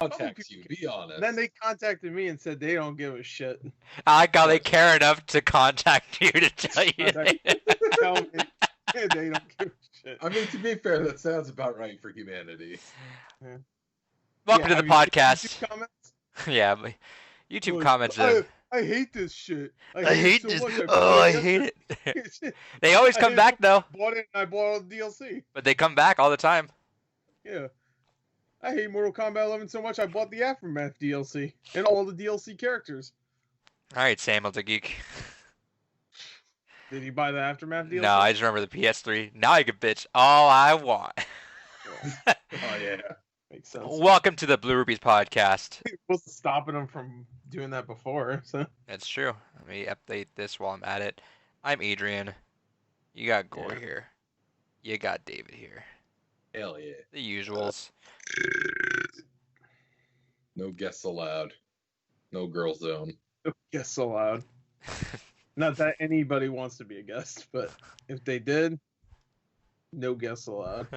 contact you. Be honest. Then they contacted me and said they don't give a shit. I got they care enough to contact you to tell you. Tell me they don't give a shit. I mean, to be fair, that sounds about right for humanity. Yeah. Welcome to the podcast. YouTube comments? Yeah, YouTube Like, comments. I hate this shit. I hate this. Much. I hate it. They always come back though. Bought it and I bought all the DLC. But they come back all the time. Yeah. I hate Mortal Kombat 11 so much I bought the Aftermath DLC and all the DLC characters. All right, Samuel's a geek. Did you buy the Aftermath DLC? No, I just remember the PS3. Now I can bitch all I want. Oh yeah, makes sense. Welcome to the Blue Rupees podcast. What's stopping them from doing that before? So. That's true. Let me update this while I'm at it. I'm Adrian. You got Gore here. You got David here. Hell yeah. The usuals. No guests allowed. No girl zone. Guests allowed. Not that anybody wants to be a guest, but if they did, no guests allowed.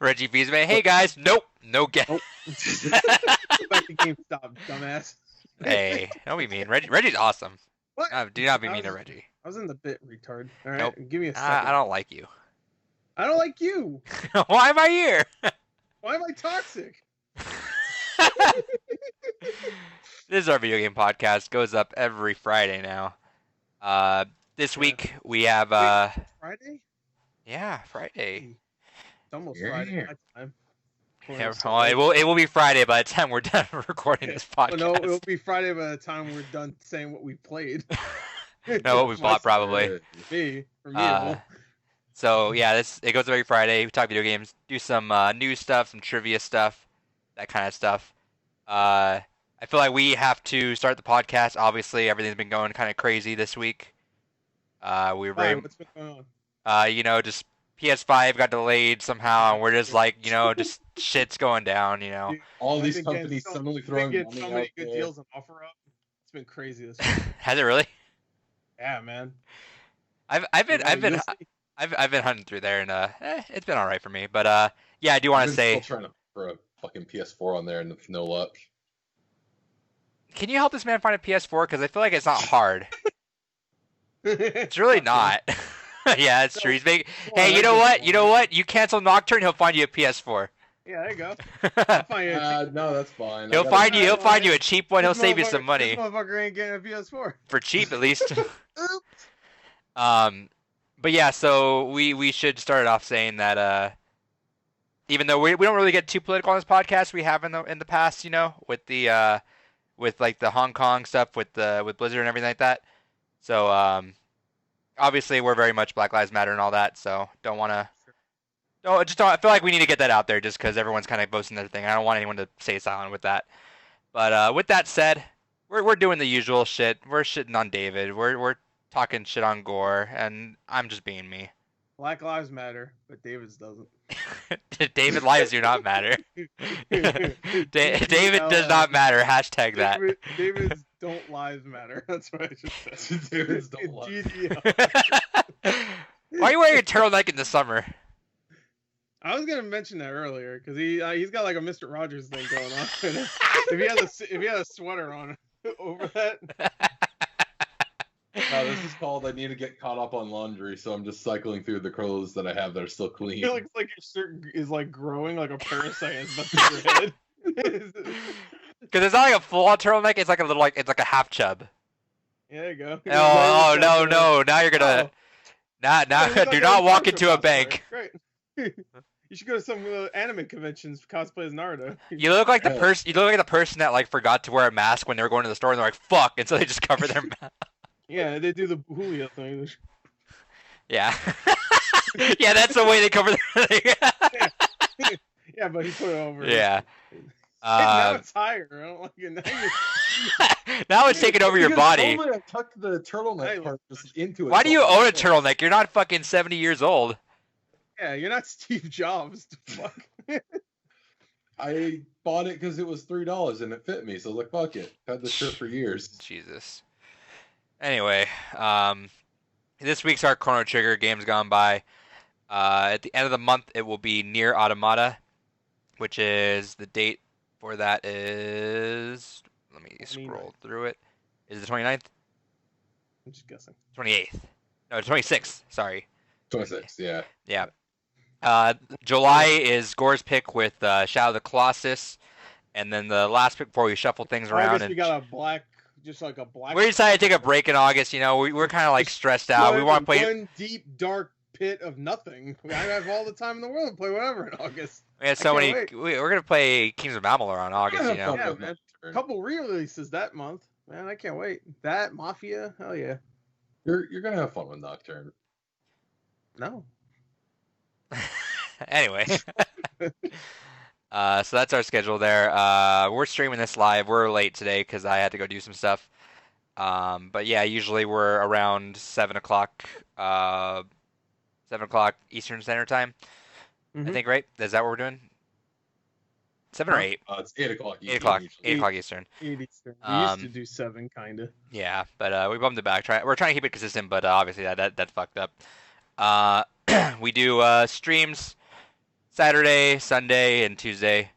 Reggie Beesman. Hey guys, nope, no guest. Nope. Back to GameStop, dumbass. Hey, don't be mean. Reggie's awesome. What? Do not be mean to Reggie. I was in the bit, retard. All right, Nope. give me a second. I don't like you. I don't like you. Why am I here? Why am I toxic? This is our video game podcast. Goes up every Friday now. This week we have Friday? Yeah, Friday. It's almost Friday my time. Yeah, well, it will be Friday by the time we're done recording this podcast. Well, no, it will be Friday by the time we're done saying what we played. No, what we bought probably. Me, for me. It won't. So yeah, it goes every Friday. We talk video games, do some news stuff, some trivia stuff, that kind of stuff. I feel like we have to start the podcast. Obviously, everything's been going kind of crazy this week. We were very, What's been going on? just PS5 got delayed somehow, and we're just like, just shit's going down, Dude, All I've these been companies getting suddenly I've throwing been getting money so many out good there. deals and offer up. It's been crazy this week. Has it really? Yeah, man. I've been hunting through there, and it's been all right for me. But yeah, I do want to say, Still trying to for a fucking PS4 on there and with no luck. can you help this man find a PS4? Because I feel like it's not hard. It's really not. Yeah, it's true. He's big. Hey, you know what? You know what? You cancel Nocturne, he'll find you a PS4. Yeah, there you go. I'll find you No, that's fine. He'll find you a cheap one. He'll save you some money. This motherfucker ain't getting a PS4. For cheap, at least. Oops. But yeah, so we should start off saying that even though we don't really get too political on this podcast, we have in the past, with the with like the Hong Kong stuff with Blizzard and everything like that. So obviously we're very much Black Lives Matter and all that. So I feel like we need to get that out there just because everyone's kind of boasting their thing. I don't want anyone to stay silent with that. But with that said, we're doing the usual shit. We're shitting on David. We're talking shit on Gore, and I'm just being me. Black Lives Matter, but David's doesn't. David lives do not matter. David does not matter. Hashtag that. David's don't lives matter. That's what I should say. David's don't lives. Why are you wearing a turtleneck in the summer? I was gonna mention that earlier because he's got like a Mr. Rogers thing going on. if he had a sweater on over that. This is called I need to get caught up on laundry, so I'm just cycling through the clothes that I have that are still clean. It looks like your shirt is like growing like a parasite is left in your head. Because it's not like a full-on turtleneck. It's like a little it's like a half chub. Yeah, there you go. Oh no! Now you're gonna do not walk into a bank. Great. You should go to some anime conventions, cosplay as Naruto. You look like the person. You look like the person that like forgot to wear a mask when they were going to the store, and they're like, "Fuck!" and so they just cover their mouth. Yeah, they do the Julio thing. Yeah. Yeah, that's the way they cover their. Yeah, but he put it over. Yeah. Now it's higher. I don't like it. Now it's taking over your body. Normally I tuck the turtleneck part just into it. Why do you own a turtleneck? You're not fucking 70 years old. Yeah, you're not Steve Jobs. Fuck. I bought it because it was $3 and it fit me, so like fuck it. Had the shirt for years. Jesus. Anyway, this week's our Chrono Trigger games gone by. At the end of the month, it will be Nier Automata, which is the date before that is, let me scroll through it. Is it the 29th? I'm just guessing. 28th. No, 26th. Sorry. 26. Yeah. Yeah. July is Gore's pick with Shadow of the Colossus, and then the last pick before we shuffle things around. August, we got a black, just like a black. We decided to take a break in August. You know, we're kind of like stressed out. We want to play one deep dark pit of nothing. I have all the time in the world to play whatever in August. We had so many. We're gonna play Kings of Amalur in August. You know. Yeah, man. A couple re-releases that month. Man, I can't wait. That Mafia, hell yeah. You're gonna have fun with Nocturne. No. Anyway. So that's our schedule there. We're streaming this live. We're late today because I had to go do some stuff. But yeah, usually we're around 7 o'clock. 7 o'clock Eastern Standard Time. I think, right? Is that what we're doing? 7 or 8? It's 8 o'clock. 8 o'clock. 8 o'clock Eastern. 8 Eastern. We used to do 7, kind of. Yeah, but we bumped it back. We're trying to keep it consistent, but obviously that fucked up. We do streams Saturday, Sunday, and Tuesday.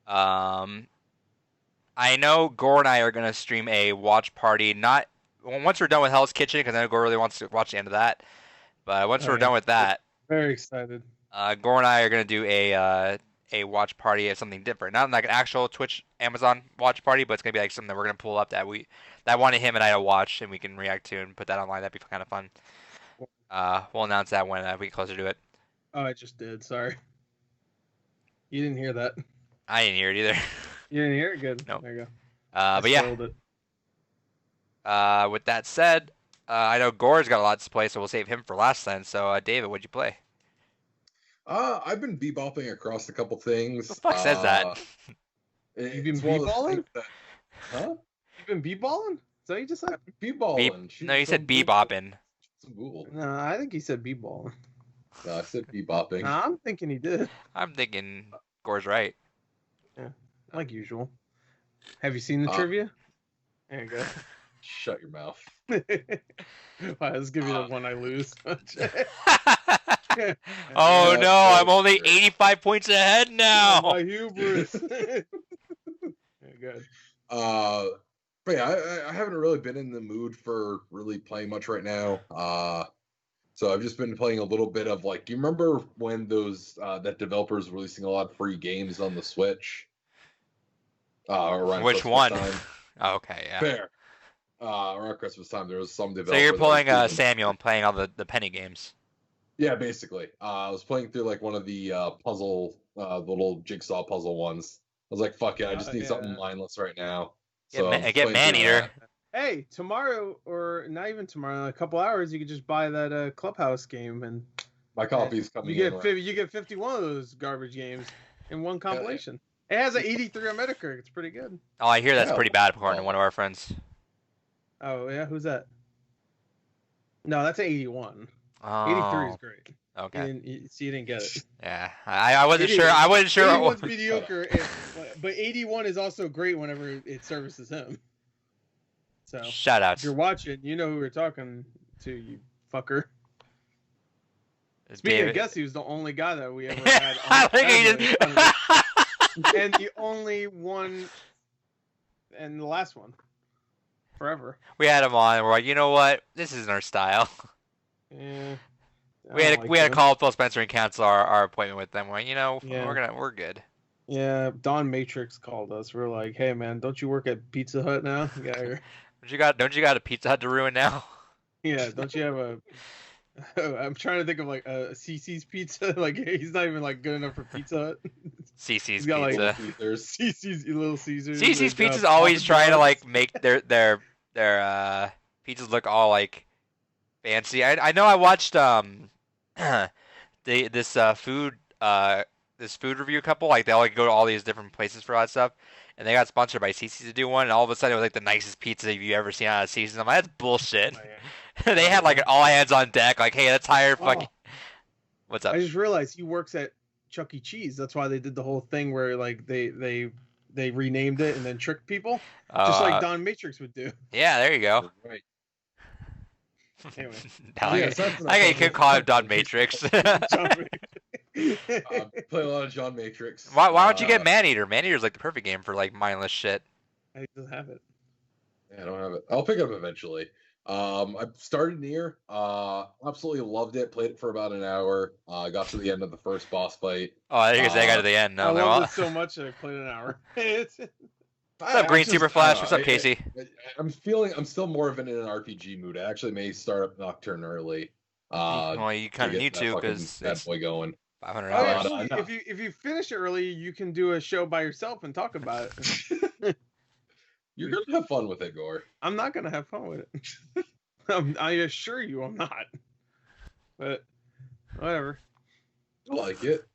I know Gore and I are gonna stream a watch party. Not once we're done with Hell's Kitchen, because I know Gore really wants to watch the end of that. But once we're done with that, very excited. Gore and I are gonna do a watch party of something different. Not like an actual Twitch Amazon watch party, but it's gonna be like something that we're gonna pull up that wanted him and I to watch, and we can react to and put that online. That'd be kind of fun. We'll announce that when we get closer to it. Oh, I just did. Sorry. You didn't hear that. I didn't hear it either. You didn't hear it? Good. Nope. There you go. But yeah. With that said, I know Gore's got a lot to play, so we'll save him for last then. So, David, what'd you play? I've been bebopping across a couple things. What the fuck says that? You've been b-balling? Huh? You've been b-balling? Is that what you just said? B-balling. No, you said bebopping. No, I think he said b-balling. No, I said bebopping. No, I'm thinking he did. I'm thinking Gore's right. Yeah, like usual. Have you seen the trivia? There you go. Shut your mouth. Alright, let's give you the one I lose. Oh no, I'm only 85 points ahead now. My hubris. Very good. But yeah, I haven't really been in the mood for really playing much right now. So I've just been playing a little bit of like, you remember when those that developers were releasing a lot of free games on the Switch? Around Which Christmas one? time. Oh, okay, yeah. Fair. Around Christmas time, there was some developer. So you're pulling Samuel and playing all the penny games. Yeah, basically. I was playing through like one of the puzzle, the little jigsaw puzzle ones. I was like, fuck it, I just need something mindless right now. So get Man-Eater. Hey, tomorrow, or not even tomorrow, in a couple hours, you could just buy that Clubhouse game, and my copy's coming. You get 51 of those garbage games in one compilation. It has an 83 on Metacritic. It's pretty good. Oh, I hear that's pretty bad according to one of our friends. Oh yeah, who's that? No, that's an 81. Oh. 83 is great. Okay. You didn't get it. Yeah, I wasn't sure. I wasn't sure. 81's mediocre, but 81 is also great whenever it services him. So shout out. If you're watching, you know who we're talking to, you fucker. Speaking of guess, he was the only guy that we ever had on I think he did. And the only one, and the last one, forever. We had him on, and we're like, you know what? This isn't our style. Yeah. We had to call Phil Spencer and cancel our appointment with them. We're like, we're good. Yeah, Don Matrix called us. We're like, hey man, don't you work at Pizza Hut now? Don't you got a Pizza Hut to ruin now? Yeah, don't you have a? I'm trying to think of like a CC's Pizza. Like he's not even like good enough for Pizza Hut. CC's He's got, Pizza. Like, CC's Little Caesars. CC's Pizza's always trying to like make their pizzas look all like fancy. I know I watched this food review couple, like they all like go to all these different places for all that stuff, and they got sponsored by CC's to do one, and all of a sudden it was like the nicest pizza you've ever seen out of CC's. I'm like, that's bullshit. They had like an all hands on deck, like, hey, let's hire fucking. What's up? I just realized he works at Chuck E. Cheese. That's why they did the whole thing where like they renamed it and then tricked people, just like Don Matrix would do. Yeah, there you go. Right. Anyway, I could call him Don Matrix. Play a lot of John Matrix. Why don't you get Maneater? Maneater's like the perfect game for like mindless shit. I just have it. Yeah, I don't have it. I'll pick it up eventually. I started Nier. Absolutely loved it. Played it for about an hour. Got to the end of the first boss fight. Oh, I think I got to the end. No, I loved it so much that I played an hour. What's up, Green Super Flash? What's up, Casey? I'm still more of in an RPG mood. I actually may start up Nocturne early. Well, you kind of need to because that boy going. 500 Oh, hours. actually, if you finish it early, you can do a show by yourself and talk about it. You're gonna have fun with it, Gore. I'm not gonna have fun with it. I assure you, I'm not. But whatever. I like it.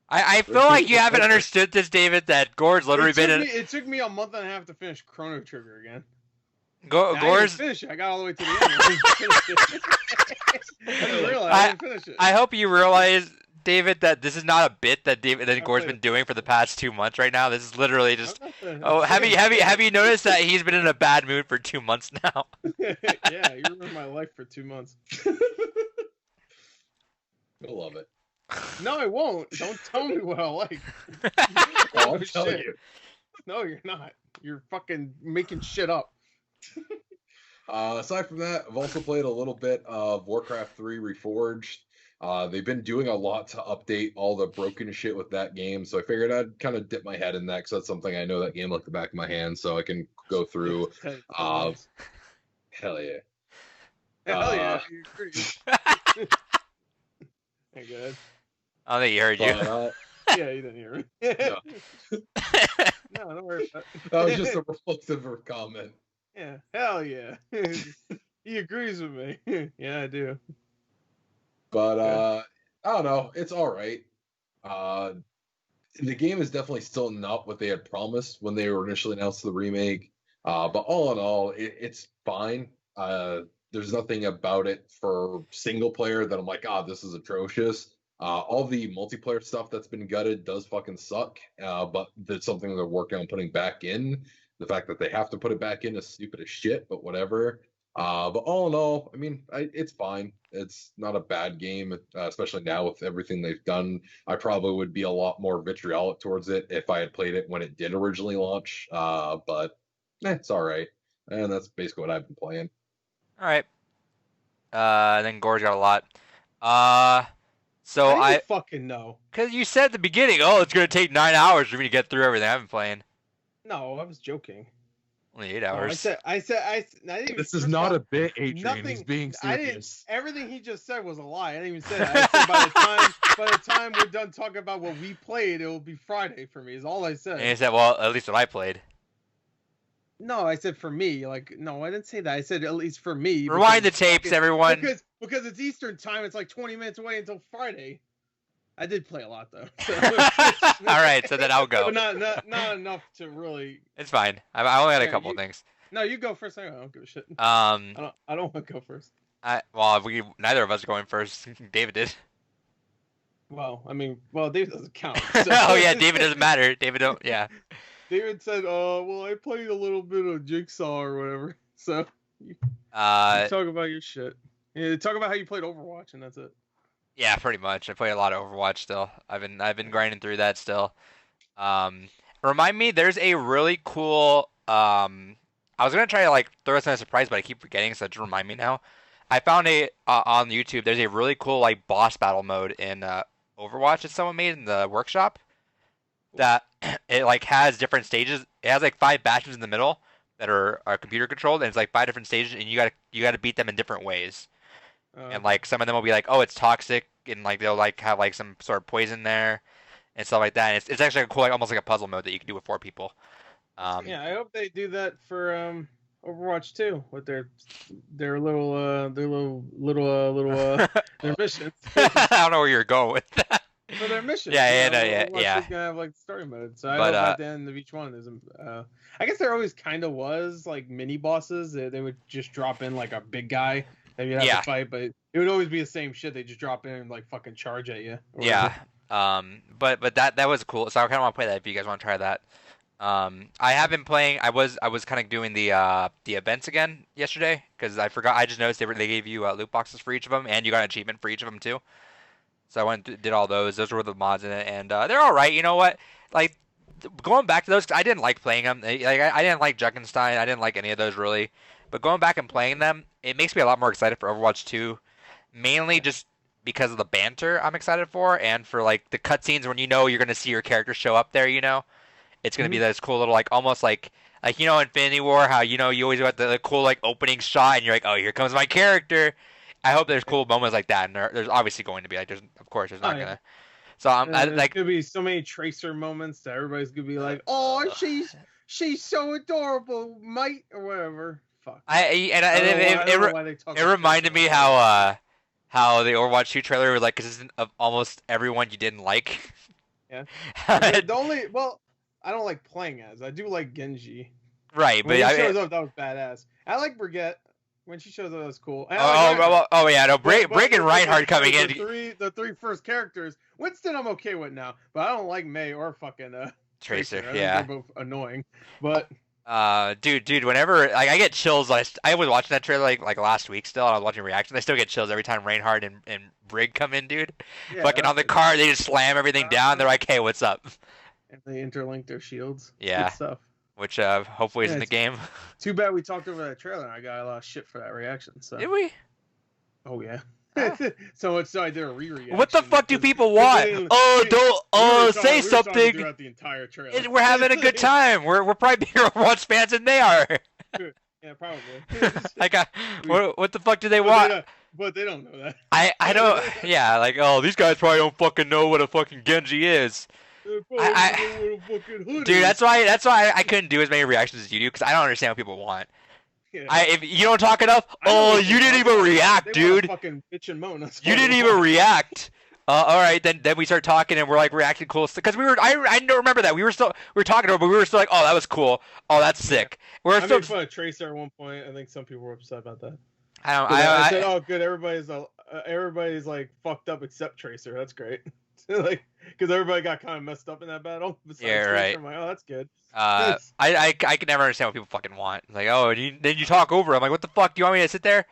I feel like you haven't understood this, David. That Gore's literally It took me a month and a half to finish Chrono Trigger again. Gore's. I didn't finish it. I got all the way to the end. I didn't realize I didn't finish it. I hope you realize, David, that this is not a bit that Gore's been doing for the past 2 months right now. This is literally just. Oh, have you noticed that he's been in a bad mood for 2 months now? Yeah, you ruined my life for 2 months. You'll love it. No, I won't. Don't tell me what I like. Oh, I'm telling you. No, you're not. You're fucking making shit up. Aside from that, I've also played a little bit of Warcraft 3 Reforged. They've been doing a lot to update all the broken shit with that game, so I figured I'd kind of dip my head in that because that's something I know that game like the back of my hand, so I can go through. Hell yeah. Hell yeah. Hey, good. I don't think he heard you. Yeah, you didn't hear me. No, don't worry about it. That was just a reflexive comment. Yeah, hell yeah. He agrees with me. Yeah, I do. But I don't know. It's all right. The game is definitely still not what they had promised when they were initially announced the remake. But all in all, it's fine. There's nothing about it for single player that I'm like, this is atrocious. All the multiplayer stuff that's been gutted does fucking suck. But that's something they're working on putting back in. The fact that they have to put it back in is stupid as shit, but whatever. But all in all, I mean, it's fine. It's not a bad game, especially now with everything they've done. I probably would be a lot more vitriolic towards it if I had played it when it did originally launch. But it's all right. And that's basically what I've been playing. All right. Then Gore's got a lot. So I fucking know. Because you said at the beginning, it's going to take 9 hours for me to get through everything I've been playing. No, I was joking. Only 8 hours. I didn't this is not a bit, Adrian. He's being serious. Everything he just said was a lie. I didn't even say that. I said by the time we're done talking about what we played, it will be Friday for me. Is all I said. And he said, well, at least what I played. No, I said for me. Like, no, I didn't say that. I said at least for me. Rewind the tapes, everyone. Because it's Eastern time. It's like 20 minutes away until Friday. I did play a lot though. So. All right, so then I'll go. But not enough to really. It's fine. I only had a couple things. No, you go first. I don't give a shit. I don't want to go first. Neither of us are going first. David did. Well, I mean, David doesn't count. So. Oh yeah, David doesn't matter. David don't. Yeah. David said, well, I played a little bit of Jigsaw or whatever. So. You talk about your shit. Yeah, talk about how you played Overwatch, and that's it. Yeah, pretty much. I play a lot of Overwatch still. I've been grinding through that still. Remind me, there's a really cool. I was gonna try to throw us on a surprise, but I keep forgetting, so just remind me now. I found on YouTube. There's a really cool boss battle mode in Overwatch that someone made in the workshop. That it has different stages. It has 5 bastions in the middle that are computer controlled, and it's 5 different stages, and you gotta beat them in different ways. And some of them will be it's toxic, and they'll have some sort of poison there and stuff like that. And it's actually cool, almost like a puzzle mode that you can do with 4 people. Yeah, I hope they do that for Overwatch 2 with their little their missions. I don't know where you're going with that. For their missions. Yeah. Overwatch is gonna have story mode. So I hope at the end of each one is I guess there always kind of was mini bosses. They would just drop in a big guy. And you'd have to fight, but it would always be the same shit. They just drop in and fucking charge at you. Yeah. But that was cool. So I kind of want to play that if you guys want to try that. I have been playing. I was kind of doing the events again yesterday because I forgot. I just noticed they gave you loot boxes for each of them, and you got an achievement for each of them too. So I went and did all those. Those were the mods in it, and they're all right. You know what? Like going back to those, I didn't like playing them. Like I didn't like Junkenstein. I didn't like any of those really. But going back and playing them, it makes me a lot more excited for Overwatch 2. Mainly just because of the banter I'm excited for, and for like the cutscenes when you know you're gonna see your character show up there. It's gonna be this cool little like almost like Infinity War, how you always got the cool like opening shot, and you're like, oh, here comes my character. I hope there's cool moments like that, and there's obviously going to be like there's not gonna. So like there's gonna be so many Tracer moments that everybody's gonna be like, oh, she's so adorable, mate, or whatever. Fuck. It reminded me how the Overwatch 2 trailer was like consistent of almost everyone you didn't like. Yeah. I don't like playing as. I do like Genji. Right, when he shows up, that was badass. I like Brigitte. When she shows up, that was cool. Yeah, no, Brig and Reinhardt coming in. The three first characters. Winston, I'm okay with now, but I don't like Mei or fucking Tracer. Yeah, they're both annoying. But dude, whenever like I get chills, I was watching that trailer like last week still. I was watching reactions. I still get chills every time Reinhardt and Brig come in, dude. Yeah, fucking on the car, they just slam everything down. They're like, hey, what's up? And they interlink their shields. Yeah. Good stuff. Which hopefully is in the game. Too bad we talked over that trailer and I got a lot of shit for that reaction. So. Did we? Oh yeah. So much so I did a re-reaction. What the fuck do people want? Say something. Throughout the entire trailer. We're having a good time. We're probably bigger Overwatch fans than they are. Yeah, probably. What the fuck do they want? But they don't know that. I don't. Yeah, like these guys probably don't fucking know what a fucking Genji is. Dude, that's why I couldn't do as many reactions as you do, because I don't understand what people want. Yeah. If you don't talk enough, you didn't even react, dude. Fucking bitch and moan. You didn't even react. All right, then we start talking and we're like reacting cool because I don't remember that we were talking to her, but we were still like, oh, that was cool. Oh, that's sick. I made fun of Tracer at one point. I think some people were upset about that. I said, oh, good. Everybody's like fucked up except Tracer. That's great. Like, because everybody got kind of messed up in that battle. Yeah, right. I'm like, oh, that's good. I can never understand what people fucking want. Like, oh, then you talk over. I'm like, what the fuck? Do you want me to sit there?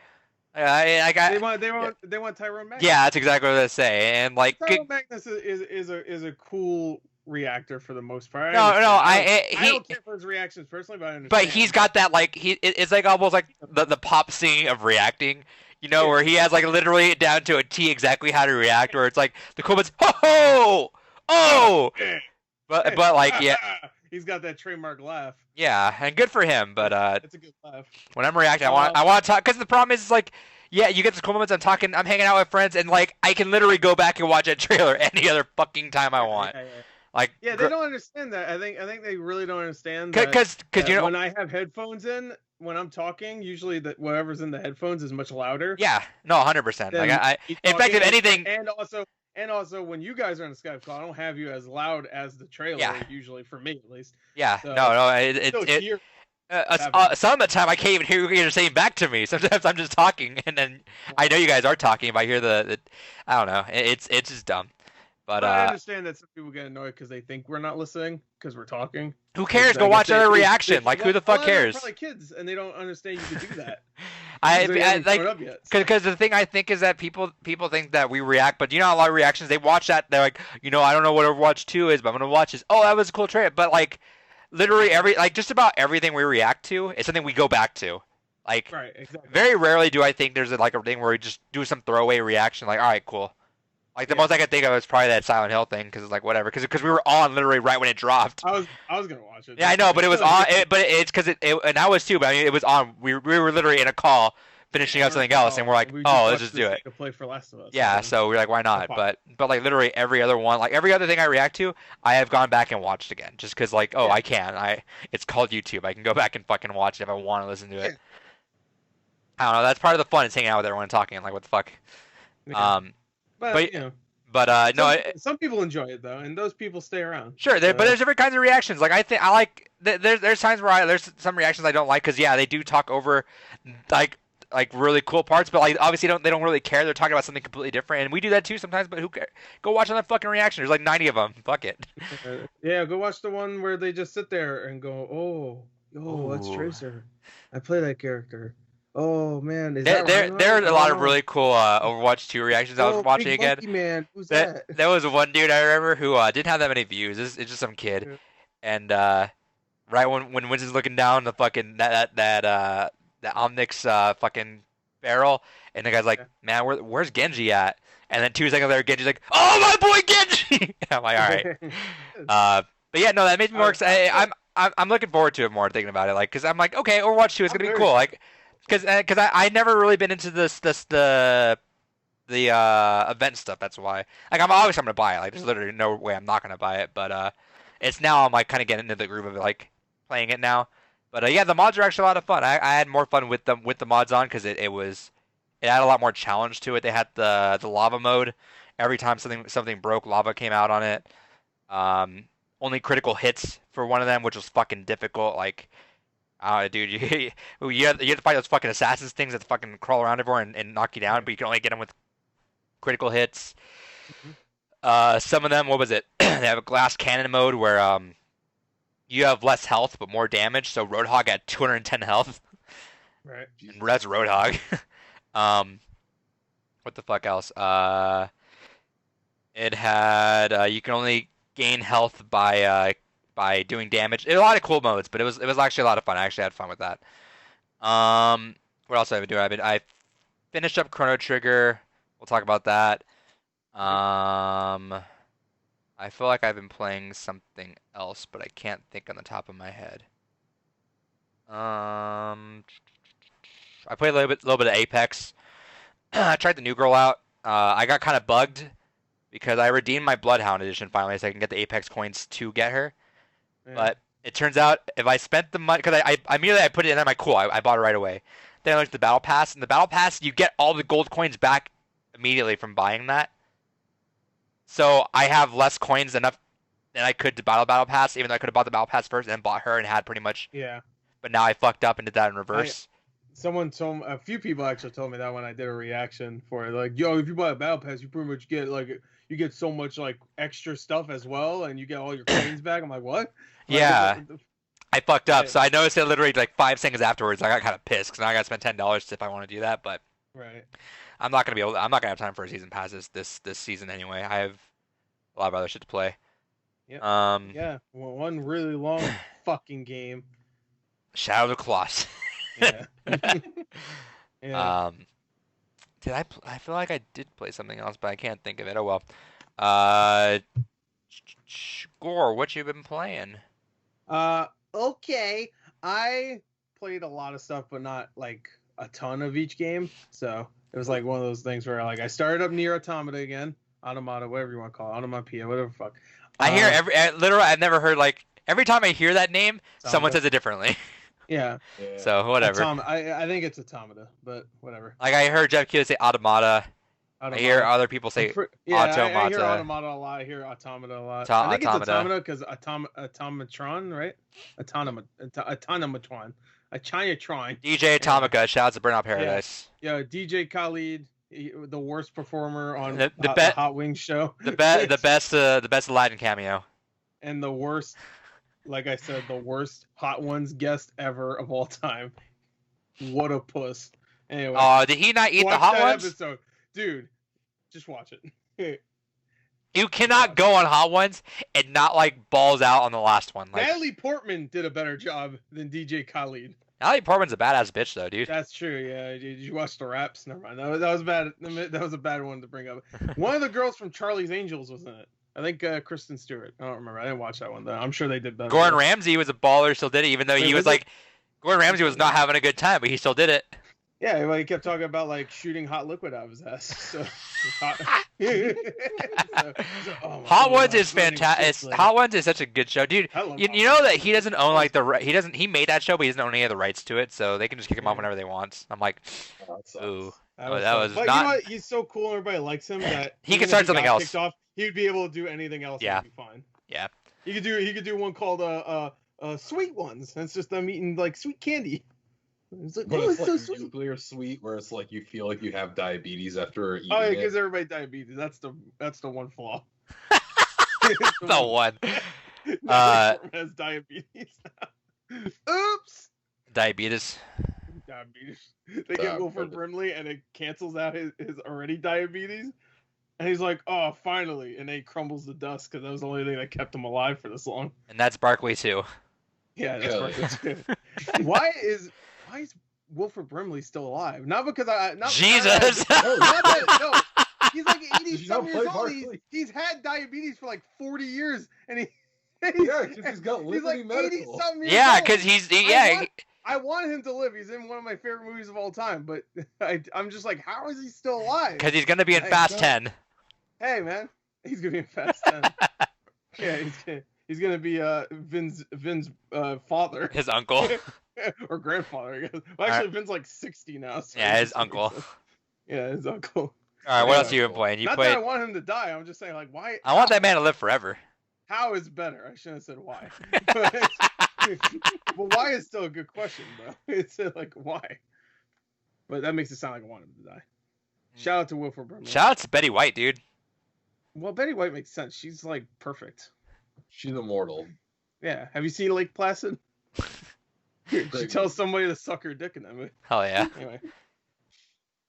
They want Tyrone Magnus. Yeah, that's exactly what I say. And like, Tyrone Magnus is a cool reactor for the most part. I don't care for his reactions personally, but I understand. But he's got that like it's like almost like the pop scene of reacting. Where he has like literally down to a T exactly how to react. Where it's like the cool bits, oh, but like yeah, he's got that trademark laugh. Yeah, and good for him. But it's a good laugh. When I'm reacting, I want to talk because the problem is like, yeah, you get the cool moments. I'm hanging out with friends, and like I can literally go back and watch that trailer any other fucking time I want. Like they don't understand that. I think they really don't understand because when I have headphones in. When I'm talking, usually whatever's in the headphones is much louder. Yeah, no, 100%. Like in fact, if anything, and also when you guys are on a Skype call, I don't have you as loud as the trailer usually for me at least. Yeah, so, some of the time I can't even hear what you're saying back to me. Sometimes I'm just talking, and then I know you guys are talking, but I hear the I don't know. It's just dumb. But I understand that some people get annoyed because they think we're not listening because we're talking. Who cares? Go watch another reaction. Like, who the fuck cares? They're probably kids, and they don't understand you can do that. Because the thing I think is that people think that we react, but a lot of reactions they watch that they're like, I don't know what Overwatch 2 is, but I'm gonna watch this. Oh, that was a cool trailer. But like, literally just about everything we react to is something we go back to. Like, right, exactly. Very rarely do I think there's a thing where we just do some throwaway reaction. Like, all right, cool. Like the most I could think of was probably that Silent Hill thing, because like whatever, because we were on literally right when it dropped. I was gonna watch it. Yeah, I know, but it was on. But it's because and I was too. But I mean, it was on. We were literally in a call finishing up something else, and we're like, let's just do it. To play for Last of Us. Yeah, so we're like, why not? But like literally every other one, like every other thing I react to, I have gone back and watched again, just because like I can. It's called YouTube. I can go back and fucking watch it if I want to listen to it. I don't know. That's part of the fun is hanging out with everyone and talking. Like, what the fuck? Yeah. But some people enjoy it though, and those people stay around. Sure, but there's different kinds of reactions. Like I like there's times where there's some reactions I don't like because they do talk over like really cool parts, but like obviously they don't really care. They're talking about something completely different, and we do that too sometimes. But who cares? Go watch another fucking reaction. There's like 90 of them. Fuck it. Yeah, go watch the one where they just sit there and go, oh, that's Tracer. I play that character. Oh man, is there are a lot of really cool Overwatch 2 reactions I was watching Big again. Monkey Man. Who's that? There was one dude I remember who didn't have that many views. It's just some kid, Yeah. and right when Winston's looking down the fucking that Omnix fucking barrel, and the guy's like, "Man, where's Genji at?" And then 2 seconds later, Genji's like, "Oh, my boy Genji!" I'm like, "All right." But yeah, no, that made me more excited. I'm looking forward to it more thinking about it, like, because I'm like, okay, Overwatch 2 is gonna be cool, like, because I never really been into the event stuff. That's why, like, I'm always gonna buy it. Like, there's literally no way I'm not gonna buy it. But it's now I'm like kind of getting into the groove of like playing it now. But yeah, the mods are actually a lot of fun. I had more fun with the mods on because it had a lot more challenge to it. They had the lava mode. Every time something broke, lava came out on it. Only critical hits for one of them, which was fucking difficult. Like, dude, you have to fight those fucking assassins things that fucking crawl around everywhere and knock you down, but you can only get them with critical hits. Some of them, what was it? They have a glass cannon mode where you have less health but more damage. So Roadhog had 210 health. Right. And that's Roadhog. What the fuck else? It had you can only gain health by doing damage. It had a lot of cool modes, but it was actually a lot of fun. I actually had fun with that. What else have I been doing? I finished up Chrono Trigger. We'll talk about that. I feel like I've been playing something else, but I can't think on the top of my head. I played a little bit of Apex. I tried the new girl out. I got kind of bugged because I redeemed my Bloodhound edition finally, so I can get the Apex coins to get her. Yeah. But it turns out if I spent the money, because I immediately I put it in, I'm like, cool, I bought it right away. Then I looked at the Battle Pass, and the Battle Pass, you get all the gold coins back immediately from buying that. So I have less coins than I could to Battle Pass, even though I could have bought the Battle Pass first and then bought her and had pretty much. Yeah. But now I fucked up and did that in reverse. A few people actually told me that when I did a reaction for it. Like, yo, if you buy a Battle Pass, you pretty much get you get so much like extra stuff as well, and you get all your coins back. I'm like, what? Yeah. I fucked up, so I noticed it literally like 5 seconds afterwards. I got kind of pissed because now I got to spend $10 if I want to do that. But I'm not gonna have time for a season pass this season anyway. I have a lot of other shit to play. Yeah. Yeah. Well, one really long fucking game. Shadow of the Colossus. Yeah. Yeah. Did I feel like I did play something else, but I can't think of it. Oh well. Gore, what you been playing? Okay. I played a lot of stuff, but not like a ton of each game. So it was like one of those things where like I started up Nier Automata again. Automata, whatever you want to call it. Onomatopoeia, whatever the fuck. I hear literally I've never heard like every time I hear that name, someone says it differently. Yeah. So whatever. I think it's Automata, but whatever. Like I heard Jeff Keighley say Automata. I hear other people say Automata. I hear Automata a lot. I hear Automata a lot. I think it's Automata because Automatron, right? Automatron. A Chinatron. DJ Atomica, shout out to Burnout Paradise. Yeah, DJ Khalid, the worst performer on the Hot Wings show. The best Latin cameo. And the worst, like I said, the worst Hot Ones guest ever of all time. What a puss. Anyway. Oh, did he not eat the Hot Ones? Episode. Dude, just watch it. You cannot go on Hot Ones and not like balls out on the last one. Like, Natalie Portman did a better job than DJ Khalid. Natalie Portman's a badass bitch though, dude. That's true. Yeah. Did you watch the raps? Never mind. That was bad. That was a bad one to bring up. One of the girls from Charlie's Angels was in it. I think Kristen Stewart. I don't remember. I didn't watch that one though. I'm sure they did better. Gordon Ramsay was a baller, still did it, even though he was like, Gordon Ramsay was not having a good time, but he still did it. Yeah, well, he kept talking about like shooting hot liquid out of his ass. So, Hot Ones is fantastic. Hot Ones is such a good show, dude. You know that he doesn't own like he made that show, but he doesn't own any of the rights to it, so they can just kick him off whenever they want. I'm like, ooh, that was but not. You know what? He's so cool. Everybody likes him that he could start something else. He'd be able to do anything else. Yeah, and be fine. Yeah. He could do one called Sweet Ones. And it's just them eating like sweet candy. It's like, it's so sweet. Nuclear sweet, where it's like you feel like you have diabetes after eating. Oh, it gives everybody diabetes. That's the one flaw. The one. Has diabetes. Oops. Diabetes. They get Wilford Brimley, and it cancels out his already diabetes. And he's like, "Oh, finally!" And then he crumbles to dust because that was the only thing that kept him alive for this long. And that's Barkley too. Yeah, that's Barkley too. Why is Wilford Brimley still alive? Not because Jesus. No. He's like 80-something years old. He's had diabetes for like 40 years, and because he's got like medical. 80-something years yeah, old. because I want him to live. He's in one of my favorite movies of all time, but I'm just like, how is he still alive? Because he's gonna be in Fast 10. Hey man, he's gonna be in Fast 10. Yeah, he's gonna be Vin's father, his uncle or grandfather. I guess. Well, actually, Vin's like 60 now. So yeah, his uncle. Yeah, his uncle. All right, what else have you been playing? Not that I want him to die. I'm just saying, like, why? I want that man to live forever. How is better? I shouldn't have said why. Well, why is still a good question, though. It's like, why? But that makes it sound like I want him to die. Shout out to Wilford Brimley. Shout out to Betty White, dude. Well, Betty White makes sense. She's, like, perfect. She's immortal. Yeah. Have you seen Lake Placid? She tells somebody to suck her dick in that movie. Hell yeah. Anyway.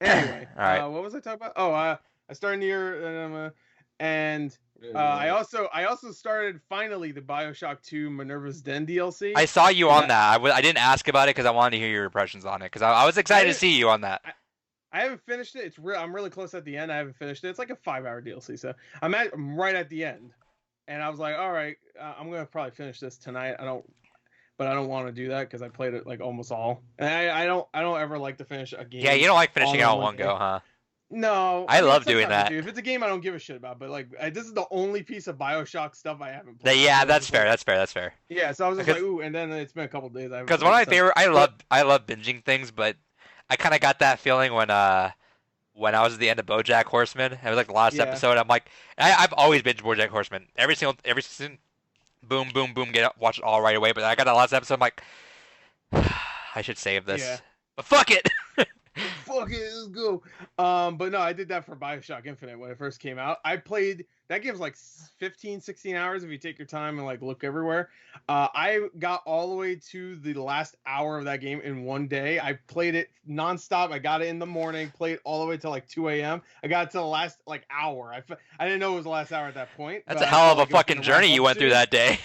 All right. What was I talking about? Oh, I started Nier, and I also started finally the BioShock 2 Minerva's Den DLC. I saw you on that. I didn't ask about it because I wanted to hear your impressions on it because I was excited to see you on that. I haven't finished it. I'm really close at the end. I haven't finished it. It's like a 5-hour DLC, so I'm right at the end, and I was like, all right, I'm gonna probably finish this tonight. But I don't want to do that because I played it like almost all, and I don't ever like to finish a game. Yeah, you don't like finishing it all in one go, huh? No, I love doing that. If it's a game I don't give a shit about, but like this is the only piece of BioShock stuff I haven't played. Yeah, that's fair. That's fair. Yeah, so I was just like, ooh, and then it's been a couple days. Because one of my favorite, I love binging things, but I kind of got that feeling when I was at the end of BoJack Horseman. It was like the last episode. I'm like, I've always binged BoJack Horseman every season. Boom, watch it all right away. But I got that last episode. I'm like, I should save this. Yeah. But fuck it. Fuck it, let's go. But no, I did that for BioShock Infinite when it first came out. I played that game's like 15-16 hours if you take your time and like look everywhere. I got all the way to the last hour of that game in one day. I played it nonstop. I got it in the morning, played all the way till like 2 a.m. I got it to the last like hour. I didn't know it was the last hour at that point. That's a hell of a fucking journey you went through that day.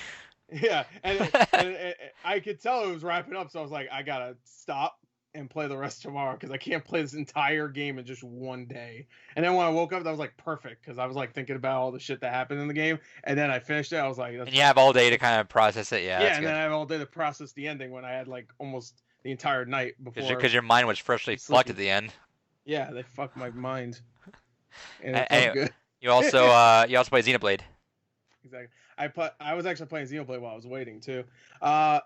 Yeah, and I could tell it was wrapping up, so I was like, I gotta stop and play the rest tomorrow because I can't play this entire game in just one day. And then when I woke up, that was like perfect because I was like thinking about all the shit that happened in the game, and then I finished it. I was like, and you have all day to kind of process it, yeah. Yeah, and then I have all day to process the ending when I had like almost the entire night before. Because your mind was freshly fucked at the end. Yeah, they fucked my mind. And it felt good. You also played Xenoblade. Exactly. I was actually playing Xenoblade while I was waiting too. I've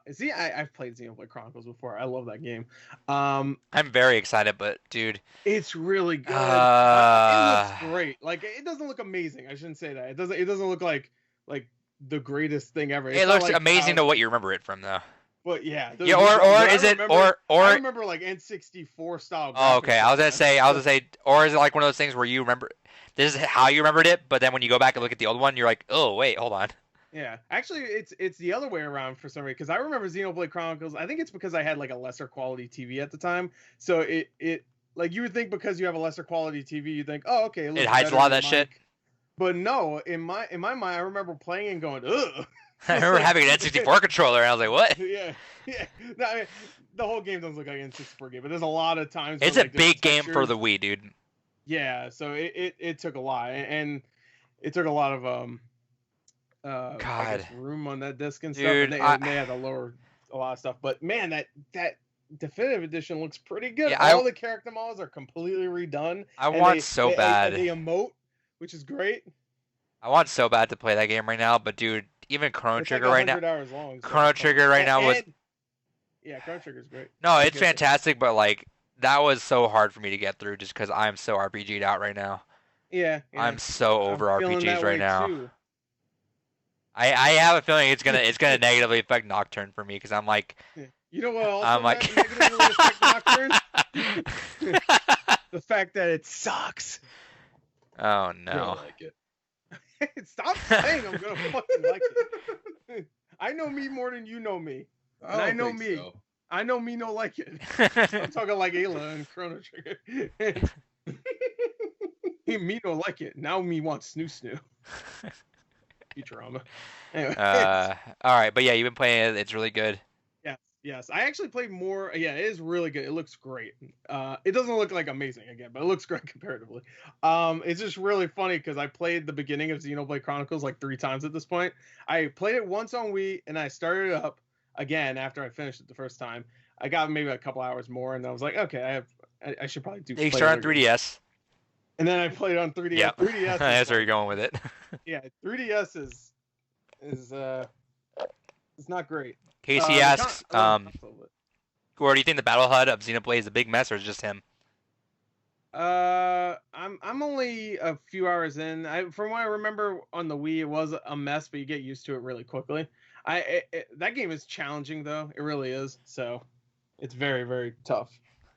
played Xenoblade Chronicles before. I love that game. I'm very excited, but dude, it's really good. It looks great. Like it doesn't look amazing. I shouldn't say that. It doesn't look like the greatest thing ever. It looks like amazing to what you remember it from though. But yeah, I remember like N64 style. Oh, okay. I was gonna say, or is it like one of those things where you remember this is how you remembered it, but then when you go back and look at the old one, you're like, oh wait, hold on. Yeah, actually, it's the other way around for some reason because I remember Xenoblade Chronicles. I think it's because I had like a lesser quality TV at the time, so it like you would think because you have a lesser quality TV, you think, oh okay, it hides a lot of that shit. But no, in my mind, I remember playing and going, ugh. I remember having an N64 controller, and I was like, what? Yeah. No, I mean, the whole game doesn't look like an N64 game, but there's a lot of times. It's a big game for the Wii, dude. Yeah, so it took a lot, and it took a lot of room on that disc and stuff. Dude, and they had to lower a lot of stuff. But man, that definitive edition looks pretty good. Yeah, all the character models are completely redone. I want so bad. They emote, which is great. I want so bad to play that game right now, but dude, even Chrono Trigger right now. Chrono Trigger right now was. Yeah, Chrono Trigger's great. No, it's fantastic, but like that was so hard for me to get through just because I'm so RPG'd out right now. Yeah. I'm so over RPGs right now. Too. I have a feeling it's gonna negatively affect Nocturne for me because I'm like. You know what? Also I'm like. Negatively affect Nocturne? The fact that it sucks. Oh no. I don't like it. Stop saying I'm gonna fucking like it. I know me more than you know me. And I know me. So. I know me no like it. I'm talking like Ayla and Chrono Trigger. Me no like it. Now me want snoo. Futurama. Anyway. All right, but yeah, you've been playing it. It's really good. Yes. I actually played more. Yeah, it is really good. It looks great. It doesn't look like amazing again, but it looks great comparatively. It's just really funny because I played the beginning of Xenoblade Chronicles like 3 times at this point. I played it once on Wii, and I started it up again after I finished it the first time. I got maybe a couple hours more, and I was like, okay, I should probably do. You started on 3DS. And then I played on 3DS. Yeah, 3DS. That's where you're going with it. Yeah, 3DS is it's not great. Casey asks, or do you think the Battle HUD of Xenoblade is a big mess, or is it just him? I'm only a few hours in. From what I remember on the Wii, it was a mess, but you get used to it really quickly. That game is challenging though. It really is. So it's very, very tough.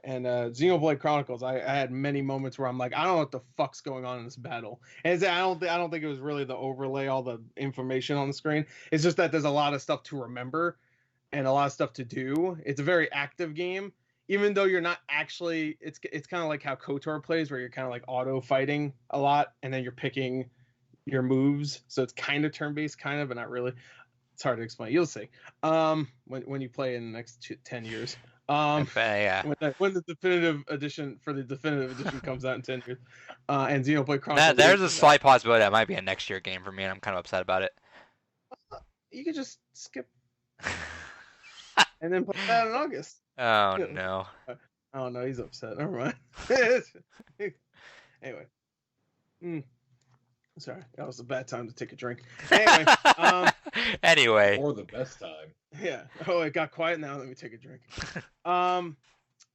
And Xenoblade Chronicles, I had many moments where I'm like, I don't know what the fuck's going on in this battle. And I don't think it was really the overlay, all the information on the screen. It's just that there's a lot of stuff to remember and a lot of stuff to do. It's a very active game, even though you're not actually. It's kind of like how KOTOR plays, where you're kind of like auto fighting a lot, and then you're picking your moves. So it's kind of turn-based, kind of, but not really. It's hard to explain. You'll see when you play in the next 10 years. Yeah. When the definitive edition comes out in 10 years, and Xenoblade Chronicles. There's a slight possibility that might be a next year game for me, and I'm kind of upset about it. You could just skip, and then play that in August. Oh no. Oh no, he's upset. Never mind. Anyway. Sorry, that was a bad time to take a drink. Anyway. Or the best time. Yeah. Oh, it got quiet now. Let me take a drink. But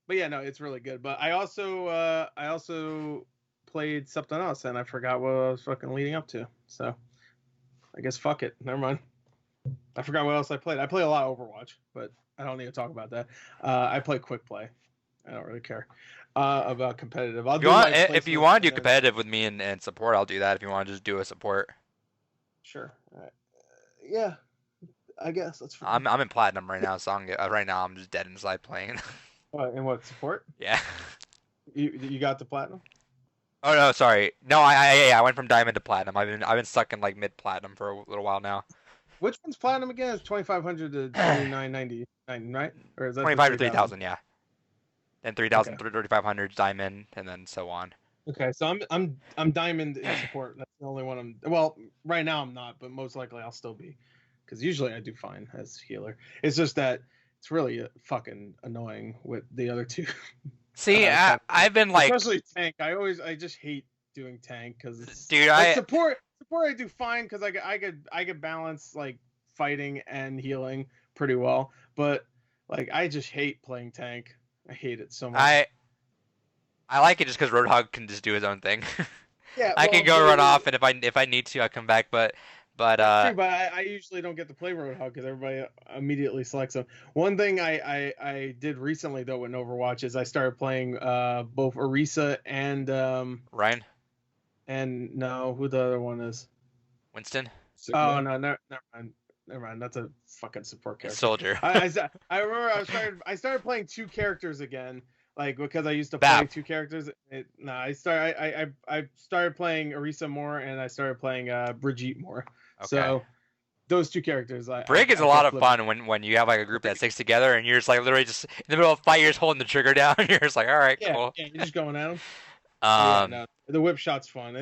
yeah, no, it's really good. But I also played something else, and I forgot what I was fucking leading up to. So I guess fuck it. Never mind. I forgot what else I played. I play a lot of Overwatch, but I don't need to talk about that. I play quick play. I don't really care about competitive. If you want to do competitive with me and support, I'll do that. If you want to just do a support. Sure. Yeah. I guess that's fine. I'm in platinum right now, so right now I'm just dead inside playing. In what, support? Yeah. You got the platinum? Oh no, sorry. No, I went from diamond to platinum. I've been stuck in like mid platinum for a little while now. Which one's platinum again? It's 2,500 to 2,999, right? Or is that 25 to 3,000? Yeah. Then 3,000 to 3,500 diamond, and then so on. Okay, so I'm diamond in support. That's the only one well, right now I'm not, but most likely I'll still be, because usually I do fine as healer. It's just that it's really fucking annoying with the other two. See, I've been like, especially tank. I just hate doing tank because dude, support I do fine because I could balance like fighting and healing pretty well, but like I just hate playing tank. I hate it so much. I like it just because Roadhog can just do his own thing. Yeah, I can go run off, and if I need to, I come back. But I usually don't get to play Roadhog because everybody immediately selects him. One thing I did recently though in Overwatch is I started playing both Orisa and Ryan. And no, who the other one is? Winston. Oh no, never mind. That's a fucking support character. Soldier. I remember I started playing 2 characters again, like because I used to play 2 characters. I started playing Orisa more, and I started playing Brigitte more. Okay. So those 2 characters. Brig is a lot of fun when you have like a group that sticks together, and you're just like literally just in the middle of a fight, you're just holding the trigger down, and you're just like, all right, cool. Yeah, you're just going at them. No, the whip shot's fun.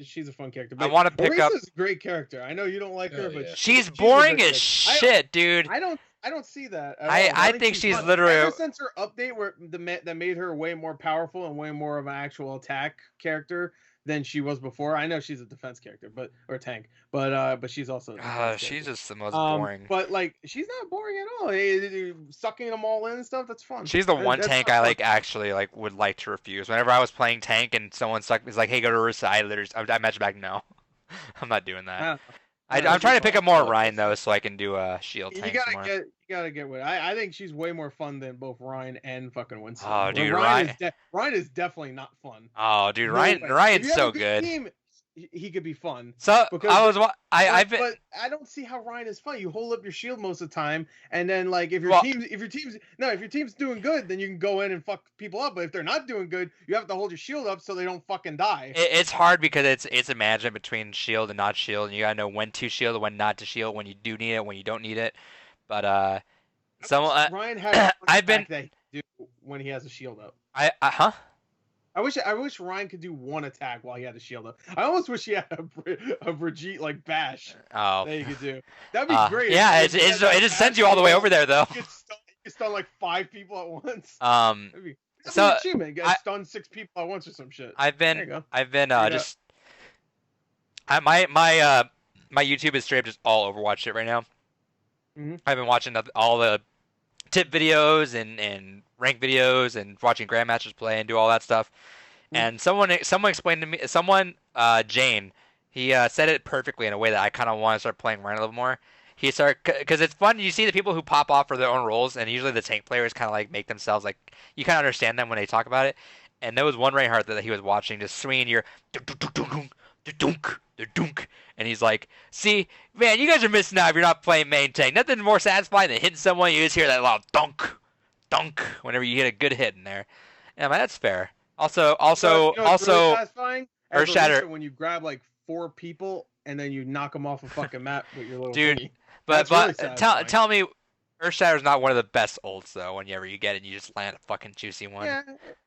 She's a fun character. But I want to pick up. Orisa's a great character. I know you don't like her, but she's boring as shit, dude. I don't see that. I think she's literally ever since her update that made her way more powerful and way more of an actual attack character than she was before. I know she's a defense character, or tank, but she's also. She's just the most boring. But like, she's not boring at all. Sucking them all in and stuff. That's fun. She's the one tank I would like to refuse. Whenever I was playing tank and someone was like, "Hey, go to Ursa," I match back. No, I'm not doing that. I'm trying to pick up more Ryan though, so I can do a shield tank. You gotta get with it. I think she's way more fun than both Ryan and fucking Winston. Oh, dude, Ryan is definitely not fun. Oh, dude, Ryan's so good. he could be fun. So because but I don't see how Ryan is fun. You hold up your shield most of the time, and then like if your team's doing good, then you can go in and fuck people up. But if they're not doing good, you have to hold your shield up so they don't fucking die. It's hard because it's a management between shield and not shield, and you gotta know when to shield, when not to shield, when you do need it, when you don't need it. But Ryan has I've been that he can do when he has a shield up. I wish Ryan could do one attack while he had a shield up. I almost wish he had a Brigitte like bash that he could do. That'd be great. Yeah, it just sends you all the way over there though. You can stun like 5 people at once. That'd be an achievement. You gotta stun 6 people at once or some shit. My YouTube is straight up just all Overwatch shit right now. Mm-hmm. I've been watching all the tip videos and rank videos and watching Grandmasters play and do all that stuff. Mm-hmm. And someone explained to me, Jane, he said it perfectly in a way that I kind of want to start playing Ryan a little more. Because it's fun. You see the people who pop off for their own roles, and usually the tank players kind of like make themselves like you kind of understand them when they talk about it. And there was one Reinhardt that he was watching just swinging your dunk, and he's like, "See, man, you guys are missing out if you're not playing main tank. Nothing more satisfying than hitting someone. You just hear that loud dunk whenever you hit a good hit in there." Yeah, man, that's fair. Also, really satisfying? Earthshatter when you grab like 4 people and then you knock them off a fucking map with your little dude. thingy. But tell me, Earthshatter's not one of the best ults though. Whenever you get it, and you just land a fucking juicy one. Yeah,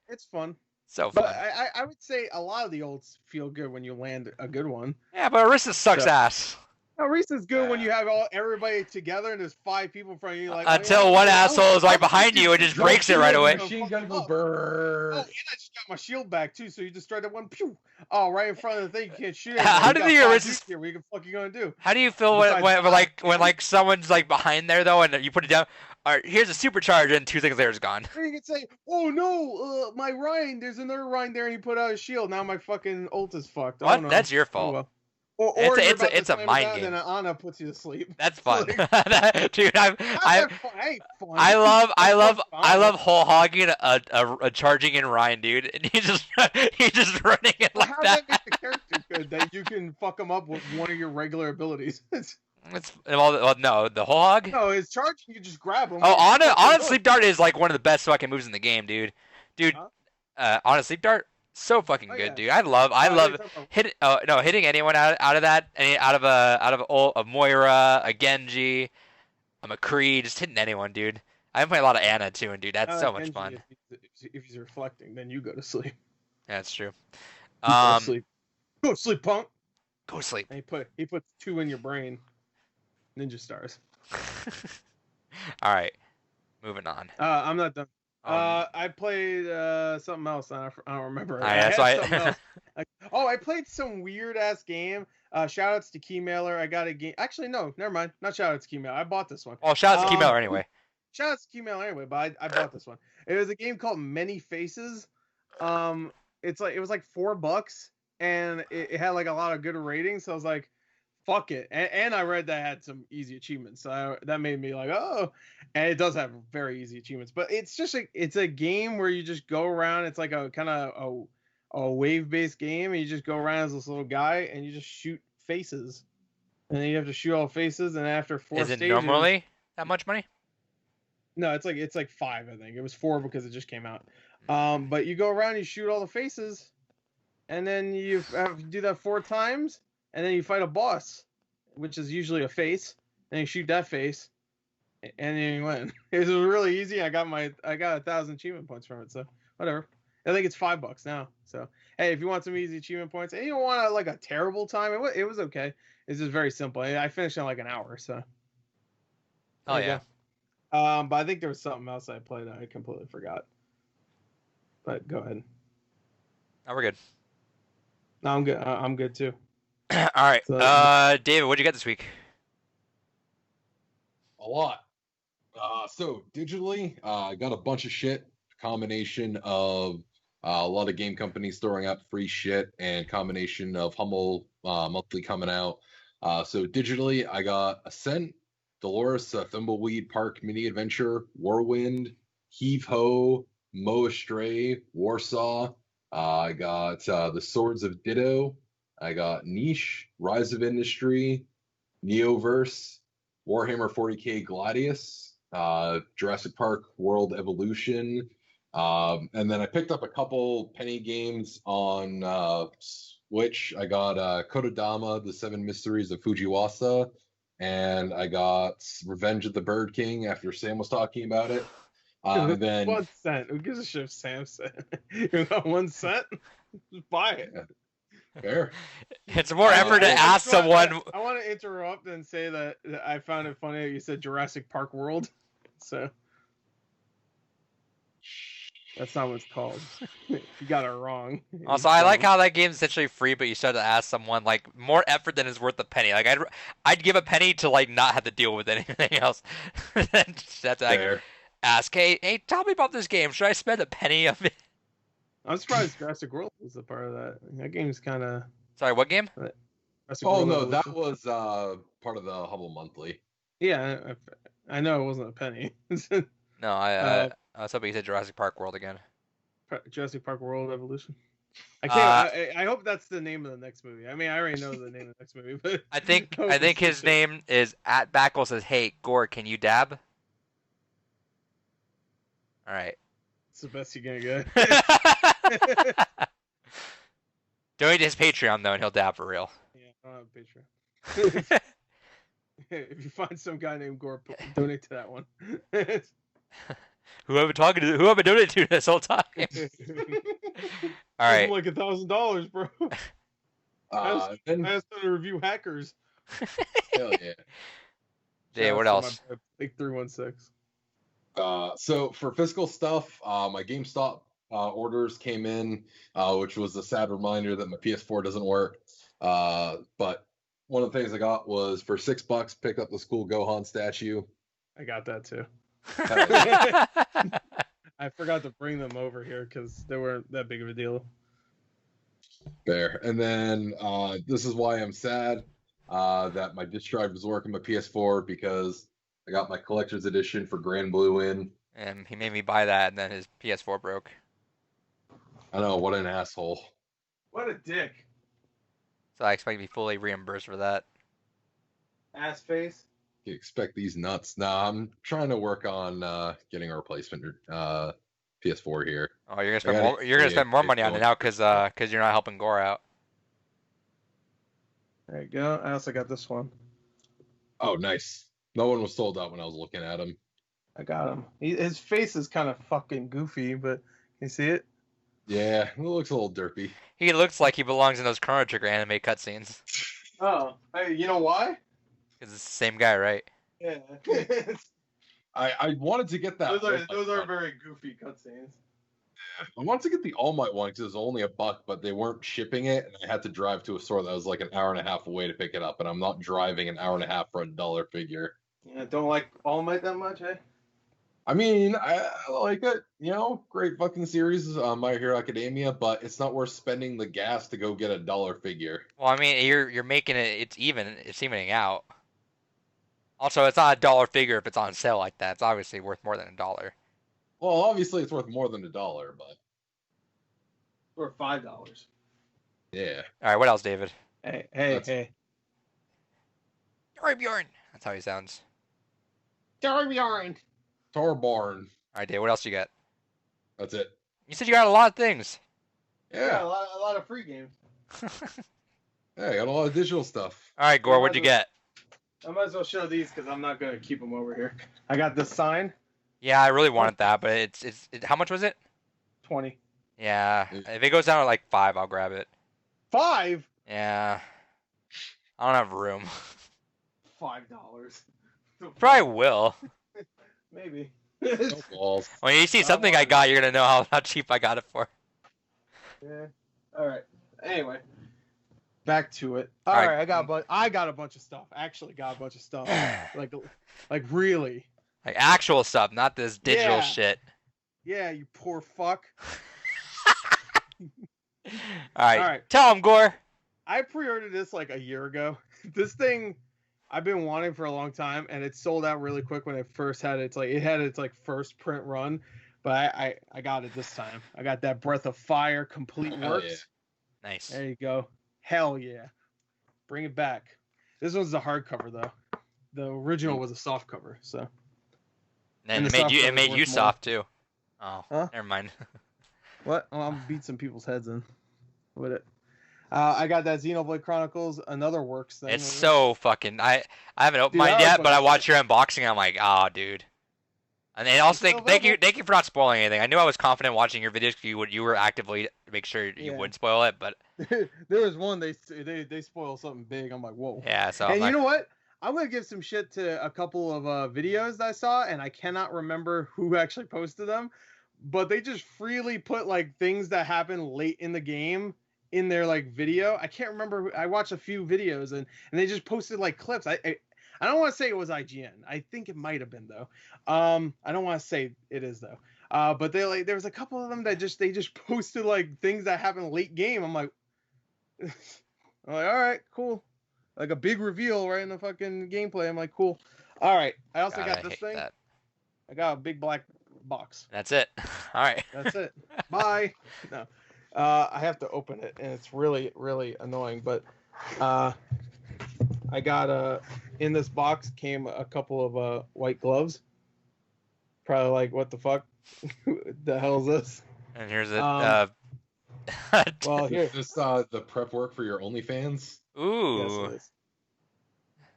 it's fun. So fun. But I would say a lot of the ults feel good when you land a good one. Yeah, but Orisa sucks ass. No, Orisa's good when you have everybody together and there's 5 people in front of you. Like until one asshole is right behind you and just breaks it right away. Machine gun go burr. Oh, and I just got my shield back too, so you just straight up one pew. Oh, right in front of the thing, you can't shoot it. How do you Orisa's here? What the fuck you gonna do? How do you feel when someone's like behind there though, and you put it down? All right, here's a supercharge, and 2 seconds later it's gone. Or you can say, "Oh no, my Ryan, there's another Ryan there, and he put out his shield. Now my fucking ult is fucked." What? Oh, that's your fault. Oh, well. Or it's a mind game. And Ana puts you to sleep. That's fun, dude. I love whole hogging a charging in Ryan, dude, and he's just running it like how that. Make the character good that you can fuck him up with one of your regular abilities. No, the whole hog. No, his charging you just grab him. Oh, Ana sleep dart is like one of the best fucking moves in the game, dude. Ana sleep dart. So fucking good, dude. I love hitting anyone out of that, out of a Moira, a Genji, a McCree, just hitting anyone, dude. I've been playing a lot of Ana too, and dude, that's so much fun. If he's reflecting, then you go to sleep. Yeah, that's true. Go to sleep, punk. Go to sleep. And he puts 2 in your brain. Ninja stars. All right, moving on. I'm not done. I played something else. I don't remember. I played some weird ass game. Shout outs to Keymailer. I got a game. Actually, no, never mind. Not shout outs to Keymailer. I bought this one. Oh, shout outs to Keymailer anyway. Shout outs to Keymailer anyway. But I bought this one. It was a game called Many Faces. It was like $4, and it had like a lot of good ratings. So I was like, fuck it. And I read that it had some easy achievements. So that made me like, oh. And it does have very easy achievements. But it's just it's a game where you just go around. It's like a kind of a wave-based game. And you just go around as this little guy and you just shoot faces. And then you have to shoot all faces. And after 4 stages... Is it normally that much money? No, it's like 5, I think. It was 4 because it just came out. But you go around, you shoot all the faces. And then you have to do that 4 times. And then you fight a boss, which is usually a face, and you shoot that face, and then you win. It was really easy. I got 1,000 achievement points from it, so whatever. I think it's $5 now. So hey, if you want some easy achievement points, and you don't want like a terrible time, it was okay. It's just very simple. I finished in like an hour, so. Oh yeah. But I think there was something else I played that I completely forgot. But go ahead. Oh, we're good. No, I'm good. I'm good too. All right. So, David, what'd you get this week? A lot. So digitally, I got a bunch of shit. A combination of a lot of game companies throwing out free shit and combination of Hummel monthly coming out. So digitally, I got Ascent, Dolores, Thimbleweed Park Mini Adventure, Warwind, Heave Ho, Mo Astray, Warsaw. I got the Swords of Ditto, I got Niche, Rise of Industry, Neoverse, Warhammer 40k Gladius, Jurassic Park World Evolution, and then I picked up a couple penny games on Switch. I got Kodadama, The Seven Mysteries of Fujiwasa, and I got Revenge of the Bird King after Sam was talking about it. And then 1 cent. Who gives a shit if Sam said you got 1 cent? Just buy it. Yeah. Fair. It's more effort to ask someone. I want to interrupt and say that I found it funny that you said Jurassic Park World. So that's not what it's called. You got it wrong. Also, I like how that game's essentially free, but you still have to ask someone like more effort than is worth a penny. Like I'd give a penny to like not have to deal with anything else. Just have to like, ask, hey, tell me about this game. Should I spend a penny of it? I'm surprised Jurassic World was a part of that. That game's kind of. Sorry, what game? Oh no, that was part of the Hubble Monthly. Yeah, I know it wasn't a penny. No, I was hoping you said Jurassic Park World again. Jurassic Park World Evolution. I can't. I hope that's the name of the next movie. I mean, I already know the name of the next movie, but I think his name is @Backle says, "Hey, Gore, can you dab?" All right. It's the best you're gonna get. Donate to his Patreon though, and he'll dab for real. Yeah, I don't have a Patreon. If you find some guy named Gore, donate to that one. Who I've been donating to this whole time. All right. Like $1,000, bro. I asked them to review Hackers. Hell yeah. Yeah. What else? Like 316. So for physical stuff, my GameStop orders came in, which was a sad reminder that my PS4 doesn't work. But one of the things I got was for $6, pick up the School Gohan statue. I got that too. I forgot to bring them over here because they weren't that big of a deal. Fair. And then this is why I'm sad that my disk drive was working my PS4, because I got my collector's edition for Grand Blue in. And he made me buy that, and then his PS4 broke. I know, what an asshole. What a dick. So I expect to be fully reimbursed for that. Ass face. You expect these nuts. Nah, I'm trying to work on getting a replacement PS4 here. Oh, you're gonna spend more money on it now because you're not helping Gore out. There you go. I also got this one. Oh, nice. No one was sold out when I was looking at him. I got him. His face is kind of fucking goofy, but can you see it? Yeah, it looks a little derpy. He looks like he belongs in those Chrono Trigger anime cutscenes. Oh, hey, you know why? Because it's the same guy, right? Yeah. I wanted to get that. Those are very goofy cutscenes. I wanted to get the All Might one because it was only $1, but they weren't shipping it, and I had to drive to a store that was like an hour and a half away to pick it up, and I'm not driving an hour and a half for $1 figure. Yeah, don't like All Might that much, eh? I mean, I like it. You know, great fucking series, My Hero Academia, but it's not worth spending the gas to go get a $1 figure. Well, I mean, you're making it. It's evening out. Also, it's not $1 figure if it's on sale like that. It's obviously worth more than $1. Well, obviously it's worth more than $1, but or $5. Yeah. All right, what else, David? Hey. Torbjorn. That's how he sounds. Torbjorn. Torborn. All right, Dave. What else you got? That's it. You said you got a lot of things. Yeah, a lot of free games. Yeah, I got a lot of digital stuff. All right, Gore. What'd you get? I might as well show these because I'm not gonna keep them over here. I got this sign. Yeah, I really wanted that, but it's how much was it? 20. Yeah, if it goes down to like 5, I'll grab it. 5? Yeah, I don't have room. $5. Probably will. Maybe. No balls. When you see something I got, you're gonna know how cheap I got it for. Yeah. All right. Anyway, back to it. All right. I got a bunch of stuff. Actually, got a bunch of stuff. like really. Like actual stuff, not this digital shit. Yeah, you poor fuck. All right. Tell him, Gore. I pre-ordered this like a year ago. This thing I've been wanting for a long time, and it sold out really quick when it first had its first print run. But I got it this time. I got that Breath of Fire Complete Works. Yeah. Nice. There you go. Hell yeah. Bring it back. This one's the hardcover though. The original was a soft cover, so. And it made you soft too. Oh, huh? Never mind. What? Oh, I'll beat some people's heads in with it. I got that Xenoblade Chronicles, another works thing. It's so fucking. I haven't opened mine yet, but I watched your unboxing. And I'm like, oh, dude. And also, thank you for not spoiling anything. I knew I was confident watching your videos because you were actively make sure you wouldn't spoil it, but there was one they spoil something big. I'm like, whoa. Yeah. So. And you know what? I'm gonna give some shit to a couple of videos that I saw, and I cannot remember who actually posted them, but they just freely put like things that happen late in the game in their like video. I can't remember. I watched a few videos and they just posted like clips. I don't want to say it was IGN. I think it might have been though. I don't want to say it is though. But there was a couple of them that they just posted like things that happen late game. I'm like, all right, cool. Like a big reveal right in the fucking gameplay. I'm like, cool. All right. I also got this thing. I got a big black box. That's it. All right. That's it. Bye. No. I have to open it, and it's really, really annoying. But I got in this box came a couple of white gloves. Probably like, what the fuck? The hell is this? And here's it. Well, here. Is this the prep work for your OnlyFans? Ooh. Yes, it is.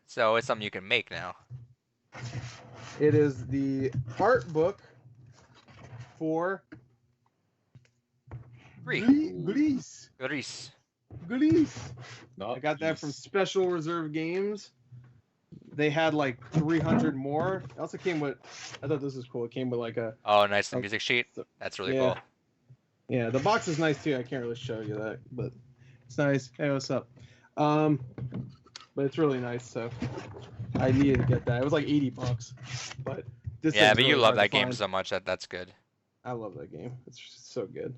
So it's something you can make now. It is the art book for Greece. I got that from Special Reserve Games. They had like 300 more. It also came with, I thought this was cool. It came with like a... Oh, nice. The music sheet. That's really cool. Yeah, the box is nice too. I can't really show you that, but it's nice. Hey, what's up? But it's really nice, so I needed to get that. It was like $80, but this. Yeah, but really you love that game so much that's good. I love that game. It's so good.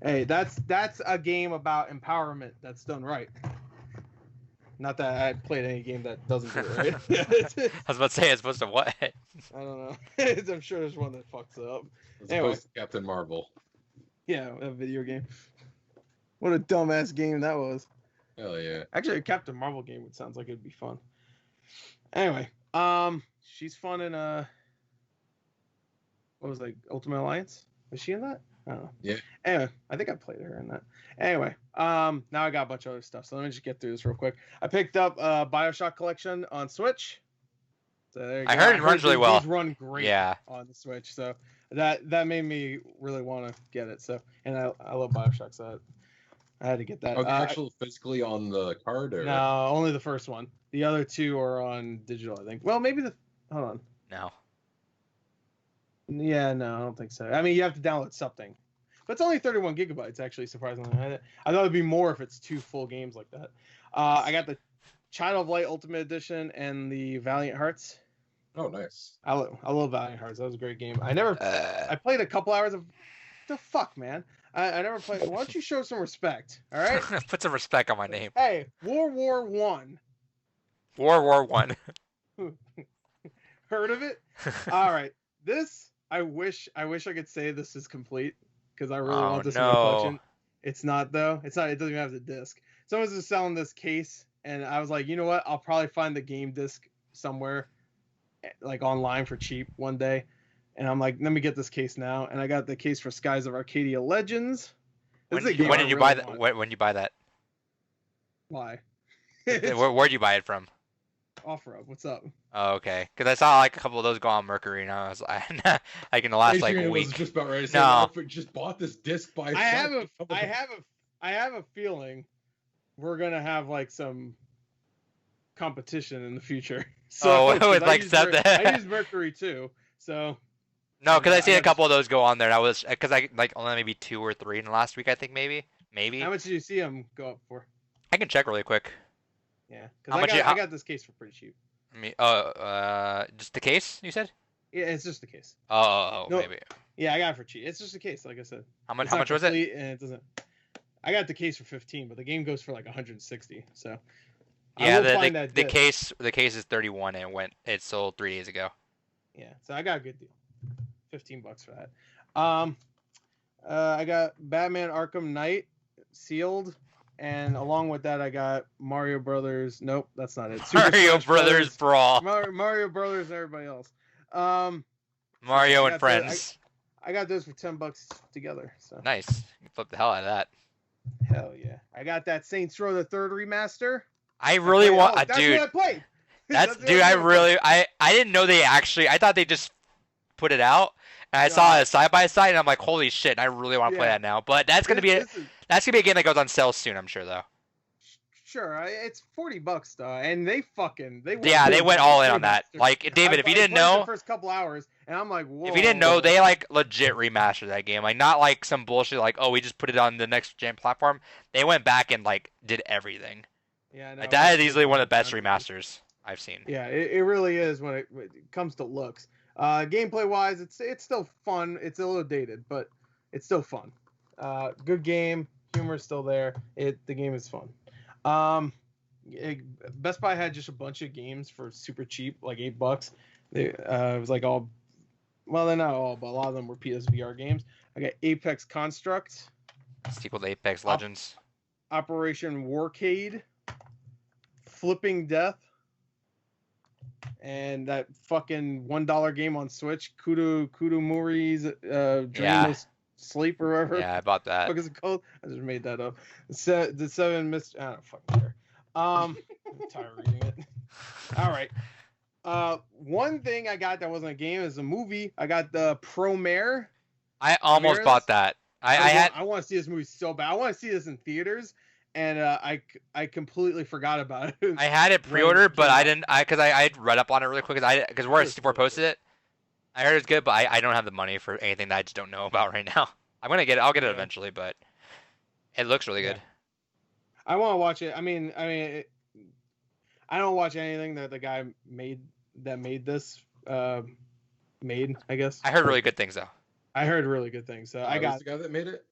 Hey, that's a game about empowerment that's done right. Not that I played any game that doesn't do it right. I was about to say, as opposed to what? I don't know. I'm sure there's one that fucks up. Anyway, Captain Marvel. Yeah, a video game. What a dumbass game that was. Hell yeah. Actually, a Captain Marvel game would sounds like it'd be fun. Anyway, she's fun in what was like Ultimate Alliance? Was she in that? I don't know. Yeah. Anyway, I think I played her in that. Anyway, now I got a bunch of other stuff, so let me just get through this real quick. I picked up BioShock Collection on Switch. So there you go. I heard it runs really well. These run great on the Switch, so that made me really want to get it. So, and I love BioShock, so I had to get that. Are they actually physically on the card? Or? No, only the first one. The other two are on digital, I think. Well, maybe hold on. No. Yeah, no, I don't think so. I mean, you have to download something. But it's only 31 gigabytes, actually, surprisingly. I thought it'd be more if it's 2 full games like that. I got the Child of Light Ultimate Edition and the Valiant Hearts. Oh, nice. I love Valiant Hearts. That was a great game. I played a couple hours of... The fuck, man? I never played... Why don't you show some respect, all right? Put some respect on my name. Hey, World War One. World War One. Heard of it? All right. This, I wish I could say this is complete, because I really want this in my collection. It's not, though. It's not. It doesn't even have the disc. Someone's just selling this case, and I was like, you know what? I'll probably find the game disc somewhere, like online for cheap one day. And I'm like, let me get this case now. And I got the case for Skies of Arcadia Legends. When did you buy that? When you buy that? Why? Where'd you buy it from? OfferUp. What's up? Oh, okay. Because I saw like a couple of those go on Mercury, and I was like, like in the last like week. Was just about ready to say, no. If just bought this disc by itself. I have a feeling we're gonna have like some competition in the future. So with like I use Mercury too, so. No, because I seen a couple of those go on there, and I was because I like only maybe 2 or 3 in the last week, I think maybe. How much did you see them go up for? I can check really quick. Yeah, because I got this case for pretty cheap. I mean, just the case you said? Yeah, it's just the case. Oh, no, maybe. Yeah, I got it for cheap. It's just a case, like I said. How much was it? And it doesn't. I got the case for 15, but the game goes for like 160. So. Yeah, the case is 31 and it sold 3 days ago. Yeah, so I got a good deal. $15 for that. I got Batman Arkham Knight sealed. And along with that, I got Mario Brothers. Nope, that's not it. Mario Brothers Brawl. Mario Brothers and everybody else. Mario and Friends. I got those for $10 together. So nice. You flipped the hell out of that. Hell yeah! I got that Saints Row the Third remaster. I really want, that's dude. what I played. That's dude. I didn't know they actually. I thought they just put it out. And I saw it side by side, and I'm like, holy shit! I really want to play that now. But that's gonna be a game that goes on sale soon. I'm sure though. Sure, it's $40 though, and they went all in on that. Like David, if you didn't know, the first couple hours, and I'm like, whoa. If you didn't know, they like legit remastered that game. Like not like some bullshit like, oh, we just put it on the next gen platform. They went back and like did everything. Yeah, no, like, that is easily one of the best remasters I've seen. Yeah, it really is when it comes to looks. Gameplay wise, it's still fun. It's a little dated, but it's still fun. Good game. Humor's still there. The game is fun. Best Buy had just a bunch of games for super cheap, like $8. It was like all, well, they're not all, but a lot of them were PSVR games. I got Apex Construct, sequel to Apex Legends, Operation Warcade, Flipping Death, and that fucking $1 game on Switch, Kudumuri's Dreamless Sleep or whatever. Yeah, I bought that. What is it called? I just made that up. The seven mist. I don't fucking care. I'm tired of reading it. All right. One thing I got that wasn't a game is a movie. I got the Promare. I almost bought that. I want to see this movie so bad. I want to see this in theaters, and I completely forgot about it. I had it pre-ordered, but I didn't. Because I read up on it really quick. Because where 64 posted it. I heard it's good, but I don't have the money for anything that I just don't know about right now. I'm gonna get it. I'll get it eventually, but it looks really good. I want to watch it. I mean, I don't watch anything that the guy made this made. I guess I heard really good things though. I heard really good things. So I got the guy that made it.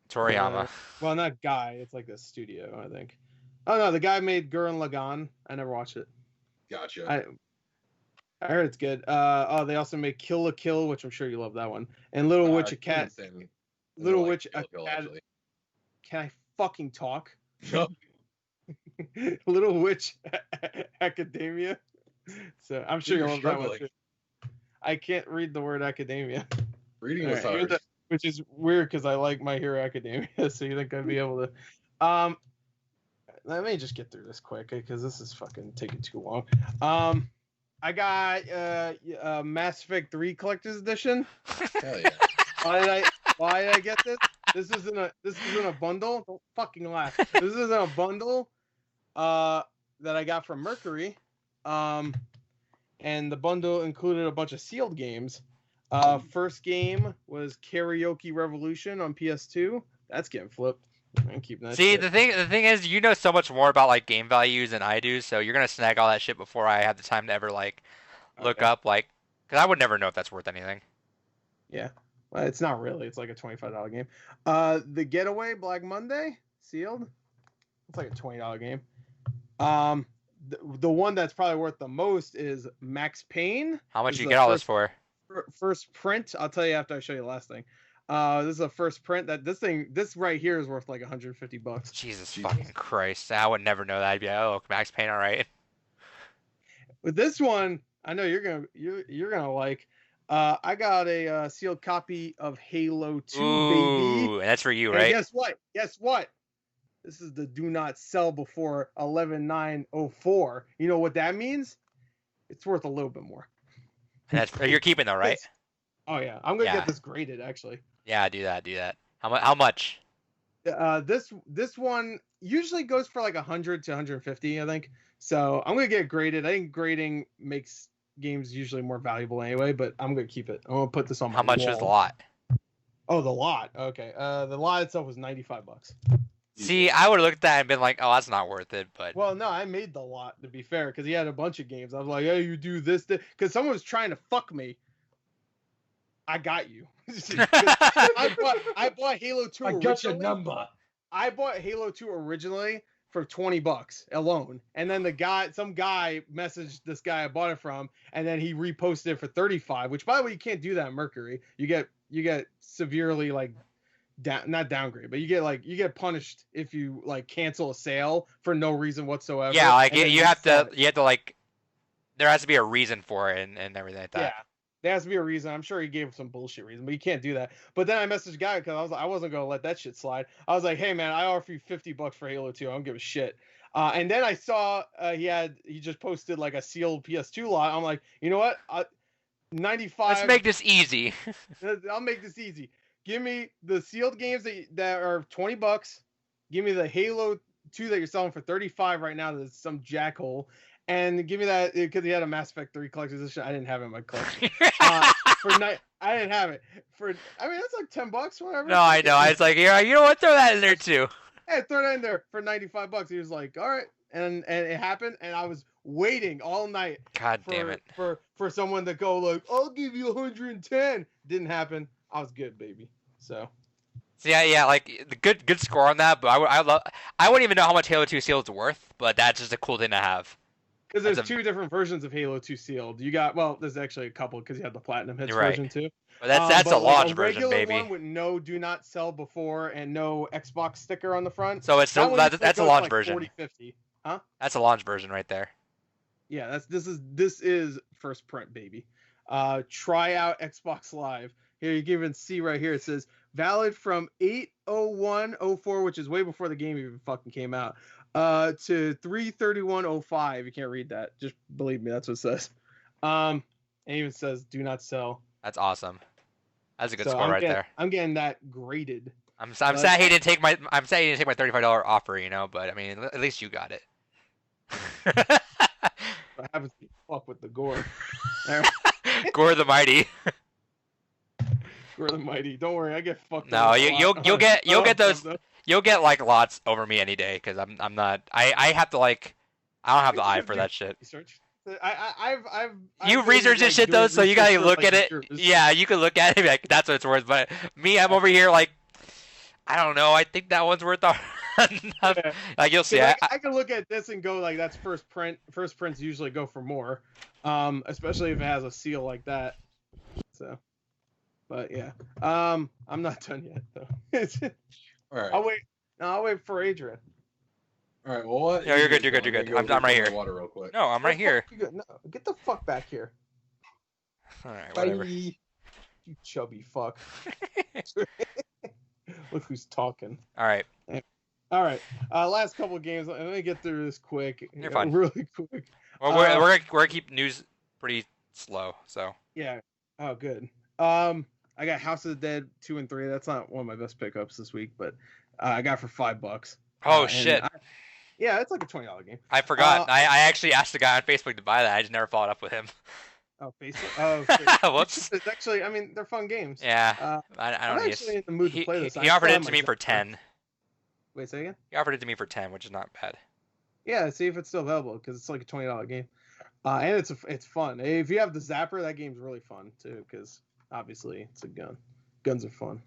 Toriyama. Well, not guy. It's like the studio, I think. Oh no, the guy made Gurren Lagann. I never watched it. Gotcha. I heard it's good. They also made Kill la Kill, which I'm sure you love that one. And Little Witch a Cat. Little Witch a Cat. Can I fucking talk? Little Witch Academia. So I'm sure you love that one too. I can't read the word academia. Reading is hard. Which is weird because I like My Hero Academia, so you think I'd be able to. Let me just get through this quick because this is fucking taking too long. I got Mass Effect 3 Collector's Edition. Hell yeah. Why did I get this? This is in a bundle. Don't fucking laugh. This is in a bundle that I got from Mercury. And the bundle included a bunch of sealed games. First game was Karaoke Revolution on PS2. That's getting flipped. I'm keeping that. See, shit. the thing is, you know so much more about like game values than I do, so you're gonna snag all that shit before I have the time to ever like look up because I would never know if that's worth anything. Yeah, well, it's not really. It's like a $25 game. The Getaway Black Monday sealed. It's like a $20 game. The one that's probably worth the most is Max Payne. How much you get all this for? First print. I'll tell you after I show you the last thing. This is a first print. This right here is worth like $150. Jesus fucking Christ! I would never know that. I'd be like, oh, Max Payne, all right. With this one, I know you're gonna like. I got a sealed copy of Halo 2, baby. And that's for you, and right? Guess what? This is the do not sell before 11/9/04. You know what that means? It's worth a little bit more. And you're keeping though, right? Oh yeah, I'm gonna get this graded actually. Yeah, do that. How much? This one usually goes for like 100 to 150, I think. So I'm gonna get it graded. I think grading makes games usually more valuable anyway, but I'm gonna keep it. I'm gonna put this on my How much wall. was the lot? Oh, the lot. Okay. The lot itself was $95. See, I would have looked at that and been like, oh, that's not worth it. But well, no, I made the lot to be fair because he had a bunch of games. I was like, hey, you do this, because someone was trying to fuck me. I got you. I bought Halo 2 originally. I got your number. I bought Halo 2 originally for $20 alone. And then some guy messaged this guy I bought it from, and then he reposted it for $35, which by the way, you can't do that at Mercury. You get severely like not downgrade, but you get punished if you like cancel a sale for no reason whatsoever. Yeah, like you have to like, there has to be a reason for it and everything like that. Yeah, there has to be a reason. I'm sure he gave some bullshit reason, but you can't do that. But then I messaged the guy because I wasn't gonna let that shit slide. I was like, hey man, I offer you $50 for Halo 2. I don't give a shit. And then I saw he just posted like a sealed PS2 lot. I'm like, you know what? 95. Let's make this easy. I'll make this easy. Give me the sealed games that are $20. Give me the Halo 2 that you're selling for $35 right now. That's some jackhole. And give me that because he had a Mass Effect 3 collector's edition. I didn't have it in my collection. I didn't have it I mean, that's like $10, whatever. No, I know. I was like, yeah, you know what? Throw that in there too. Yeah, throw that in there for $95. He was like, all right, and it happened, and I was waiting all night. God damn it. For someone to go like, I'll give you 110. Didn't happen. I was good, baby. So. Yeah, like the good score on that. But I wouldn't even know how much Halo 2 sealed is worth. But that's just a cool thing to have. Because there's two different versions of Halo 2 sealed. You got there's actually a couple because you have the Platinum Hits version too. But that's a launch version, baby. A regular one with no do not sell before and no Xbox sticker on the front. So it's that's a launch version. 40, 50. Huh? That's a launch version right there. Yeah, this is first print, baby. Try out Xbox Live. Here you can even see right here. It says valid from 8/01/04, which is way before the game even fucking came out. To 3/31/05. You can't read that. Just believe me, that's what it says. It even says do not sell. That's awesome. That's a good score right there. I'm getting that graded. I'm sad he didn't take my $35 offer, you know, but I mean at least you got it. What happens to fuck with the gore? Gore the Mighty. Gore the Mighty. Don't worry, I get fucked. No, you'll get those. You'll get like lots over me any day because I'm not. I have to like. I don't have the eye for that shit. Research. I've you research this shit though, so you gotta look at it. Yeah, you can look at it and be like, that's what it's worth. But me, I'm over here like, I don't know. I think that one's worth enough. Yeah. Like you'll see. I can look at this and go like, that's first print. First prints usually go for more, especially if it has a seal like that. So, but yeah, I'm not done yet though. All right. I'll wait for Adrian. All right. Well, what? No, you're good. You're good. I'm right here. Water real quick. No, I'm right here. No, get the fuck back here. All right. Whatever. You chubby fuck. Look who's talking. All right. Last couple of games. Let me get through this quick. You're fine. Really quick. Well, we're gonna keep news pretty slow. So. Yeah. Oh, good. I got House of the Dead 2 and 3. That's not one of my best pickups this week, but I got it for $5. Oh shit! Yeah, it's like a $20 game. I forgot. I actually asked the guy on Facebook to buy that. I just never followed up with him. Oh, Facebook. Oh, whoops. It's actually, I mean, they're fun games. Yeah. I don't. I'm actually in the mood to play this. He offered it to me for 10. Wait, say again? He offered it to me for 10, which is not bad. Yeah, see if it's still available because it's like a $20 game, and it's fun. If you have the Zapper, that game's really fun too because obviously it's a gun. Guns are fun.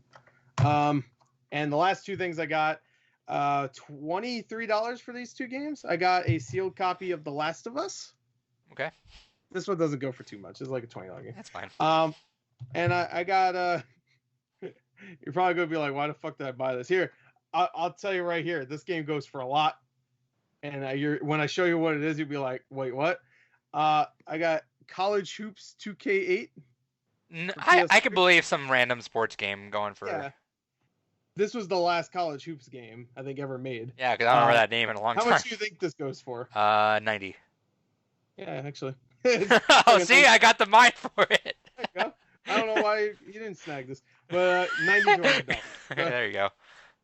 And the last two things I got, $23 for these two games. I got a sealed copy of The Last of Us. Okay. This one doesn't go for too much. It's like a $20 game. That's fine. And I got you're probably gonna be like, why the fuck did I buy this? Here, I'll tell you right here. This game goes for a lot. And when I show you what it is, you'll be like, wait, what? I got College Hoops 2K8. I could believe some random sports game going for. Yeah. This was the last College Hoops game I think ever made. Yeah, because I don't remember that name in a long time. How much do you think this goes for? 90. Yeah, actually. Oh, see, I got the mind for it. There you go. I don't know why you didn't snag this, but $90. There you go.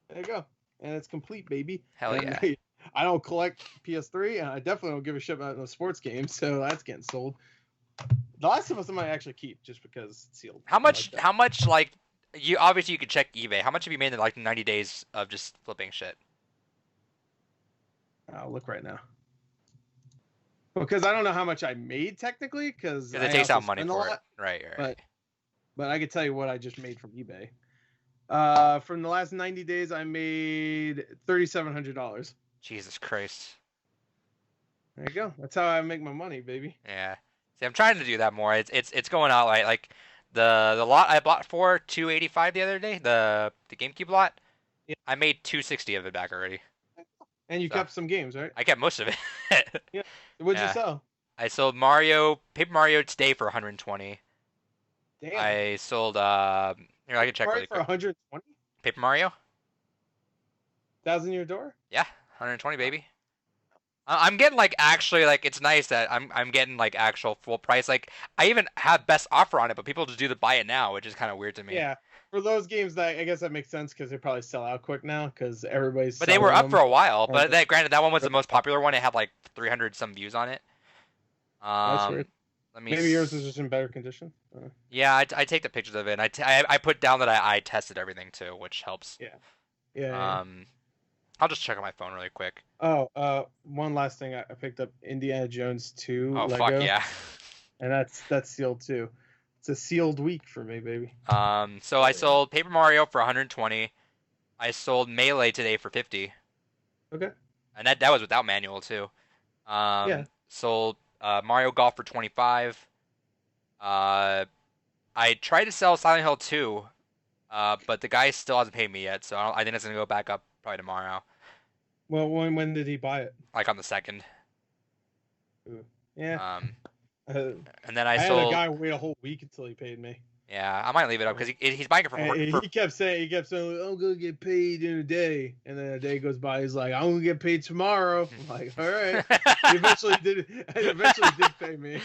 There you go, and it's complete, baby. Hell yeah. I don't collect PS3, and I definitely don't give a shit about the sports games, so that's getting sold. The Last of Us I might actually keep just because it's sealed. How much? How much? Like, you obviously you could check eBay. How much have you made in like 90 days of just flipping shit? I'll look right now. Because I don't know how much I made technically, because it takes out money for it. Right. But I could tell you what I just made from eBay. From the last 90 days, I made $3,700. Jesus Christ. There you go. That's how I make my money, baby. Yeah. See, I'm trying to do that more. It's going out like The lot I bought for $285 the other day, the GameCube lot. Yeah. I made $260 of it back already. And you kept some games, right? I kept most of it. Yeah. What'd you sell? I sold Paper Mario today for 120. Damn. I sold here, I can check really quick. For 120? Paper Mario? 1,000 your door? Yeah, 120 baby. I'm getting like actually like it's nice that I'm getting like actual full price. Like I even have best offer on it, but people just do the buy it now, which is kind of weird to me. Yeah, for those games that I guess that makes sense because they probably sell out quick now because everybody's. But they were up for a while. But granted, that one was the most popular one. It had like 300 some views on it. That's weird. Maybe yours is just in better condition. Yeah, I take the pictures of it. And I put down that I tested everything too, which helps. Yeah. I'll just check on my phone really quick. Oh, one last thing. I picked up Indiana Jones 2 Oh, Lego. fuck yeah. And that's sealed too. It's a sealed week for me, baby. So I sold Paper Mario for 120. I sold Melee today for 50. Okay. And that was without manual too. Sold Mario Golf for 25. I tried to sell Silent Hill 2, but the guy still hasn't paid me yet, so I think it's gonna go back up probably tomorrow. Well, when did he buy it? Like on the 2nd. Ooh. Yeah. And then I sold. had a guy wait a whole week until he paid me. Yeah, I might leave it up because he's buying it for. He kept saying, I'm gonna get paid in a day, and then a day goes by, he's like, I'm gonna get paid tomorrow. I'm like, all right. He eventually did pay me.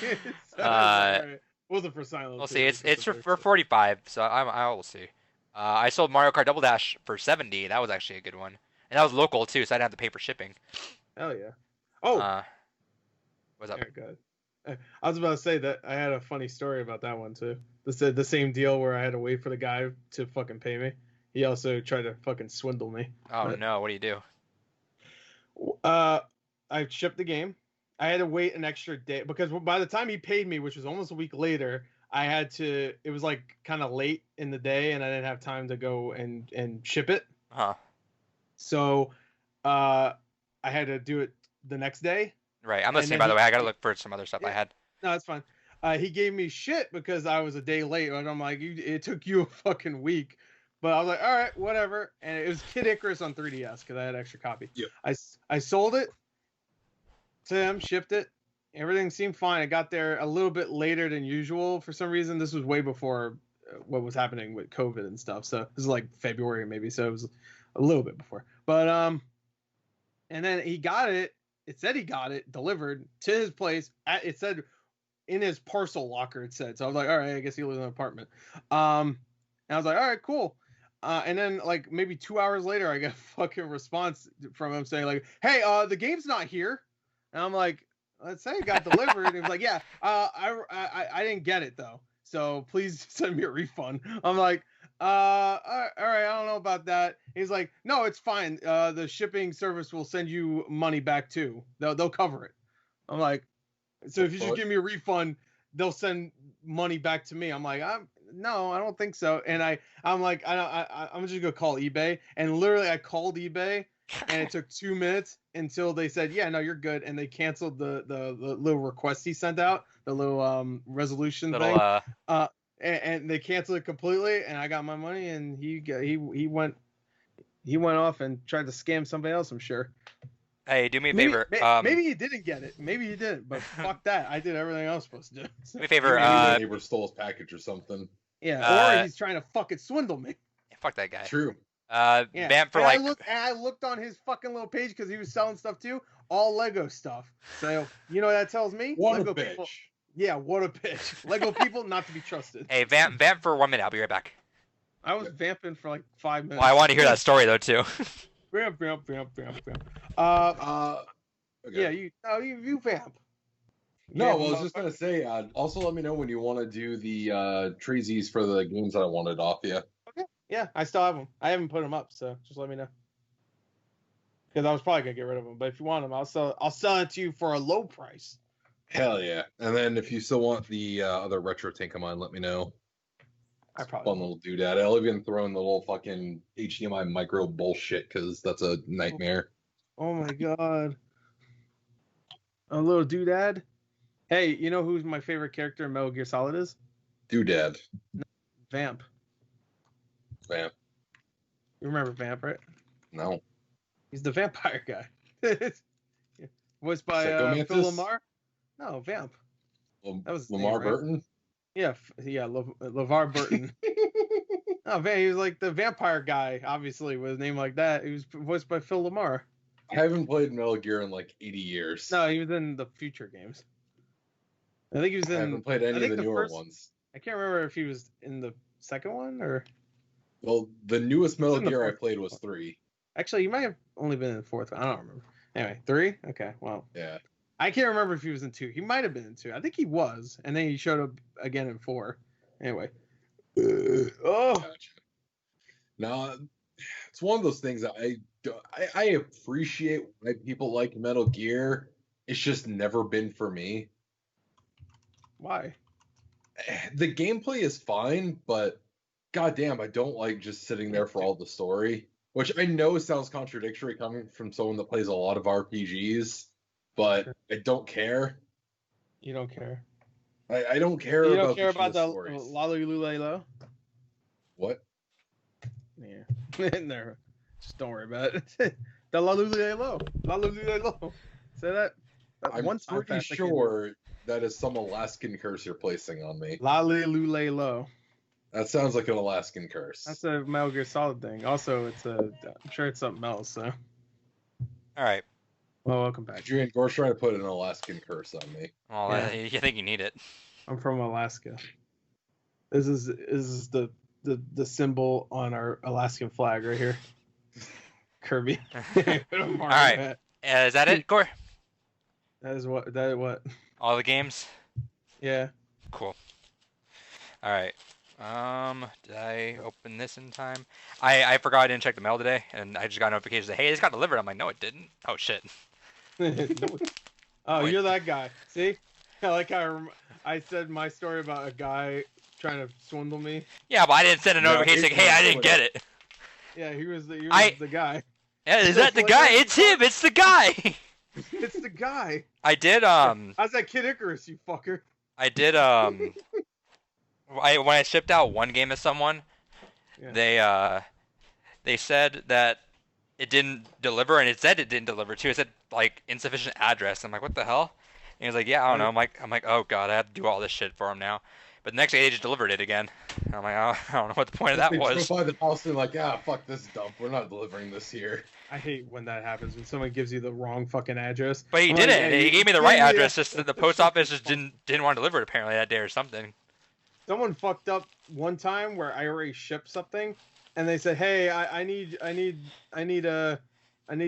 So all right. Wasn't for Silent. We'll see. It's for 45, so I will see. I sold Mario Kart Double Dash for 70. That was actually a good one, and that was local too, so I didn't have to pay for shipping. Hell yeah. Oh. What's up? Very good. I was about to say that I had a funny story about that one too. The same deal where I had to wait for the guy to fucking pay me. He also tried to fucking swindle me. Oh no! What do you do? I shipped the game. I had to wait an extra day because by the time he paid me, which was almost a week later, I had to. It was like kind of late in the day, and I didn't have time to go and ship it. Huh. So, I had to do it the next day. Right. I'm listening, by the way. I gotta look for some other stuff I had. No, that's fine. He gave me shit because I was a day late, and I'm like, it took you a fucking week. But I was like, all right, whatever. And it was Kid Icarus on 3DS because I had extra copy. Yep. I sold it to him, shipped it. Everything seemed fine. I got there a little bit later than usual for some reason. This was way before what was happening with COVID and stuff. So this is like February maybe. So it was a little bit before. But and then he got it. It said he got it delivered to his place. It said in his parcel locker, it said. So I was like, all right, I guess he lives in an apartment. And I was like, all right, cool. And then like maybe 2 hours later, I got a fucking response from him saying like, hey, the game's not here. And I'm like, let's say it got delivered. And he was like, yeah, I didn't get it though. So please send me a refund. I'm like, all right, I don't know about that. He's like, no, it's fine. The shipping service will send you money back too. They'll cover it. I'm like, so if you just give me a refund, they'll send money back to me. I'm like, no, I don't think so. And I'm like, I'm just gonna call eBay. And literally, I called eBay, and it took 2 minutes until they said, yeah, no, you're good. And they canceled the little request he sent out, the little resolution thing. And they canceled it completely, and I got my money, and he went off and tried to scam somebody else, I'm sure. Hey, do me a favor. Maybe he didn't get it. Maybe he didn't, but fuck that. I did everything I was supposed to do. Do me a favor. Maybe neighbor stole his package or something. Yeah, or he's trying to fucking swindle me. Fuck that guy. True. Vamp for I looked on his fucking little page because he was selling stuff too, all Lego stuff. So you know what that tells me? What Lego a bitch. People, yeah, what a bitch. Lego people not to be trusted. Hey, vamp for 1 minute. I'll be right back. I was vamping for like 5 minutes. Well, I want to hear that story though too. Vamp. Okay. Yeah, you vamp. No, well, I was just gonna say. Also, let me know when you want to do the treesies for the games that I wanted off you. Okay. Yeah, I still have them. I haven't put them up, so just let me know. Because I was probably gonna get rid of them, but if you want them, I'll sell it to you for a low price. Hell yeah! And then if you still want the other retro tank of mine, let me know. I probably fun little doodad. I'll even throw in the little fucking HDMI micro bullshit because that's a nightmare. Oh my god. A little doodad. Hey, you know who's my favorite character in Metal Gear Solid is? Doodad. Vamp. Vamp. You remember Vamp, right? No. He's the vampire guy. Voiced by Phil Lamar. No, Vamp. That was Lamar name, right? Burton. Yeah, LeVar Burton. Oh, man, he was like the vampire guy, obviously, with a name like that. He was voiced by Phil Lamar. I haven't played Metal Gear in like 80 years. No, he was in the future games. I think he was in. I haven't played any of the newer ones. I can't remember if he was in the second one or. Well, the newest Metal Gear I played was 3. Actually, he might have only been in the 4th one. I don't remember. Anyway, 3? Okay, well. Yeah. I can't remember if he was in 2. He might have been in 2. I think he was, and then he showed up again in 4. Anyway. Gotcha. No, it's one of those things that I appreciate why people like Metal Gear. It's just never been for me. Why? The gameplay is fine, but goddamn, I don't like just sitting there for all the story. Which I know sounds contradictory coming from someone that plays a lot of RPGs, but I don't care. You don't care. I don't care you about don't care about the stories. Lalululelo? What? Yeah. Never. Just don't worry about it. The Lalululelo. Lalululelo. Say that. I'm pretty sure that is some Alaskan curse you're placing on me. Lalululelo. That sounds like an Alaskan curse. That's a Metal Gear Solid thing. Also, I'm sure it's something else. So. All right. Well, welcome back. Adrian Gore's trying to put an Alaskan curse on me. Well, yeah. You think you need it? I'm from Alaska. This is the symbol on our Alaskan flag right here. Kirby. All right. Is that it, Gore? That is what? All the games? Yeah. Cool. All right. Did I open this in time? I forgot I didn't check the mail today, and I just got a notification that, hey, this got delivered. I'm like, no, it didn't. Oh, shit. Oh, you're that guy. See? I like how I said my story about a guy trying to swindle me. Yeah, but I didn't send a notification saying, hey, I didn't get it. Yeah, he was the guy. Yeah, is that the guy? It's him. It's the guy. It's the guy. I did, How's that Kid Icarus, you fucker? I did, when I shipped out one game to someone, yeah. They said that it didn't deliver, and it said it didn't deliver too. It said like insufficient address. I'm like, what the hell? And he was like, yeah, I don't know. I'm like, oh god, I have to do all this shit for him now. But the next day they just delivered it again. And I'm like, oh, I don't know what the point of that was. They by the house and like, fuck this dump. We're not delivering this here. I hate when that happens, when someone gives you the wrong fucking address. But he did it. He gave me the right address. Just that the post office just didn't want to deliver it apparently that day or something. Someone fucked up one time where I already shipped something, and they said, "Hey, I need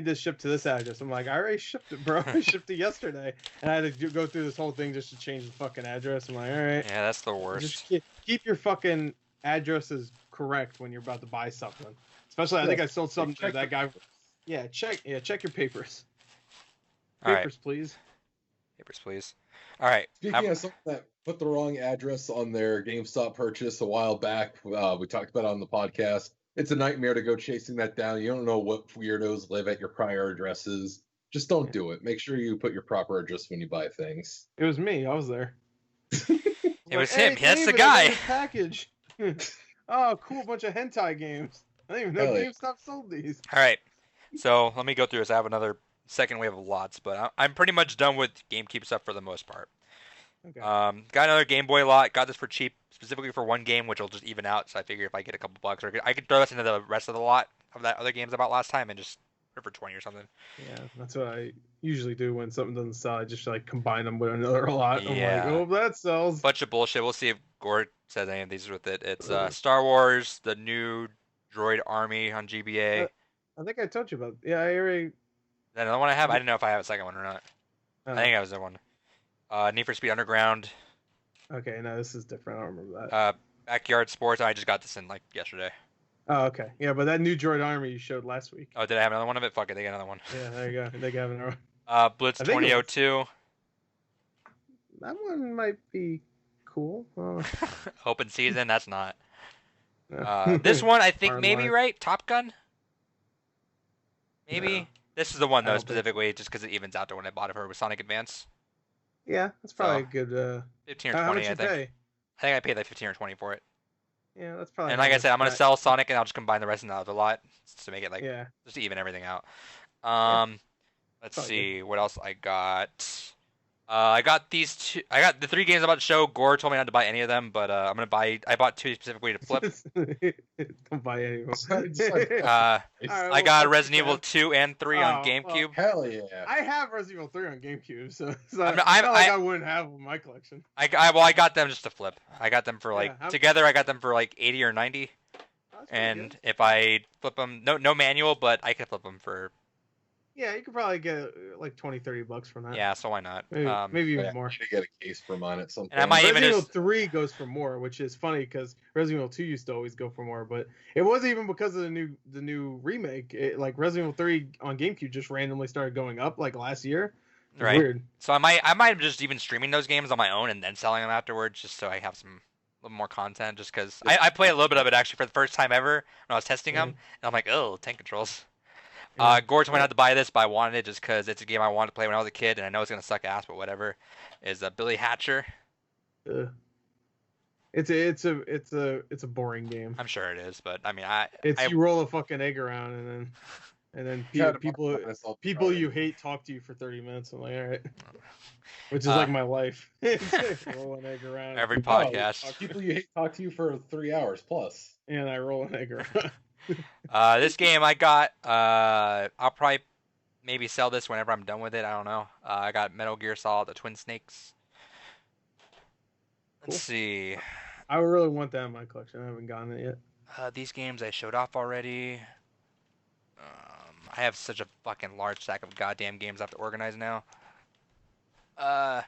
this shipped to this address." I'm like, "I already shipped it, bro. I shipped it yesterday," and I had to go through this whole thing just to change the fucking address. I'm like, "All right." Yeah, that's the worst. Just keep your fucking addresses correct when you're about to buy something. Especially, I think I sold something to that guy. Yeah, check your papers. Papers, please. Papers, please. All right. Speaking of something that put the wrong address on their GameStop purchase a while back, we talked about it on the podcast. It's a nightmare to go chasing that down. You don't know what weirdos live at your prior addresses. Just don't do it. Make sure you put your proper address when you buy things. It was me. I was there. It was him. That's the guy. Package. Oh, cool. Bunch of hentai games. I didn't even know GameStop sold these. All right. So let me go through this. I have another second wave of lots, but I'm pretty much done with GameCube stuff for the most part. Okay. Got another Game Boy lot. Got this for cheap, specifically for one game, which will just even out. So I figure if I get a couple bucks, or I could throw this into the rest of the lot of that other games I bought last time and just put it for 20 or something. Yeah, that's what I usually do when something doesn't sell. I just like combine them with another lot. Yeah. I'm like, oh, that sells. Bunch of bullshit. We'll see if Gord says any of these with it. It's Star Wars, the new Droid Army on GBA. I think I told you about. Yeah, I already. That another one I have. I didn't know if I have a second one or not. I think I was the one. Need for Speed Underground. Okay, no, this is different. I don't remember that. Backyard Sports. I just got this in like yesterday. Oh, okay. Yeah, but that new Droid Army you showed last week. Oh, did I have another one of it? Fuck it, they got another one. Yeah, there you go. They got another one. Blitz 2002. That one might be cool. Open season. That's not. This one I think maybe right. Top Gun. Maybe. No. This is the one though specifically, just because it evens out to when I bought it for with Sonic Advance. Yeah, that's probably a good. 15 or 20, I think. Pay? I think I paid like 15 or 20 for it. Yeah, that's probably. And like I said, I'm gonna sell Sonic, and I'll just combine the rest in the other lot to make it like just to even everything out. Let's see what else I got. I got these two. I got the 3 games I'm about to show. Gore told me not to buy any of them, but I'm gonna buy. I bought 2 specifically to flip. Don't buy any of them. I got Resident Evil 2 and 3 on GameCube. Hell yeah! I have Resident Evil 3 on GameCube, so it's not like I wouldn't have them in my collection. I got them just to flip. I got them for like together. I got them for like 80 or 90. And if I flip them, no manual, but I could flip them for. Yeah, you could probably get like $20-$30 from that. Yeah, so why not? Maybe even more. I should get a case for mine at some point. And I might Resident Evil 3 goes for more, which is funny because Resident Evil 2 used to always go for more, but it wasn't even because of the new remake. Like Resident Evil 3 on GameCube just randomly started going up like last year. Right. Weird. So I might just even streaming those games on my own and then selling them afterwards, just so I have a little more content. Just because I played a little bit of it actually for the first time ever when I was testing them, and I'm like, oh, tank controls. Gore told me not to buy this, but I wanted it just because it's a game I wanted to play when I was a kid, and I know it's gonna suck ass, but whatever. Is Billy Hatcher? It's a boring game. I'm sure it is, but I mean, you roll a fucking egg around and then people you hate talk to you for 30 minutes. I'm like, all right, which is like my life. Roll an egg around. Every podcast. People you hate talk to you for 3 hours plus. And I roll an egg around. This game I got. I'll probably maybe sell this whenever I'm done with it. I don't know. I got Metal Gear Solid: The Twin Snakes. Let's see. I really want that in my collection. I haven't gotten it yet. These games I showed off already. I have such a fucking large stack of goddamn games I have to organize now. I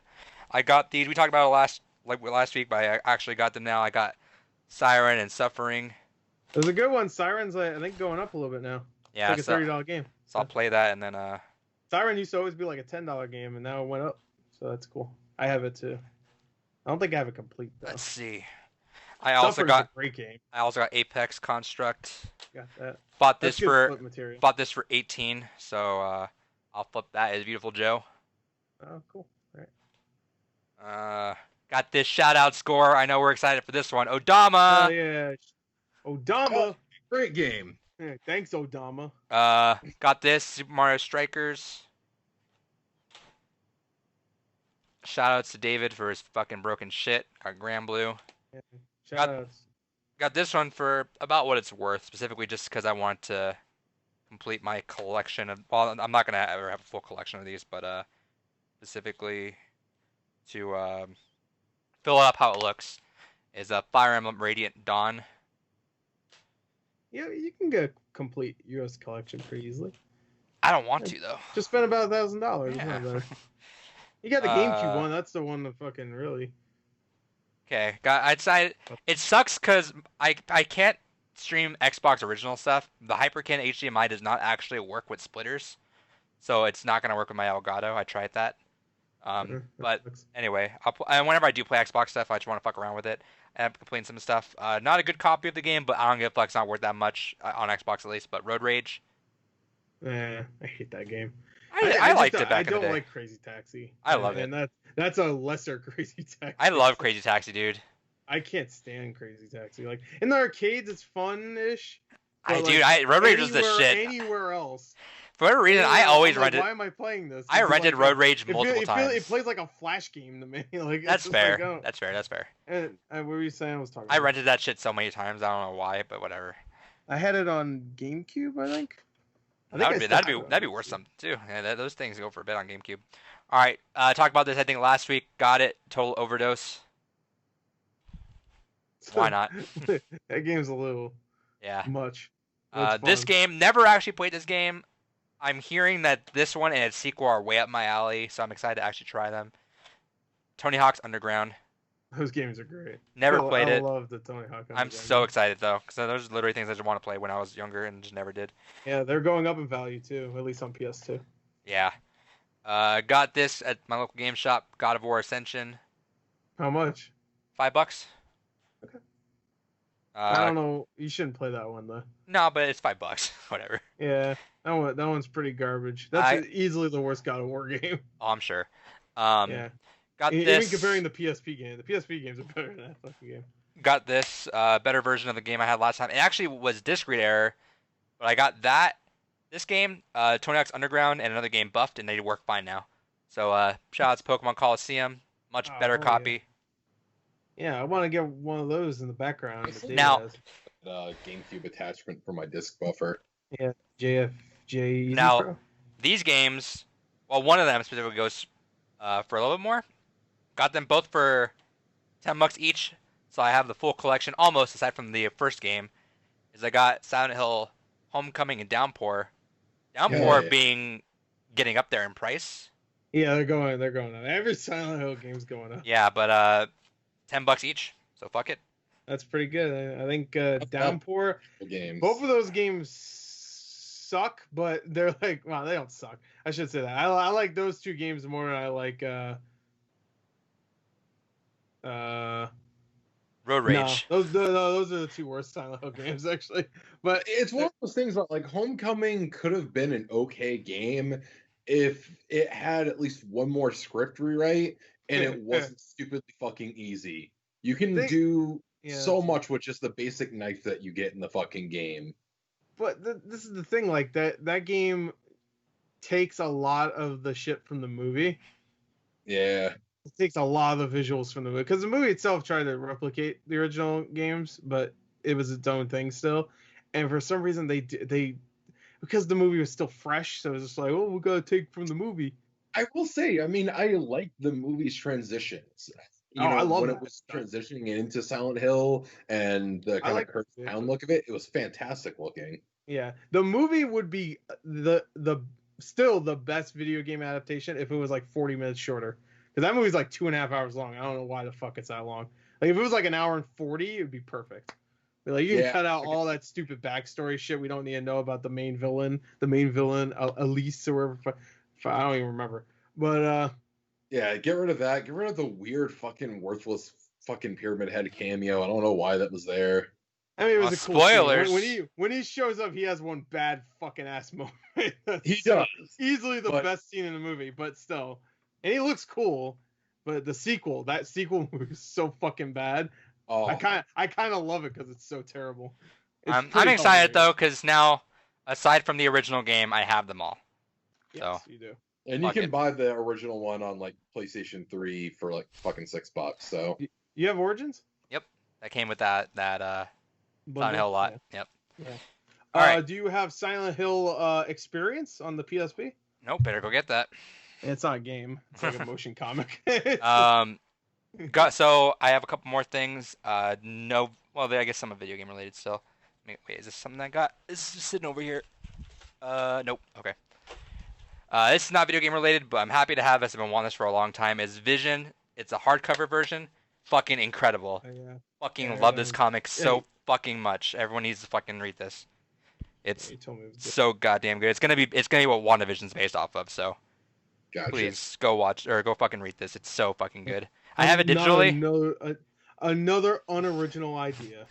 got these. We talked about it last week, but I actually got them now. I got Siren and Suffering. There's a good one. Siren's, I think, going up a little bit now. Yeah, it's like a $30 game. So I'll play that, and then Siren used to always be like a $10 game, and now it went up. So that's cool. I have it too. I don't think I have it complete though. Let's see. I also got a great game. I also got Apex Construct. Got that. Bought this for 18. So I'll flip that as Beautiful Joe. Oh, cool. All right. Got this shout out score. I know we're excited for this one. Odama. Oh yeah. Odama. Great game. Yeah, thanks, Odama. Got this Super Mario Strikers. Shout outs to David for his fucking broken shit. Got Grand Blue. Yeah, shout outs. Got this one for about what it's worth, specifically just because I want to complete my collection of. Well, I'm not gonna ever have a full collection of these, but specifically to fill up how it looks is a Fire Emblem Radiant Dawn. Yeah, you can get a complete US collection pretty easily. I don't want to though. Just spend about $1,000. Yeah. You got the GameCube one. That's the one that fucking really. Okay, I'd say it sucks because I can't stream Xbox original stuff. The Hyperkin HDMI does not actually work with splitters, so it's not gonna work with my Elgato. I tried that. But anyway, whenever I do play Xbox stuff, I just want to fuck around with it. I'm completing some stuff. Not a good copy of the game, but I don't give a fuck. It's not worth that much on Xbox at least. But Road Rage. I hate that game. I liked it back in the day. I don't like Crazy Taxi. I love it. And that's a lesser Crazy Taxi. I love Crazy Taxi, dude. I can't stand Crazy Taxi. Like in the arcades, it's fun-ish. Road Rage was the shit. Anywhere else. For whatever reason, I always rented. Why am I playing this? I rented Road Rage multiple times. It plays like a Flash game to me. Like that's fair. That's fair. That's fair. And what were you saying? I rented that shit so many times. I don't know why, but whatever. I had it on GameCube, I think. That'd be worth something too. Yeah, those things go for a bit on GameCube. All right, talked about this I think last week. Got it. Total Overdose. Why not? That game's a little much. This game, never actually played this game. I'm hearing that this one and its sequel are way up my alley, so I'm excited to actually try them. Tony Hawk's Underground. Those games are great. Never played it. I love the Tony Hawk Underground. I'm so excited though, because those are literally things I just want to play when I was younger and just never did. Yeah, they're going up in value too, at least on PS2. Yeah. Got this at my local game shop, God of War Ascension. How much? $5. Okay. I don't know. You shouldn't play that one though. No, but it's $5. Whatever. Yeah, that one's pretty garbage. That's easily the worst God of War game. Oh, I'm sure. Yeah. Got Even this. comparing the PSP game, the PSP games are better than that fucking game. Got this better version of the game I had last time. It actually was disc read error, but I got this game, Tony Hawk's Underground, and another game buffed, and they work fine now. So shout out to Pokemon Coliseum, much better copy. Yeah, I want to get one of those in the background. Now, GameCube attachment for my disc buffer. Yeah, JFJ. Now, Pro. These games, well, one of them specifically goes for a little bit more. Got them both for $10 each, so I have the full collection almost, aside from the first game. Is I got Silent Hill, Homecoming, and Downpour. Downpour getting up there in price. Yeah, they're going up. Every Silent Hill game's going up. Yeah, but $10 each, so fuck it. That's pretty good. I think Downpour. Games. Both of those games suck, but they're like, well, they don't suck. I should say that. I like those two games more than I like. Road Rage. No, those are the two worst Silent Hill games, actually. But it's one of those things that, like, Homecoming could have been an okay game if it had at least one more script rewrite and it wasn't stupidly fucking easy. You can do so much with just the basic knife that you get in the fucking game. But this is the thing, like, that game takes a lot of the shit from the movie. Yeah. It takes a lot of the visuals from the movie, because the movie itself tried to replicate the original games, but it was its own thing still. And for some reason, they because the movie was still fresh, so it was just like, oh, we gotta take from the movie. I will say, I mean, I like the movie's transitions. I love when it was transitioning into Silent Hill and the kind of cursed town look of it. It was fantastic looking. Yeah, the movie would be still the best video game adaptation if it was like 40 minutes shorter. Because that movie's like 2.5 hours long. I don't know why the fuck it's that long. Like, if it was like an hour and 40, it would be perfect. Like, you can cut out all that stupid backstory shit we don't need to know about the main villain, Elise, or whatever. I don't even remember. But, yeah, get rid of that. Get rid of the weird fucking worthless fucking Pyramid Head cameo. I don't know why that was there. I mean, it was a cool spoilers. Scene. When he shows up, he has one bad fucking ass moment. He does. Easily the best scene in the movie, but still. And he looks cool, but that sequel was so fucking bad. Oh. I kind of love it because it's so terrible. I'm excited though, because now, aside from the original game, I have them all. Yes, so you do. And you can buy the original one on like PlayStation 3 for like fucking $6. So you have Origins? Yep, that came with that Silent Hill lot. Yeah. Yep. Yeah. All right. Do you have Silent Hill Experience on the PSP? Nope, better go get that. It's not a game. It's like a motion comic. So I have a couple more things. I guess some are video game related still. Wait, is this something I got? This is just sitting over here. Nope. Okay. This is not video game related, but I'm happy to have this. I've been wanting this for a long time. Is Vision? It's a hardcover version. Fucking incredible. Fucking love this comic so fucking much. Everyone needs to fucking read this. It's so goddamn good. It's gonna be what WandaVision's based off of. So. Gotcha. Please go watch or go fucking read this. It's so fucking good. I have it digitally. Another unoriginal idea.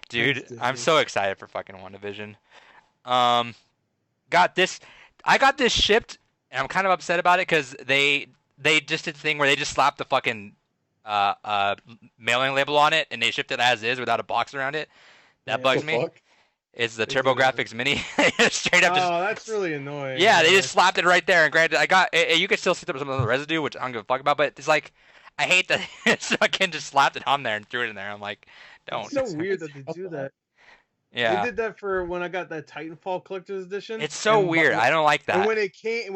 Dude, I'm so excited for fucking WandaVision. Got this. I got this shipped, and I'm kind of upset about it because they just did the thing where they just slapped the fucking mailing label on it, and they shipped it as is without a box around it. That bugs me. Fuck? It's the TurboGraphics Mini. Straight up. That's really annoying. Yeah, they just slapped it right there. And granted, you could still see some of the residue, which I don't give a fuck about. But it's like, I hate that fucking just slapped it on there and threw it in there. I'm like, don't. It's so weird that they do that. Yeah. They did that for when I got that Titanfall collector's edition. It's so weird. I don't like that. And when it came,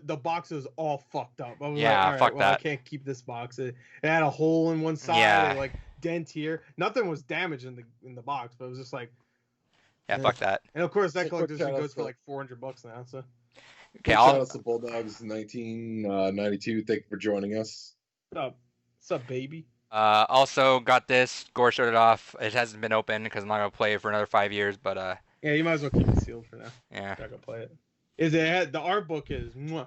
the box was all fucked up. I was fuck that. I can't keep this box. It had a hole in one side. Yeah. Like dent here. Nothing was damaged in the box, but it was just like. Yeah, fuck that. And of course, that collector's edition goes for like $400 now. So. Okay, shout out to Bulldogs 1992. Thank you for joining us. What's up, baby? Also got this. Gore showed it off. It hasn't been opened because I'm not gonna play it for another 5 years. But yeah, you might as well keep it sealed for now. Yeah. I'm not gonna play it. The art book is. Mwah.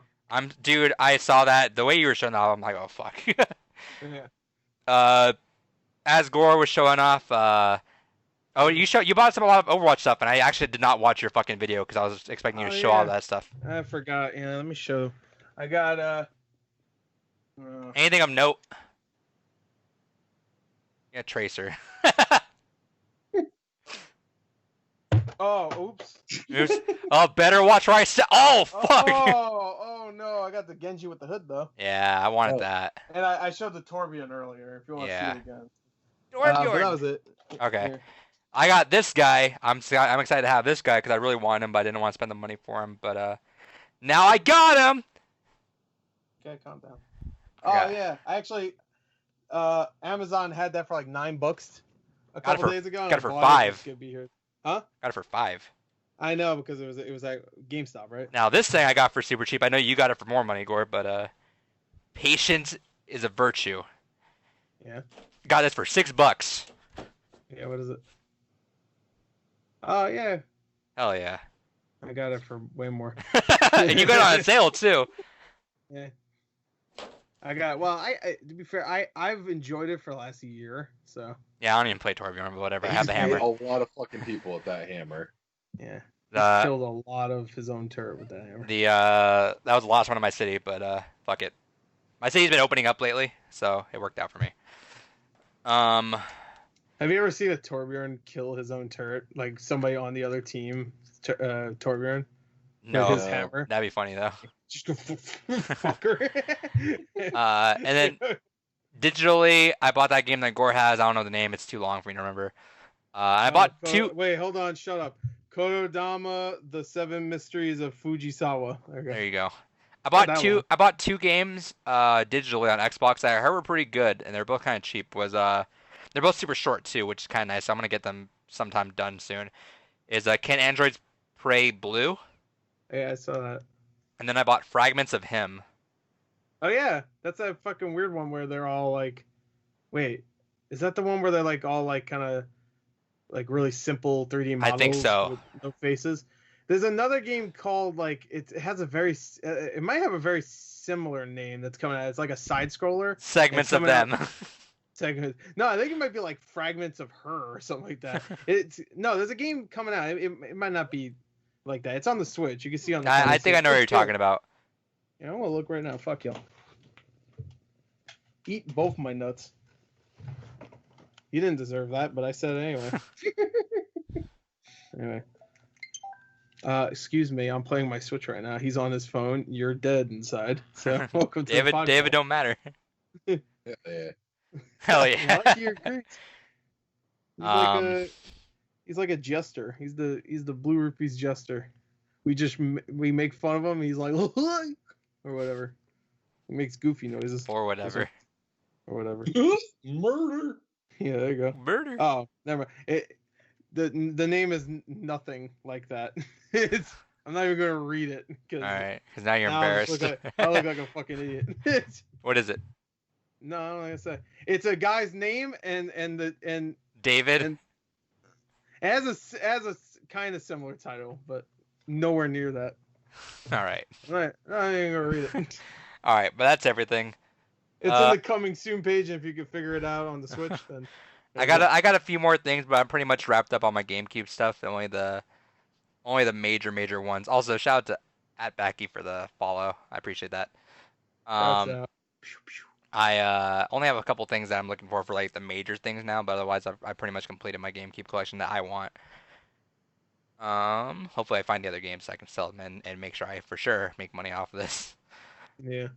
Dude, I saw that. The way you were showing off, I'm like, oh fuck. Yeah. As Gore was showing off. You bought a lot of Overwatch stuff, and I actually did not watch your fucking video because I was expecting you to show all that stuff. I forgot. Yeah, let me show. I got Anything of note? Yeah, Tracer. Oh, oops. Oops. Oh, better watch where I sit. Oh, fuck. Oh, no. I got the Genji with the hood, though. Yeah, I wanted that. And I showed the Torbjorn earlier, if you want to see it again. Torbjorn. But that was it. Okay. Here. I got this guy. I'm excited to have this guy because I really wanted him, but I didn't want to spend the money for him. But now I got him. Okay, calm down. Oh, yeah. I actually, Amazon had that for like $9 a couple days ago. Got it for $5. Could be here. Huh? Got it for $5. I know, because it was at GameStop, right? Now this thing I got for super cheap. I know you got it for more money, Gore, but patience is a virtue. Yeah. Got this for $6. Yeah, what is it? Oh, yeah. Hell yeah. I got it for way more. And you got it on sale too. Yeah. I got to be fair, I've enjoyed it for the last year, so. Yeah, I don't even play Torbjorn, but whatever. I have the He's hammer. a lot of fucking people with that hammer. Yeah. He's killed a lot of his own turret with that hammer. That was the last one in my city, but fuck it. My city's been opening up lately, so it worked out for me. Have you ever seen a Torbjorn kill his own turret? Like somebody on the other team, Torbjorn? No, with his hammer? That'd be funny though. Just go fucker. And then digitally, I bought that game that Gore has. I don't know the name. It's too long for me to remember. I bought two. Wait, hold on. Shut up. Kododama, The Seven Mysteries of Fujisawa. Okay. There you go. I bought two games digitally on Xbox that I heard were pretty good, and they're both kind of cheap. They're both super short too, which is kind of nice. So I'm gonna get them sometime done soon. Is Can Androids Pray Blue? Yeah, I saw that. And then I bought Fragments of Him. Oh yeah, that's a fucking weird one where they're all like, wait, is that the one where they're like all like kind of like really simple 3D models? I think so. With no faces. There's another game called like it has a very it might have a very similar name that's coming out. It's like a side scroller. Segments of Them. Segments. No, I think it might be like Fragments of Her or something like that. There's a game coming out. It might not be like that. It's on the Switch. You can see on the. I think I know what you're talking about. Yeah, I'm gonna look right now. Fuck y'all. Eat both my nuts. You didn't deserve that, but I said it anyway. Anyway. Excuse me, I'm playing my Switch right now. He's on his phone. You're dead inside. So welcome to the podcast. David don't matter. Yeah. Hell yeah. Lucky you're great. He's like a jester. He's the Blue Rupees jester. We make fun of him. He's like or whatever. He makes goofy noises. Or whatever. Or whatever. Murder. Yeah, there you go. Murder. Oh, never mind. The name is nothing like that. I'm not even gonna read it. All right, because now you're embarrassed. I look like a fucking idiot. What is it? No, I'm not gonna say. It's a guy's name and David. And it has a kind of similar title, but nowhere near that. All right. I'm not even gonna read it. All right, but that's everything. It's in the coming soon page, and if you can figure it out on the Switch, then. I got a few more things, but I'm pretty much wrapped up on my GameCube stuff. Only the major ones. Also, shout out to @Backy for the follow. I appreciate that. I only have a couple things that I'm looking for like the major things now, but otherwise I pretty much completed my GameCube collection that I want. Hopefully I find the other games so I can sell them and make sure I for sure make money off of this. Yeah.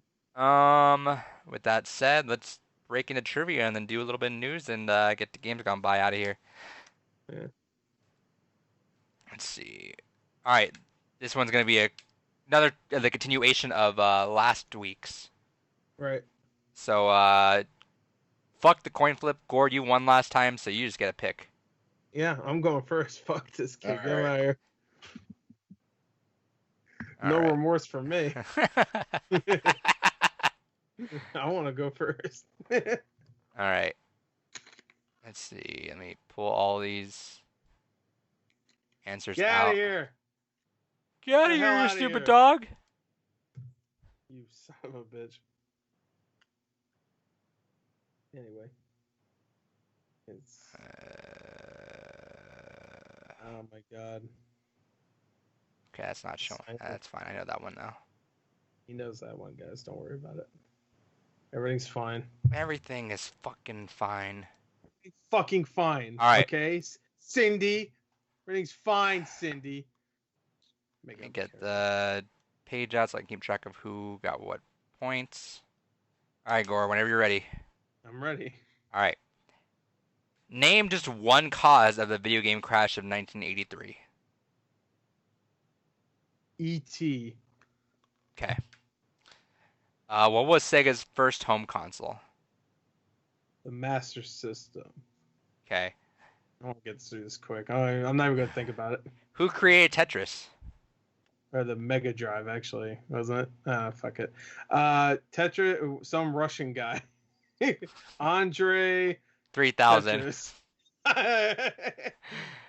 With that said, let's break into trivia and then do a little bit of news and get the games gone by out of here. Yeah. Let's see. All right, this one's gonna be the continuation of last week's. Right. So fuck the coin flip. Gore, you won last time, so you just get a pick. Yeah, I'm going first. Fuck this kid. Get out of here. All no right. remorse for me. I want to go first. All right. Let's see. Let me pull all these answers Get out of here. Get out of here, you stupid dog. You son of a bitch. Anyway. It's... Oh my god. Okay, that's not showing. That's fine. I know that one now. He knows that one, guys. Don't worry about it. Everything's fine. Everything is fucking fine. Fucking fine. All right. Okay, Cindy. Everything's fine, Cindy. Let me get the page out so I can keep track of who got what points. All right, Gore, whenever you're ready. I'm ready. All right. Name just one cause of the video game crash of 1983. E.T. Okay. What was Sega's first home console? The Master System. Okay. I won't get through this quick. I'm not even going to think about it. Who created Tetris? Or the Mega Drive, actually, wasn't it? Fuck it. Tetris, some Russian guy. Andre 3000. Tetris.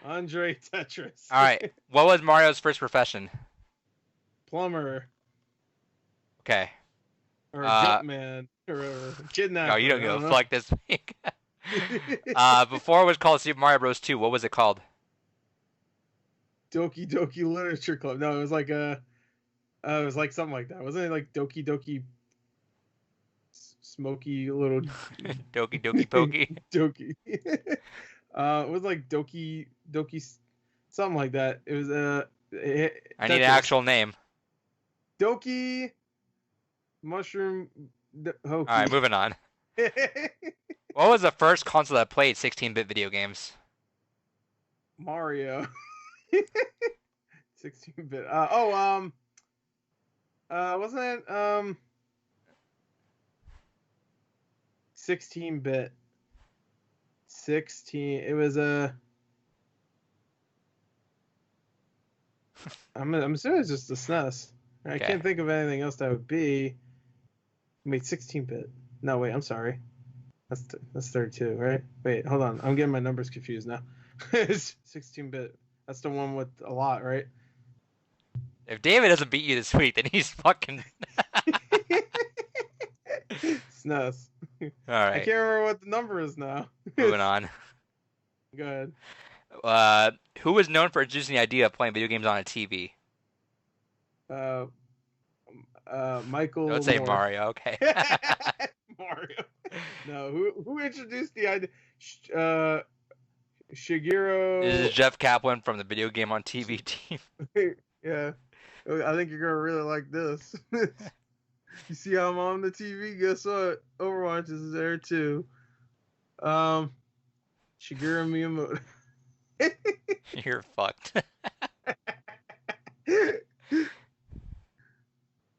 Andre Tetris. All right. What was Mario's first profession? Plumber. Okay. Or Jumpman. Or Kidnapper. No, you don't give a fuck this week. Before it was called Super Mario Bros. 2, what was it called? Doki Doki Literature Club. No, it was like it was like something like that. Wasn't it like Doki Doki Smoky little Doki Doki Pokey? Doki. It was like Doki something like that. It was I need an actual name. Doki Mushroom Hokey. Alright, moving on. What was the first console that played 16-bit video games? Mario. 16-bit. Wasn't it 16-bit? 16. It was I'm assuming it's just the SNES. I can't think of anything else that would be. Wait, 16-bit. No, wait, I'm sorry. That's 32, right? Wait, hold on. I'm getting my numbers confused now. It's 16-bit. That's the one with a lot, right? If David doesn't beat you this week, then he's fucking... SNES. Alright. I can't remember what the number is now. Moving on. Go ahead. Who was known for introducing the idea of playing video games on a TV? Michael. Don't say Mario, okay. Mario. No, who introduced the idea? Shigeru. This is Jeff Kaplan from the Video Game on TV team. Yeah. I think you're going to really like this. You see how I'm on the TV? Guess what? Overwatch is there too. Shigeru Miyamoto. You're fucked.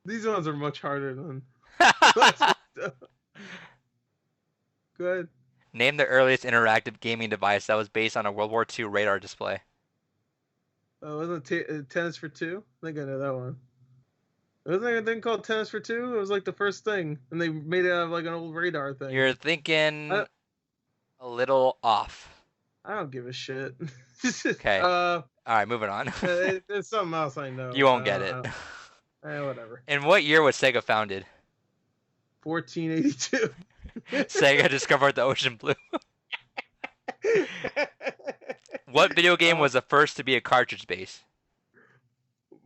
These ones are much harder than... Go ahead. Name the earliest interactive gaming device that was based on a World War II radar display. Wasn't it Tennis for Two? I think I know that one. Wasn't there a thing called Tennis for Two? It was like the first thing, and they made it out of like an old radar thing. You're thinking a little off. I don't give a shit. Okay. All right, moving on. There's something else I know. You won't get it. Whatever. In what year was Sega founded? 1482. Sega discovered the ocean blue. What video game was the first to be a cartridge base?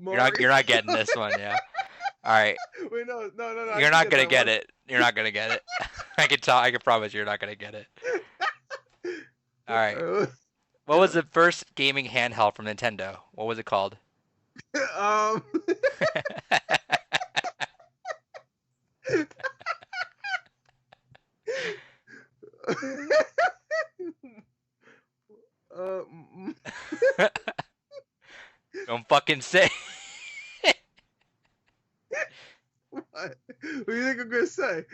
You're not getting this one, yeah. All right. Wait, no. You're not gonna get it. You're not gonna get it. I can promise you're not gonna get it. All right. What was the first gaming handheld from Nintendo? What was it called? Don't fucking say. What do you think I'm gonna say?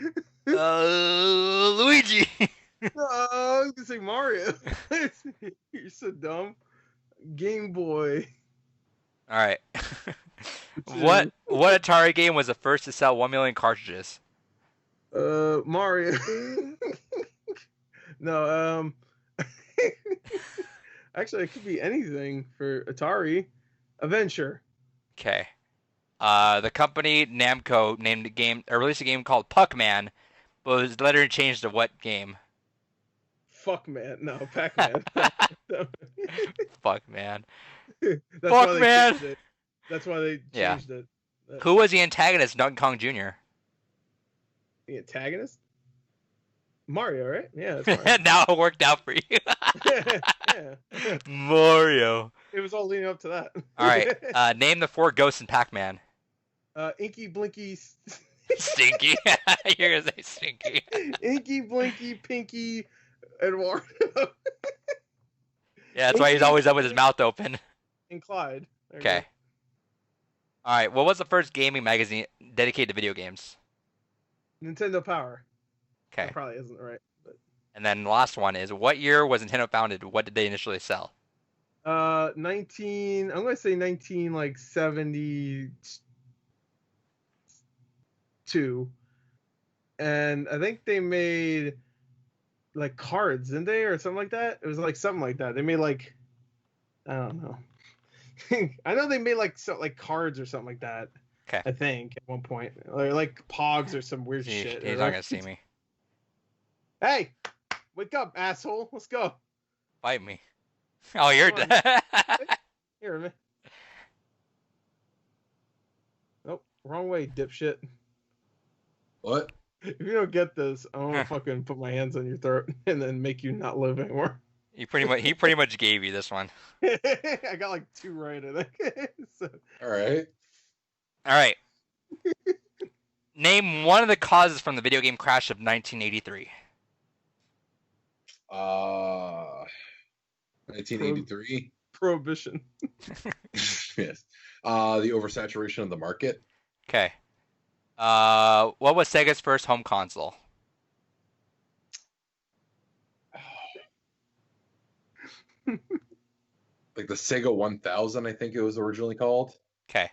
Luigi. I was gonna say Mario. You're so dumb. Game Boy. All right. What Atari game was the first to sell 1 million cartridges? Mario. No, actually, it could be anything for Atari. Adventure. Okay. The company Namco released a game called Puckman, but it was later changed to what game? Fuck man. No, Pac-Man. Fuck man. Fuck man. That's why they changed it. Who was the antagonist, Donkey Kong Jr.? The antagonist? Mario, right? Yeah, that's Mario. Now it worked out for you. Yeah. Mario. It was all leading up to that. All right. Name the 4 ghosts in Pac-Man. Inky, Blinky... Stinky. You're going to say Stinky. Inky, Blinky, Pinky, Eduardo. Yeah, that's why he's always up with his mouth open. And Clyde. Okay. All right. What was the first gaming magazine dedicated to video games? Nintendo Power. Okay. That probably isn't right. But... And then the last one is, what year was Nintendo founded? What did they initially sell? 19. I'm gonna say 1972. And I think they made like cards, didn't they, or something like that? It was like something like that. They made like, I don't know. I know they made like cards or something like that. Okay. I think at one point, or like Pogs or some weird shit. He's not gonna see me. Hey, wake up, asshole! Let's go. Bite me. Oh, you're dead. Here, man. Nope, wrong way, dipshit. What? If you don't get this, I'm gonna fucking put my hands on your throat and then make you not live anymore. He pretty much gave you this one. I got like 2 right, I think. So. All right. All right. Name one of the causes from the video game crash of 1983. 1983. Prohibition. Yes. The oversaturation of the market. Okay. What was Sega's first home console? Like the Sega 1000, I think it was originally called. Okay.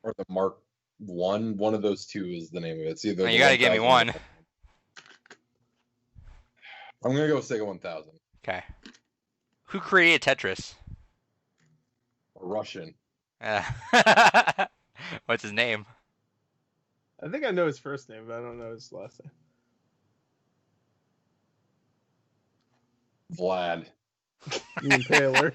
Or the Mark 1. One of those two is the name of it. It's either. You gotta give me one. I'm gonna go with Sega 1000. Okay. Who created Tetris? A Russian. What's his name? I think I know his first name, but I don't know his last name. Vlad. Taylor.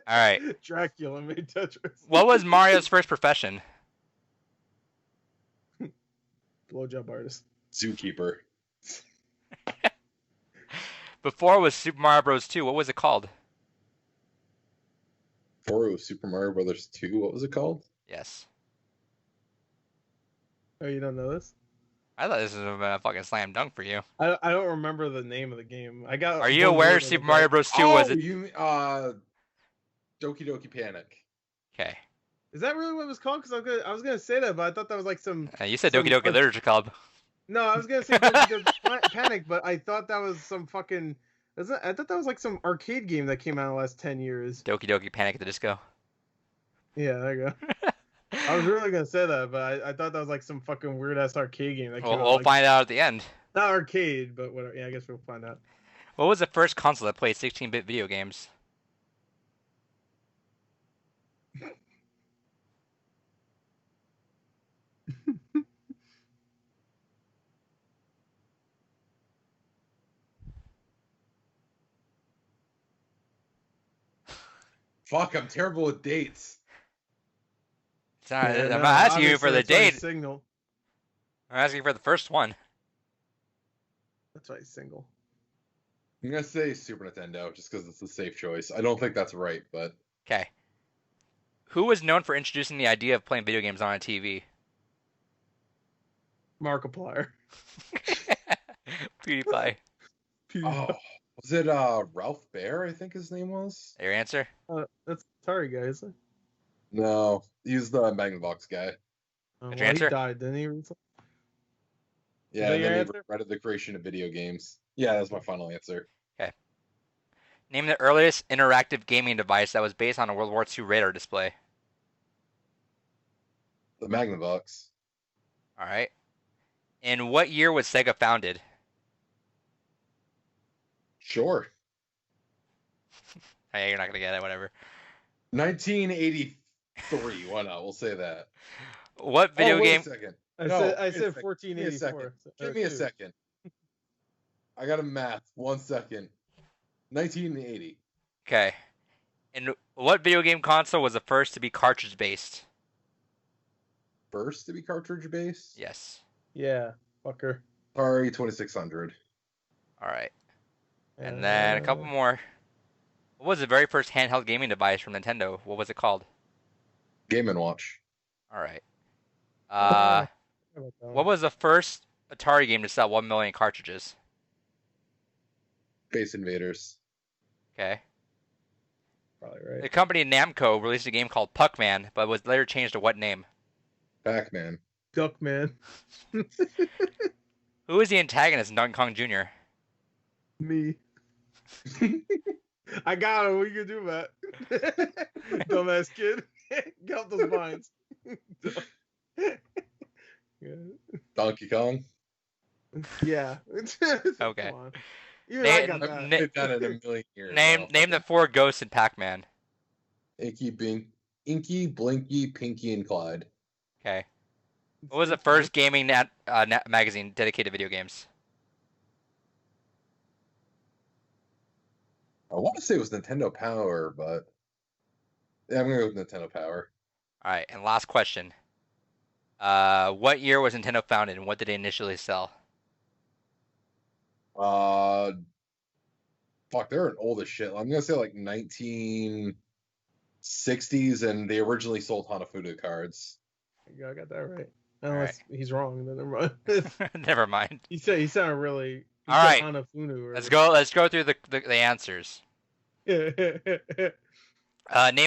All right. Dracula made Tetris. What was Mario's first profession? Blowjob artist. Zookeeper. Before it was Super Mario Bros. 2, what was it called? Before it was Super Mario Brothers 2, what was it called? Yes. Oh, you don't know this? I thought this was a fucking slam dunk for you. I don't remember the name of the game. Are you aware Super Mario Bros. 2 was it? Doki Doki Panic. Okay. Is that really what it was called? Because I was gonna say that, but I thought that was like some. You said Doki Doki Literature Club. No, I was gonna say Doki Doki Panic, but I thought that was some fucking. I thought that was like some arcade game that came out in the last 10 years. Doki Doki Panic at the Disco. Yeah, there you go. I was really gonna say that, but I thought that was like some fucking weird ass arcade game that came out. We'll find out at the end. Not arcade, but whatever. Yeah, I guess we'll find out. What was the first console that played 16-bit video games? Fuck, I'm terrible with dates. I'm not asking you for the date. Signal. I'm asking for the first one. That's why he's single. I'm gonna say Super Nintendo just because it's a safe choice. I don't think that's right, but okay. Who was known for introducing the idea of playing video games on a TV? Markiplier. PewDiePie. Oh, was it Ralph Baer? I think his name was. Your answer? That's Atari guy, isn't it? No, he's the Magnavox guy. Your answer? He died, didn't he? Yeah, and then he regretted the creation of video games. Yeah, that's my final answer. Okay. Name the earliest interactive gaming device that was based on a World War II radar display. The Magnavox. All right. In what year was Sega founded? Sure. Hey, you're not gonna get it. Whatever. 1983. Why not? We'll say that. What video game? Wait a second. I said 1484. Give me a second. I got a math. 1 second. 1980. Okay. And what video game console was the first to be cartridge based? First to be cartridge based? Yes. Yeah. fucker. Atari 2600. All right. And then a couple more. What was the very first handheld gaming device from Nintendo? What was it called? Game & Watch. All right. What What was the first Atari game to sell 1 million cartridges? Space Invaders. Okay. Probably right. The company Namco released a game called Puckman, but was later changed to what name? Pac-Man. Duckman. Who is the antagonist in Donkey Kong Jr.? Me. I got him. What you gonna do, Matt? Dumbass kid. Get off those vines. Donkey Kong. Yeah. Okay. Come on. Even I got that. I've been done in a million years. Name the 4 ghosts in Pac-Man. Inky, Blinky, Pinky, and Clyde. Okay. What was the first gaming magazine dedicated to video games? I want to say it was Nintendo Power, but yeah, I'm gonna go with Nintendo Power. All right, and last question. What year was Nintendo founded, and what did they initially sell? Fuck, they're an old as shit. I'm gonna say like 1960s, and they originally sold Hanafuda cards. I got that right. Unless he's wrong, then never mind. Never mind. He sounded really. All right. Hanafunu Let's go through the answers. Name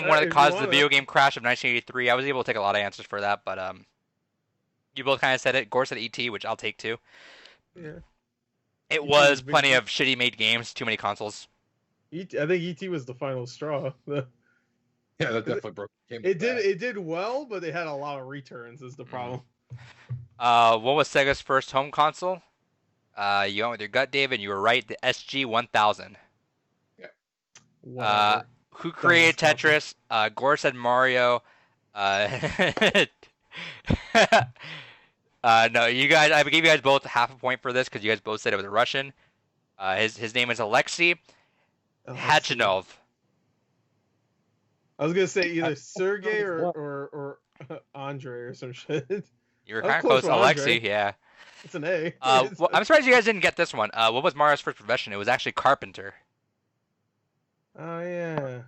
one of the causes of the video game crash of 1983. I was able to take a lot of answers for that, but you both kind of said it. Gore said E.T., which I'll take too. Yeah. It was plenty of shitty made games, too many consoles. I think E.T. was the final straw. Yeah, that definitely broke. It did well, but they had a lot of returns. Is the problem. What was Sega's first home console? You went with your gut, David. You were right. The SG-1000. Yeah. Who created Tetris? Gore said Mario. No, you guys. I gave you guys both half a point for this because you guys both said it was a Russian. His name is Alexei Khachanov. I was gonna say either Sergey or Andre or some shit. You were kind of close, Alexei. Yeah. It's an A. Well, I'm surprised you guys didn't get this one. What was Mario's first profession? It was actually carpenter. Oh yeah,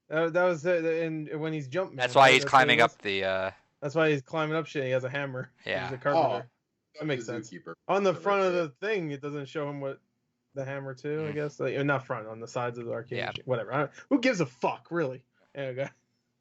that was and when he's jumping. That's why he's climbing up the. That's why he's climbing up shit. He has a hammer. Yeah. He's a carpenter. That makes the sense. Zookeeper. On the front of the thing, it doesn't show him what the hammer too. I guess not front, on the sides of the arcade. Yeah. Whatever. Who gives a fuck, really? Yeah, okay.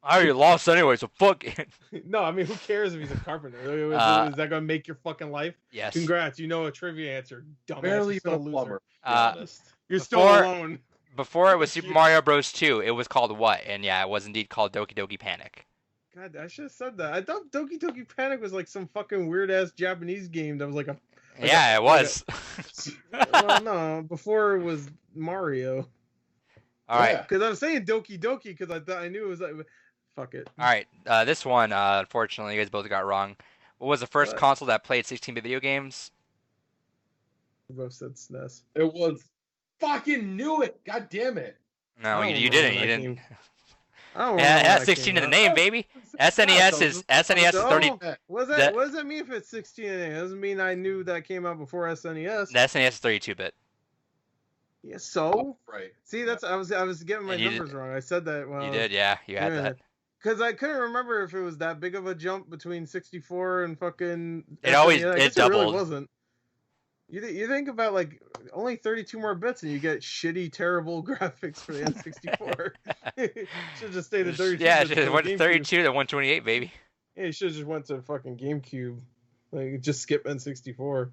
I already lost anyway, so fuck it. No, I mean, who cares if he's a carpenter? Is that gonna make your fucking life? Yes. Congrats, you know a trivia answer. Dumbass. Barely You're still a even a loser. plumber. You're still alone. Before it was Super Mario Bros. 2, it was called what? And yeah, it was indeed called Doki Doki Panic. God, I should have said that. I thought Doki Doki Panic was like some fucking weird ass Japanese game that was like a. It was. Well, no, before it was Mario. All right. Because I was saying Doki Doki because I knew it was like. Fuck it. All right. This one, unfortunately, you guys both got wrong. What was the first console that played 16-bit video games? We both said SNES. It was. Fucking knew it. God damn it. No, you didn't. You didn't. Oh, yeah, it has 16 in the name, baby. SNES is 30. What does that mean if it's 16 in the name? It doesn't mean I knew that came out before SNES. The SNES is 32-bit. Yeah, so right. See, that's I was getting my numbers wrong. I said that. Well, you did, yeah. You had that. Because I couldn't remember if it was that big of a jump between 64 and fucking. It always it doubled. It really wasn't. You think about like only 32 more bits and you get shitty, terrible graphics for the N64. Should just stayed at 32. Yeah, it should have went to 32 to 128, baby. Yeah, you should have just went to fucking GameCube. Like, just skip N64.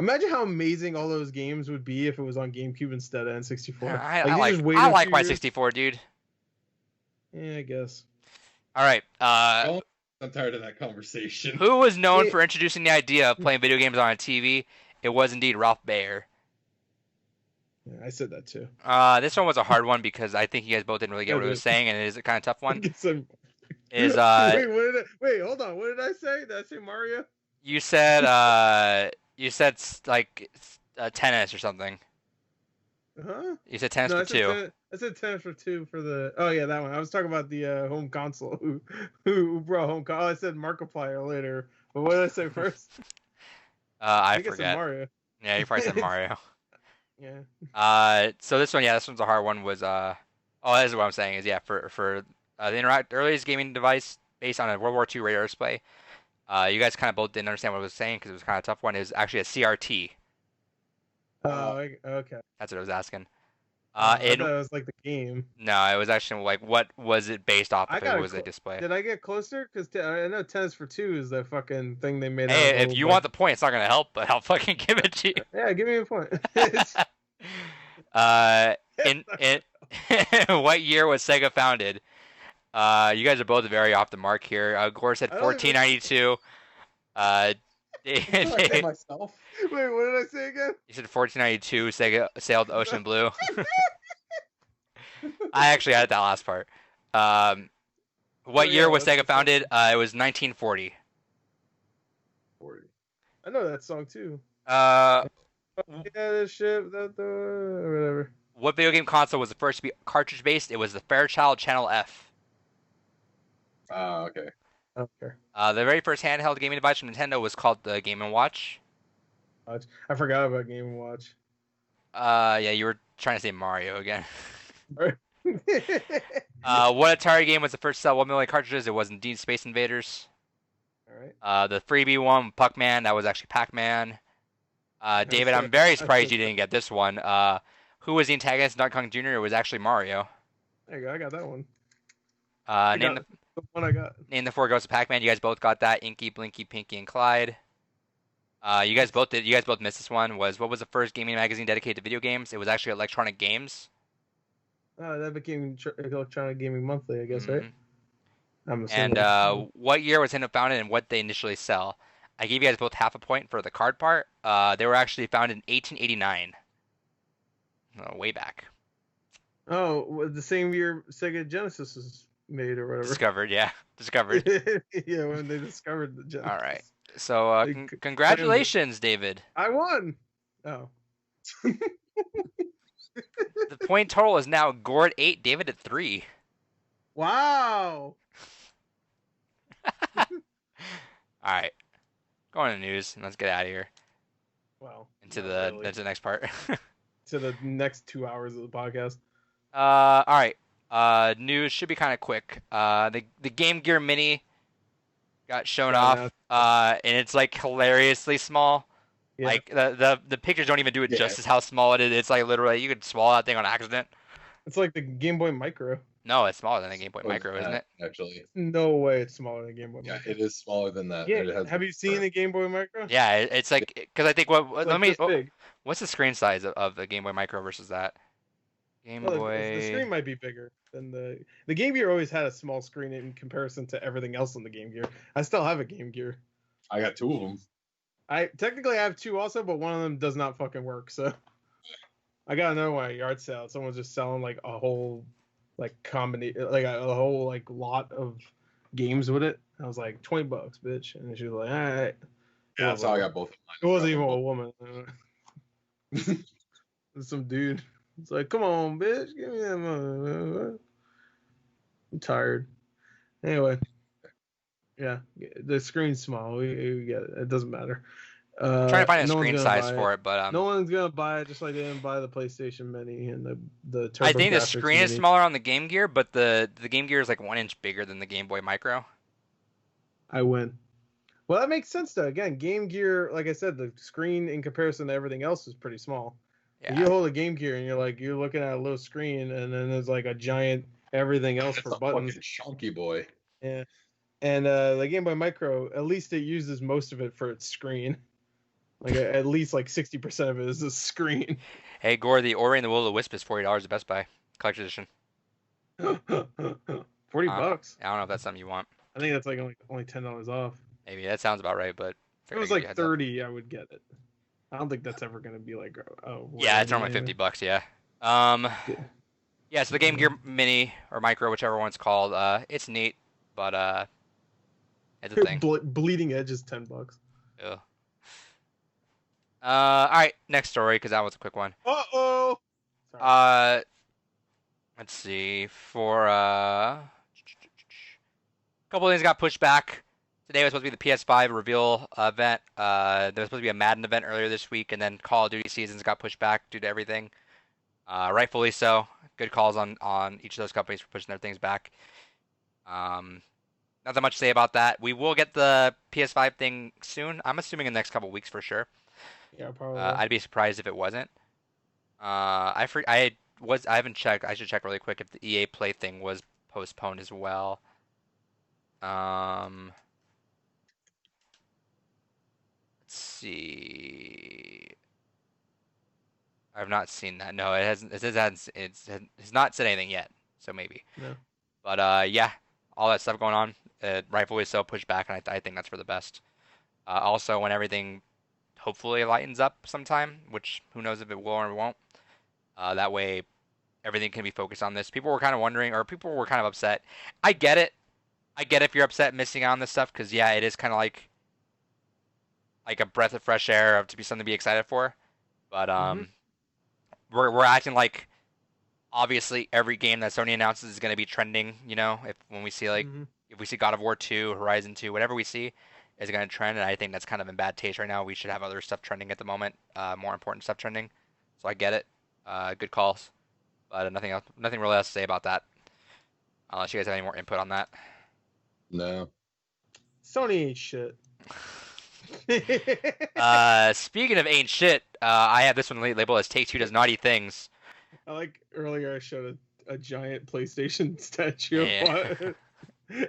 Imagine how amazing all those games would be if it was on GameCube instead of N64. I like my 64, dude. Yeah, I guess. All right. I'm tired of that conversation. Who was known for introducing the idea of playing video games on a TV? It was indeed Ralph Baer. Yeah, I said that too. This one was a hard one because I think you guys both didn't really get what I was saying, and it is a kind of tough one. Wait, hold on. What did I say? Did I say Mario? You said like tennis or something. Huh? You said tennis for 2. I said tennis for 2 for the. Oh yeah, that one. I was talking about the home console. Who brought home console? Oh, I said Markiplier later. But what did I say first? I forget. Mario. Yeah, you probably said Mario. Yeah. So this one's a hard one. Was this is what I'm saying is for the earliest gaming device based on a World War II radar display. You guys kind of both didn't understand what I was saying because it was kind of a tough one. It was actually a CRT. Oh, okay. That's what I was asking. I thought it was like the game. No, it was actually like what was it based off of? It was a display. Did I get closer? Because I know Tennis for Two is the fucking thing they made. Hey, if you want the point, it's not gonna help, but I'll fucking give it to you. Yeah, give me a point. In what year was Sega founded? You guys are both very off the mark here. Gore said 1492. Myself. Wait, what did I say again? You said 1492. Sega sailed the ocean blue. I actually had that last part. What year was Sega founded? It was 1940. 40. I know that song too. Yeah, this shit, whatever. What video game console was the first to be cartridge based? It was the Fairchild Channel F. Okay. Okay. The very first handheld gaming device from Nintendo was called the Game & Watch. I forgot about Game & Watch. Yeah, you were trying to say Mario again. What Atari game was the first to sell 1 million cartridges? It was indeed Space Invaders. All right. The freebie one, Puckman, that was actually Pac-Man. David, I'm very surprised you didn't get this one. Who was the antagonist in Donkey Kong Jr.? It was actually Mario. There you go, I got that one. The one I got. Name the 4 Ghosts of Pac-Man. You guys both got that. Inky, Blinky, Pinky, and Clyde. You guys both did. You guys both missed this one. What was the first gaming magazine dedicated to video games? It was actually Electronic Games. Oh, that became Electronic Gaming Monthly, I guess, right? And what year was Nintendo founded and what they initially sell? I gave you guys both half a point for the card part. They were actually founded in 1889. Way back. Oh, the same year Sega Genesis was made or whatever. Discovered. Yeah, when they discovered the Genesis. All right. So congratulations, David. I won. Oh. The point total is now Gore at 8, David at 3. Wow. All right. Go on to the news and let's get out of here. Wow. Into the next part. To the next 2 hours of the podcast. All right. News should be kind of quick. The Game Gear Mini got shown off, and it's like hilariously small. Yeah. Like the pictures don't even do it justice how small it is. It's like literally you could swallow that thing on accident. It's like the Game Boy Micro. No, it's smaller than the Game Boy Micro, isn't it? Actually, no way it's smaller than Game Boy Micro. Yeah, it is smaller than that. Yeah. Have you seen the Game Boy Micro? Yeah, it's like because I think what's the screen size of the Game Boy Micro versus that? Boy. The screen might be bigger than the Game Gear. Always had a small screen in comparison to everything else on the Game Gear. I still have a Game Gear. I got 2 of them. I have 2 also, but one of them does not fucking work. So I got another one at a yard sale. Someone's just selling like a whole like a whole like lot of games with it. I was like $20, bitch, and she was like, all right. Yeah, that's how I got both of mine. It wasn't even a woman. It was some dude. It's like, come on, bitch, give me that money. I'm tired. Anyway, yeah, the screen's small. We get it. It doesn't matter. I'm trying to find a screen size for it, but no one's gonna buy it. Just like they didn't buy the PlayStation Mini and the Turbo. I think the screen is smaller on the Game Gear, but the Game Gear is like 1 inch bigger than the Game Boy Micro. I win. Well, that makes sense though. Again, Game Gear, like I said, the screen in comparison to everything else is pretty small. Yeah. You hold a Game Gear and you're looking at a little screen, and then there's like a giant everything else for buttons. Chunky boy. Yeah, and the Game Boy Micro, at least it uses most of it for its screen. Like at least like 60% of it is the screen. Hey Gore, the Ori and the Will of the Wisp is $40 at Best Buy, collector's edition. $40. I don't know if that's something you want. I think that's like only $10 off. Maybe that sounds about right, but if it was like 30, I would get it. I don't think that's ever gonna be like yeah, it's normally $50. Yeah. Yeah. So the Game Gear Mini or Micro, whichever one it's called, it's neat, but it's a thing. Bleeding Edge is $10. Yeah. All right, next story because that was a quick one. Uh-oh. Let's see. For a couple of things got pushed back today was supposed to be the PS5 Reveal event. There was supposed to be a Madden event earlier this week, and then Call of Duty seasons got pushed back due to everything. Rightfully so. Good calls on each of those companies for pushing their things back. Not that much to say about that. We will get the PS5 thing soon. I'm assuming in the next couple of weeks for sure. Yeah, probably. I'd be surprised if it wasn't. I haven't checked. I should check really quick if the EA Play thing was postponed as well. Let's see. I've not seen that. No, it hasn't. It's not said anything yet. So maybe. No. But yeah, all that stuff going on. Rightfully so, pushed back, and I think that's for the best. Also, when everything hopefully lightens up sometime, which who knows if it will or won't. That way, everything can be focused on this. People were kind of wondering, or people were kind of upset. I get it. I get if you're upset missing out on this stuff, because yeah, it is kind of like a breath of fresh air to be something to be excited for. But we're acting like obviously every game that Sony announces is going to be trending. You know, when we see if we see God of War 2, Horizon 2, whatever we see is going to trend, and I think that's kind of in bad taste right now. We should have other stuff trending at the moment, more important stuff trending. So I get it. Good calls, but nothing really else to say about that. Unless you guys have any more input on that. No. Sony ain't shit. Speaking of ain't shit, I have this one labeled as Take-Two does naughty things. I like earlier I showed a giant PlayStation statue. Yeah.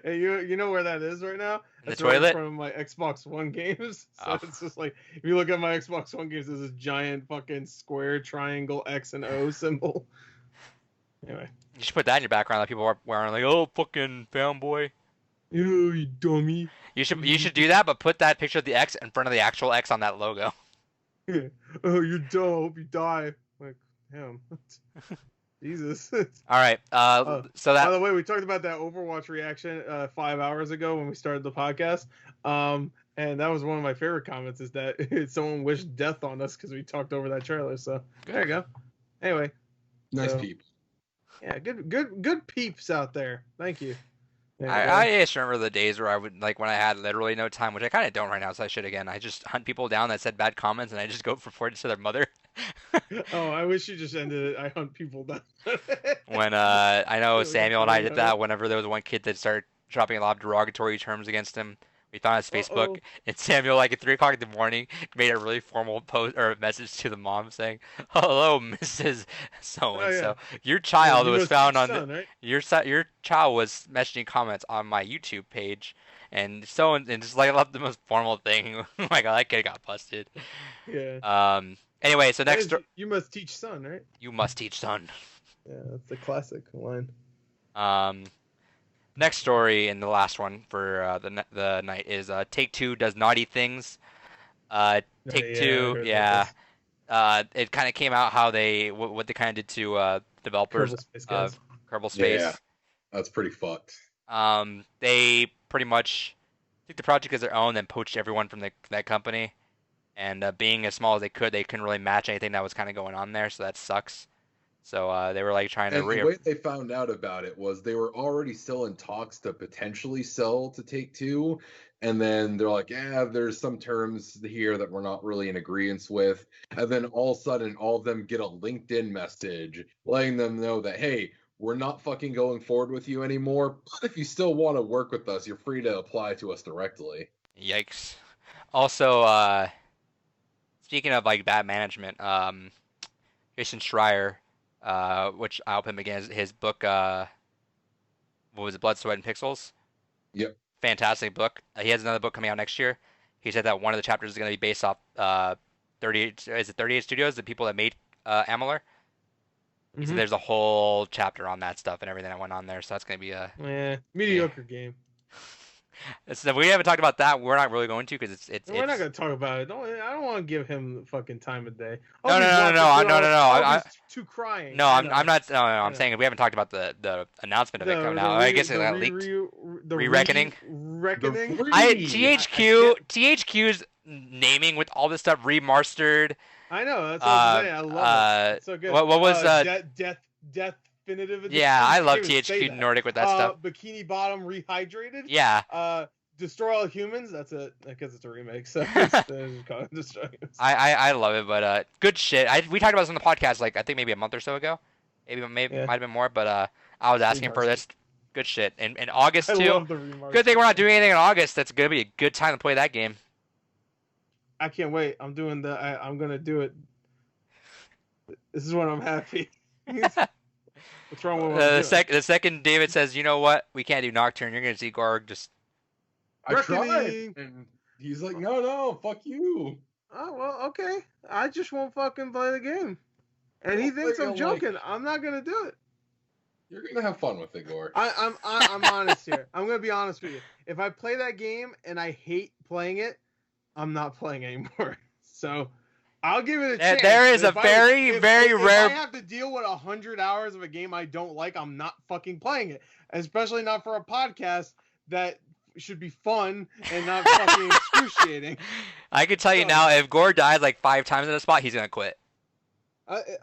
And you know where that is right now? That's the toilet? From my Xbox One games. So It's just like, if you look at my Xbox One games, there's this giant fucking square, triangle, X and O symbol. Anyway. You should put that in your background that people are wearing, like, oh, fucking fanboy. You dummy. You should do that, but put that picture of the X in front of the actual X on that logo. Yeah. Oh, you're dumb. I hope you die. Like, damn. Jesus. All right. So that. By the way, we talked about that Overwatch reaction 5 hours ago when we started the podcast. And that was one of my favorite comments, is that someone wished death on us because we talked over that trailer. So there you go. Anyway. Nice peeps. Yeah, good peeps out there. Thank you. I just remember the days where I would, like, when I had literally no time, which I kind of don't right now, so I should again. I just hunt people down that said bad comments, and I just go report it to their mother. Oh, I wish you just ended it. I hunt people down. When I know Samuel and I did that whenever there was one kid that started dropping a lot of derogatory terms against him. We found his Facebook, and Samuel, like at 3 o'clock in the morning, made a really formal post or message to the mom saying, "Hello, Mrs. So and so. Your child was found on right? your child was messaging comments on my YouTube page, and just like left the most formal thing. Oh my god, that kid got busted." Yeah. Anyway, so next. You must teach son, right? You must teach son. Yeah, that's the classic line. Next story and the last one for the night is Take-Two does naughty things. Take-Two, yeah. It kind of came out how what they kind of did to developers of Kerbal Space. Yeah, that's pretty fucked. They pretty much took the project as their own, then poached everyone from that company. And being as small as they couldn't really match anything that was kind of going on there, so that sucks. So they were like trying to. The way they found out about it was they were already still in talks to potentially sell to Take-Two, and then they're like, "Yeah, there's some terms here that we're not really in agreement with." And then all of a sudden, all of them get a LinkedIn message letting them know that, "Hey, we're not fucking going forward with you anymore. But if you still want to work with us, you're free to apply to us directly." Yikes! Also, speaking of like bad management, Jason Schreier. Which I'll put him again. His book, what was it, Blood, Sweat, and Pixels? Yep. Fantastic book. He has another book coming out next year. He said that one of the chapters is going to be based off 38 Studios, the people that made Amalur. He said there's a whole chapter on that stuff and everything that went on there, so that's going to be a mediocre game. So we haven't talked about that. We're not really going to because we're not going to talk about it. I don't want to give him the fucking time of day. No. I'm too crying. No, I'm not. No, I'm saying we haven't talked about the announcement of it coming out. I guess it got leaked. Re-Reckoning. Reckoning. THQ's naming with all this stuff remastered. I know. That's what I'm saying. I love it. It's so good. What was Death Definitive Edition? Yeah, I love THQ Nordic with that stuff. Bikini Bottom Rehydrated. Yeah. destroy all humans. That's it, because it's a remake. So it's called Destroy Humans. I love it, but good shit. We talked about this on the podcast like I think maybe a month or so ago. Maybe might have been more, but I was asking for this. Good shit. In August I too. love the remasters. Good thing we're not doing anything in August. That's gonna be a good time to play that game. I can't wait. I'm gonna do it. This is when I'm happy. What's wrong with the second David says, you know what, we can't do Nocturne, you're gonna see Gorg just. I tried, and he's like, no, fuck you. Oh well, okay. I just won't fucking play the game, and he thinks I'm joking. I'm not gonna do it. You're gonna have fun with it, Gorg. I'm honest here. I'm gonna be honest with you. If I play that game and I hate playing it, I'm not playing anymore. So I'll give it a chance. There is a very rare. If I have to deal with 100 hours of a game I don't like, I'm not fucking playing it. Especially not for a podcast that should be fun and not fucking excruciating. I can tell you now, if Gore died like 5 times in a spot, he's gonna quit.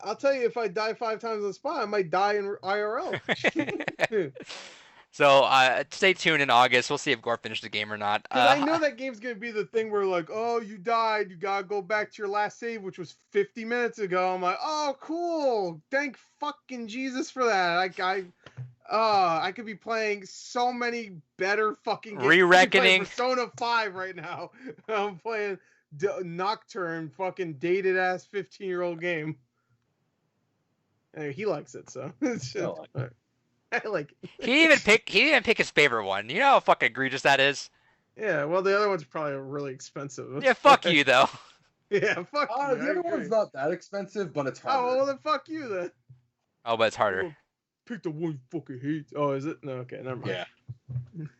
I'll tell you, if I die 5 times in the spot, I might die in IRL. So stay tuned in August. We'll see if Gore finished the game or not. I know that game's gonna be the thing where like, oh, you died, you gotta go back to your last save, which was 50 minutes ago. I'm like, oh, cool. Thank fucking Jesus for that. I could be playing so many better fucking games. Re-Reckoning. Persona 5 right now. I'm playing Nocturne, fucking dated ass 15-year-old game. He likes it, so I like it. He didn't pick his favorite one. You know how fucking egregious that is? Yeah, well, the other one's probably really expensive. Yeah, fuck you though. Yeah, fuck you. The other one's not that expensive, but it's harder. Oh, well, then fuck you then. Oh, but it's harder. Pick the one you fucking hate. Oh, is it? No, okay, never mind.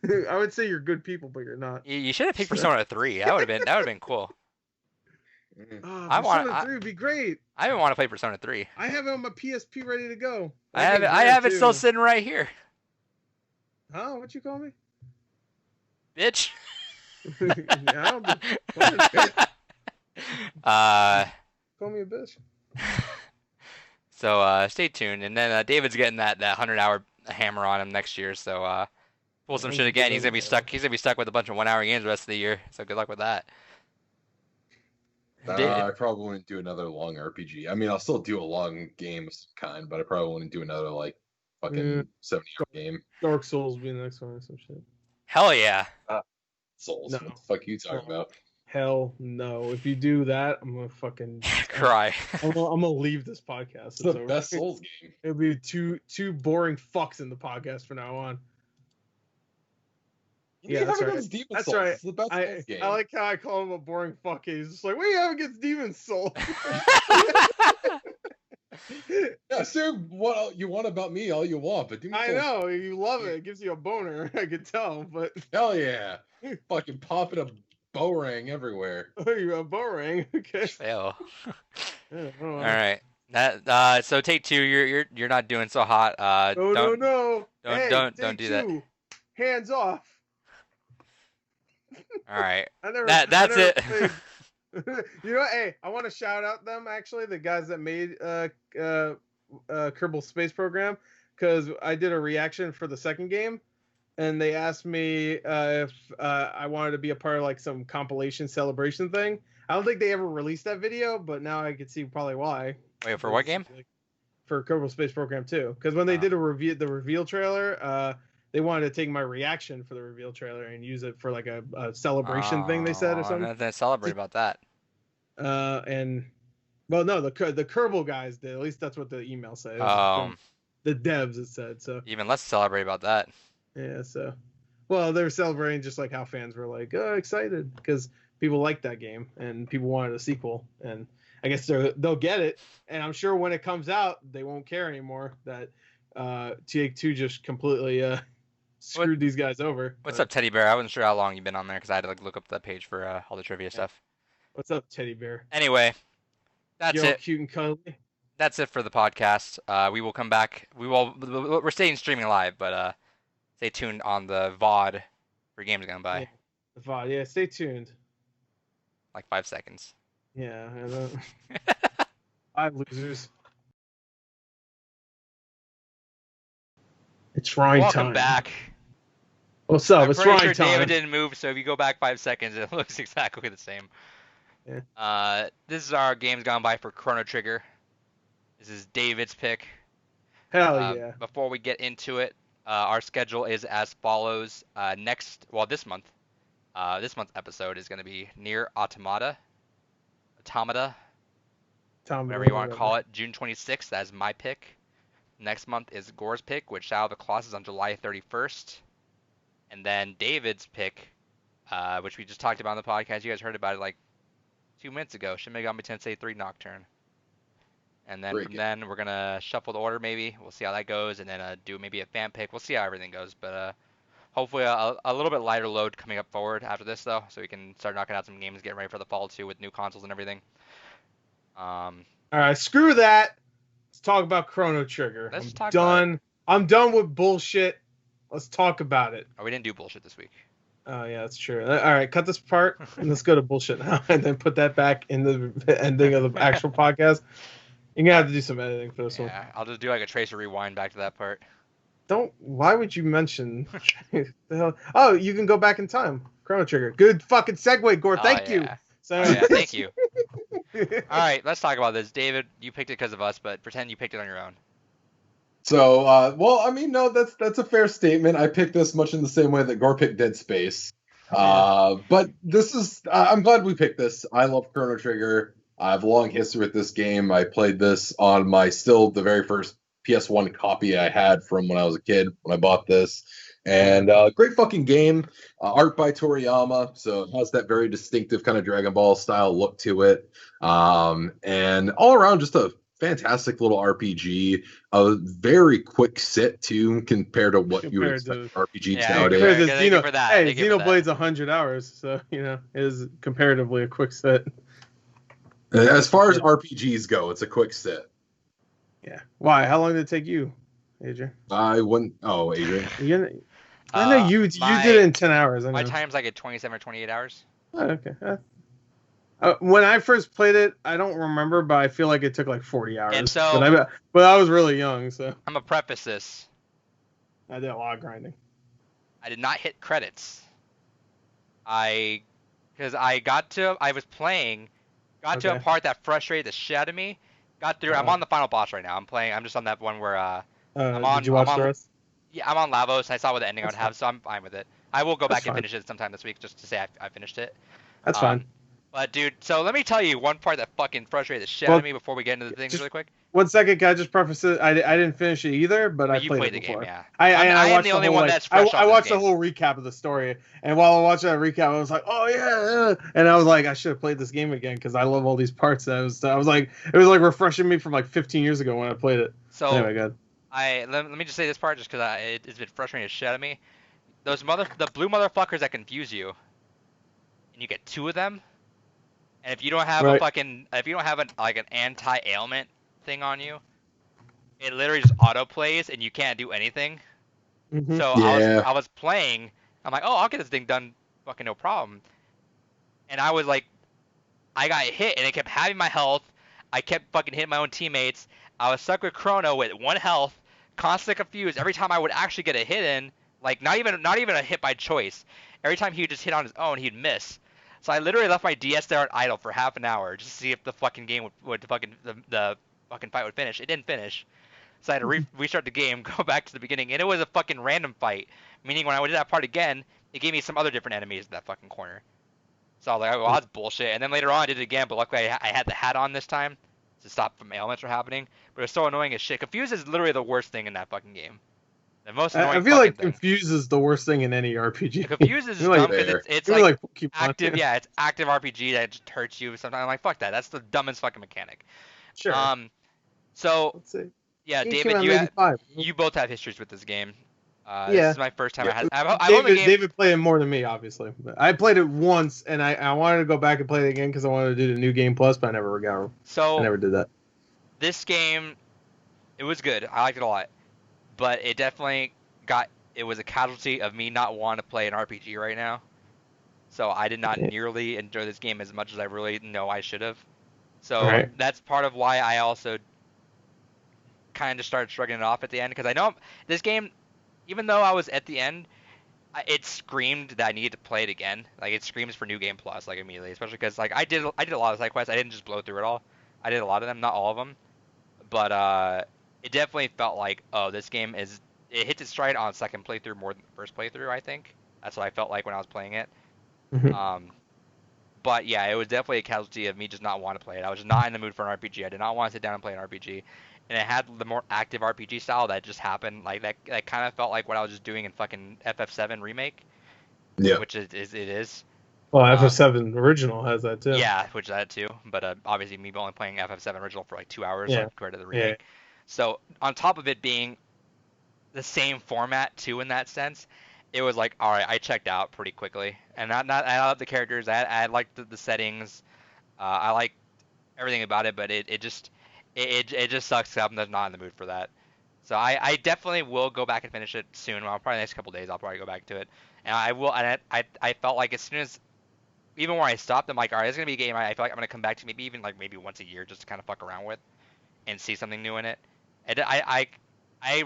Yeah. I would say you're good people, but you're not. You should have picked Persona 3. That would have been cool. Oh, Persona 3 would be great. I even want to play Persona 3. I have it on my PSP ready to go. I have it still sitting right here. Huh? What you call me? Bitch. Call me a bitch. So stay tuned, and then David's getting that 100-hour hammer on him next year. So pull some shit again. He's gonna be stuck. He's gonna be stuck with a bunch of 1-hour games the rest of the year. So good luck with that. I probably wouldn't do another long RPG. I mean, I'll still do a long game of some kind, but I probably wouldn't do another like fucking 70-hour game. Dark Souls will be the next one or some shit. Hell yeah. Souls. No. What the fuck are you talking about? Hell no. If you do that, I'm gonna fucking cry. I'm gonna leave this podcast. It's the best Souls game. It'll be two boring fucks in the podcast from now on. Yeah, that's right. That's Souls. right. It's the best Souls game. I like how I call him a boring fuck. He's just like, what do you have against Demon's Soul? Yeah, say what you want about me, all you want, but Demon's Souls. I know you love it. It gives you a boner. I could tell, but hell yeah, fucking popping a bow ring everywhere. Oh, you a bow ring? Okay. Fail. Yeah, all right. That so take 2. You're not doing so hot. No. Don't do that. Hands off. All right. That's it. You know what? Hey, I want to shout out them, actually, the guys that made Kerbal Space Program, because I did a reaction for the second game, and they asked me if I wanted to be a part of like some compilation celebration thing. I don't think they ever released that video, but now I can see probably why. Wait, for what game? For Kerbal Space Program 2, because when they did the reveal trailer, they wanted to take my reaction for the reveal trailer and use it for like a celebration thing, they said, or something. They celebrate about that. And well, no, the Kerbal guys did. At least that's what the email said. The devs, it said. So even let's celebrate about that. Yeah. So, well, they were celebrating just like how fans were like, oh, excited because people liked that game and people wanted a sequel. And I guess they'll get it. And I'm sure when it comes out, they won't care anymore that TA2 just completely screwed these guys over. What's up, Teddy Bear? I wasn't sure how long you've been on there because I had to like look up that page for all the trivia stuff. What's up, Teddy Bear? Anyway, that's it. Cute and cuddly. That's it for the podcast. We will come back. We're staying streaming live, but stay tuned on the VOD for Games Gone By. Yeah, the VOD. Yeah, stay tuned. Like 5 seconds. Yeah. 5 losers. It's Ryan time. Welcome back. What's up? I'm it's pretty Ryan sure time. David didn't move, so if you go back 5 seconds, it looks exactly the same. Yeah. This is our games gone by for Chrono Trigger. This is David's pick. Hell yeah. Before we get into it, our schedule is as follows. This month's episode is going to be Nier Automata, whatever you want to call it. June 26th, that's my pick. Next month is Gore's pick, with Shadow of the Colossus on July 31st. And then David's pick, which we just talked about on the podcast. You guys heard about it like 2 minutes ago. Shin Megami Tensei 3 Nocturne. And then then we're going to shuffle the order maybe. We'll see how that goes. And then do maybe a fan pick. We'll see how everything goes. But hopefully a little bit lighter load coming up forward after this, though. So we can start knocking out some games, getting ready for the fall, too, with new consoles and everything. All right, screw that. Let's talk about Chrono Trigger. I'm done with bullshit. Let's talk about it. Oh, we didn't do bullshit this week. Oh, yeah, that's true. All right, cut this part, and let's go to bullshit now, and then put that back in the ending of the actual podcast. You're going to have to do some editing for this one. Yeah, I'll just do like a tracer rewind back to that part. Why would you mention... Oh, you can go back in time. Chrono Trigger. Good fucking segue, Gore. Thank you. So, thank you. All right, let's talk about this. David, you picked it because of us, but pretend you picked it on your own. So, no, that's a fair statement. I picked this much in the same way that Gore picked Dead Space. But this is, I'm glad we picked this. I love Chrono Trigger. I have a long history with this game. I played this on the very first PS1 copy I had from when I was a kid, when I bought this. And great fucking game. Art by Toriyama, so it has that very distinctive kind of Dragon Ball style look to it. And all around, just a fantastic little RPG. A very quick sit too, compared to what you would expect RPGs nowadays. Xenoblade's 100 hours, so it is comparatively a quick sit. As far as RPGs go, it's a quick sit. Yeah. Why? How long did it take you, Adrian? I wouldn't. Oh, Adrian. I know you did it in 10 hours. My time's like at 27 or 28 hours. Oh, okay. When I first played it, I don't remember, but I feel like it took like 40 hours. And so, but I was really young, so. I'm gonna preface this. I did a lot of grinding. I did not hit credits. Because I was playing, got to a part that frustrated the shit out of me. Got through. I'm on the final boss right now. I'm just on that one where I'm on. Did you watch the rest? Yeah, I'm on Lavos. I saw what the ending I would have, so I'm fine with it. I will go back and finish it sometime this week just to say I finished it. That's fine. But dude, so let me tell you one part that fucking frustrated the shit out of me before we get into the things really quick. 1 second, can I just preface it? I didn't finish it either, but I played it before. Game, yeah. I am the only one that's fresh I watched the whole recap of the story, and while I watched that recap, I was like, oh yeah, and I was like, I should have played this game again because I love all these parts. I was like, it was like refreshing me from like 15 years ago when I played it. So anyway, good. Let me just say this part just because it's been frustrating as shit out of me. The blue motherfuckers that confuse you, and you get 2 of them. And if you don't have an anti-ailment thing on you, it literally just auto plays and you can't do anything. Mm-hmm. So I was playing. I'm like, oh, I'll get this thing done, fucking no problem. And I was like, I got hit and it kept having my health. I kept fucking hitting my own teammates. I was stuck with Chrono with 1 health, constantly confused. Every time I would actually get a hit in, like not even a hit by choice. Every time he would just hit on his own, he'd miss. So I literally left my DS there on idle for half an hour just to see if the fucking game would fucking the fucking fight would finish. It didn't finish, so I had to restart the game, go back to the beginning, and it was a fucking random fight. Meaning when I did that part again, it gave me some other different enemies in that fucking corner. So I was like, oh, well, that's bullshit. And then later on, I did it again, but luckily I had the hat on this time to stop from ailments from happening. But it was so annoying as shit. Confuse is literally the worst thing in that fucking game. The most annoying I feel like thing. Confuse is the worst thing in any RPG. Confuse is dumb because it's like active. Yeah, it's active RPG that just hurts you sometimes. I'm like, fuck that. That's the dumbest fucking mechanic. Sure. So let's see. Yeah, David, you both have histories with this game. This is my first time David played it more than me, obviously. But I played it once, and I wanted to go back and play it again because I wanted to do the new Game Plus, but I never got. I never did that. This game, it was good. I liked it a lot. But it definitely it was a casualty of me not wanting to play an RPG right now. So I did not nearly enjoy this game as much as I really know I should have. So that's part of why I also kind of started shrugging it off at the end. Because I know this game, even though I was at the end, it screamed that I needed to play it again. Like it screams for New Game Plus, like immediately, especially because like I did a lot of side quests. I didn't just blow through it all. I did a lot of them, not all of them, but it definitely felt like, oh, this game is, it hits its stride on second playthrough more than the first playthrough. I think that's what I felt like when I was playing it. But yeah, it was definitely a casualty of me just not wanting to play it. I was just not in the mood for an RPG. I did not want to sit down and play an RPG. And it had the more active RPG style that just happened. Like that kind of felt like what I was just doing in fucking FF7 remake. Yeah. Which it is. Well, FF7 original has that too. Yeah, which that too. But obviously me only playing FF7 original for like 2 hours compared to the remake. Yeah. So on top of it being the same format too in that sense, it was like, all right, I checked out pretty quickly. And I love the characters. I liked the settings. I like everything about it, but it just sucks that I'm just not in the mood for that. So I definitely will go back and finish it soon. Well, probably the next couple days I'll probably go back to it. And I will. And I felt like as soon as, even where I stopped, I'm like, all right, it's gonna be a game I feel like I'm gonna come back to maybe once a year just to kind of fuck around with, and see something new in it. And I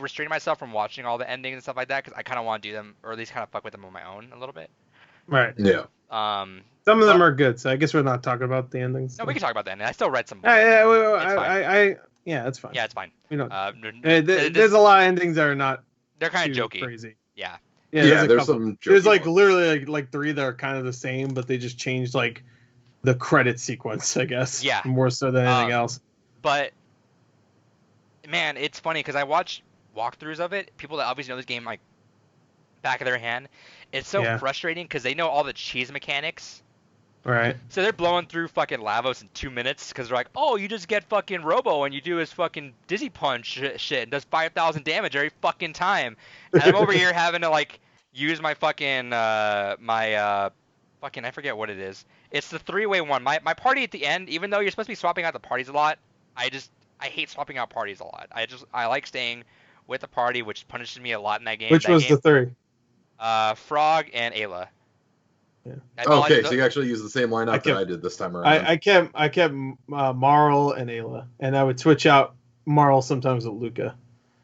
restrained myself from watching all the endings and stuff like that because I kind of want to do them, or at least kind of fuck with them on my own a little bit. Right. Yeah. Some of them are good, so I guess we're not talking about the endings. No, we can talk about the ending. I still read some. Yeah, it's fine. Yeah, it's fine. We don't. There's a lot of endings that are not. They're kind of jokey. Crazy. Yeah. Yeah, there's some. There's like literally like 3 that are kind of the same, but they just changed like the credit sequence, I guess. Yeah. More so than anything else. But man, it's funny because I watch walkthroughs of it. People that obviously know this game like back of their hand. It's so frustrating because they know all the cheese mechanics. Right. So they're blowing through fucking Lavos in 2 minutes because they're like, oh, you just get fucking Robo and you do his fucking Dizzy Punch shit and does 5,000 damage every fucking time. And I'm over here having to like use my fucking fucking, I forget what it is. It's the 3-way one. My party at the end, even though you're supposed to be swapping out the parties a lot, I hate swapping out parties a lot. I like staying with the party, which punishes me a lot in that game. Which was the 3? Frog and Ayla. Yeah. Okay, so you actually use the same lineup that I did this time around. I kept Marl and Ayla, and I would switch out Marl sometimes with Luca.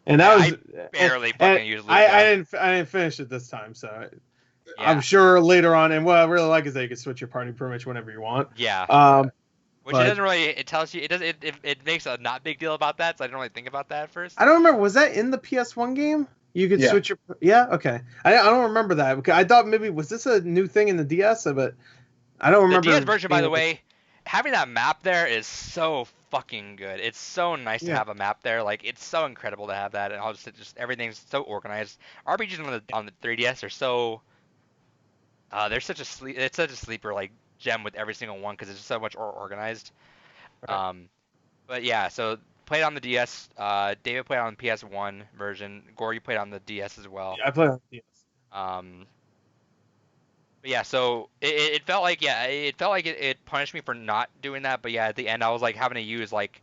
And that was I barely fucking used Luca. I didn't finish it this time, so I'm sure later on. And what I really like is that you can switch your party pretty much whenever you want. Yeah. Which it doesn't really. It tells you. It makes a not big deal about that, so I didn't really think about that at first. I don't remember. Was that in the PS1 game? You could switch your. Yeah. Okay. I don't remember that because I thought maybe was this a new thing in the DS, but I don't remember. The DS version, by the way, having that map there is so fucking good. It's so nice to have a map there. Like it's so incredible to have that, and all just everything's so organized. RPGs on the 3DS are so. They're such a It's such a sleeper like gem with every single one because it's just so much more organized. Right. But yeah, so played on the DS. David played on the PS1 version. Gore, you played on the DS as well. Yeah, I played on the DS. But yeah, so it felt like it punished me for not doing that. But yeah, at the end I was like having to use like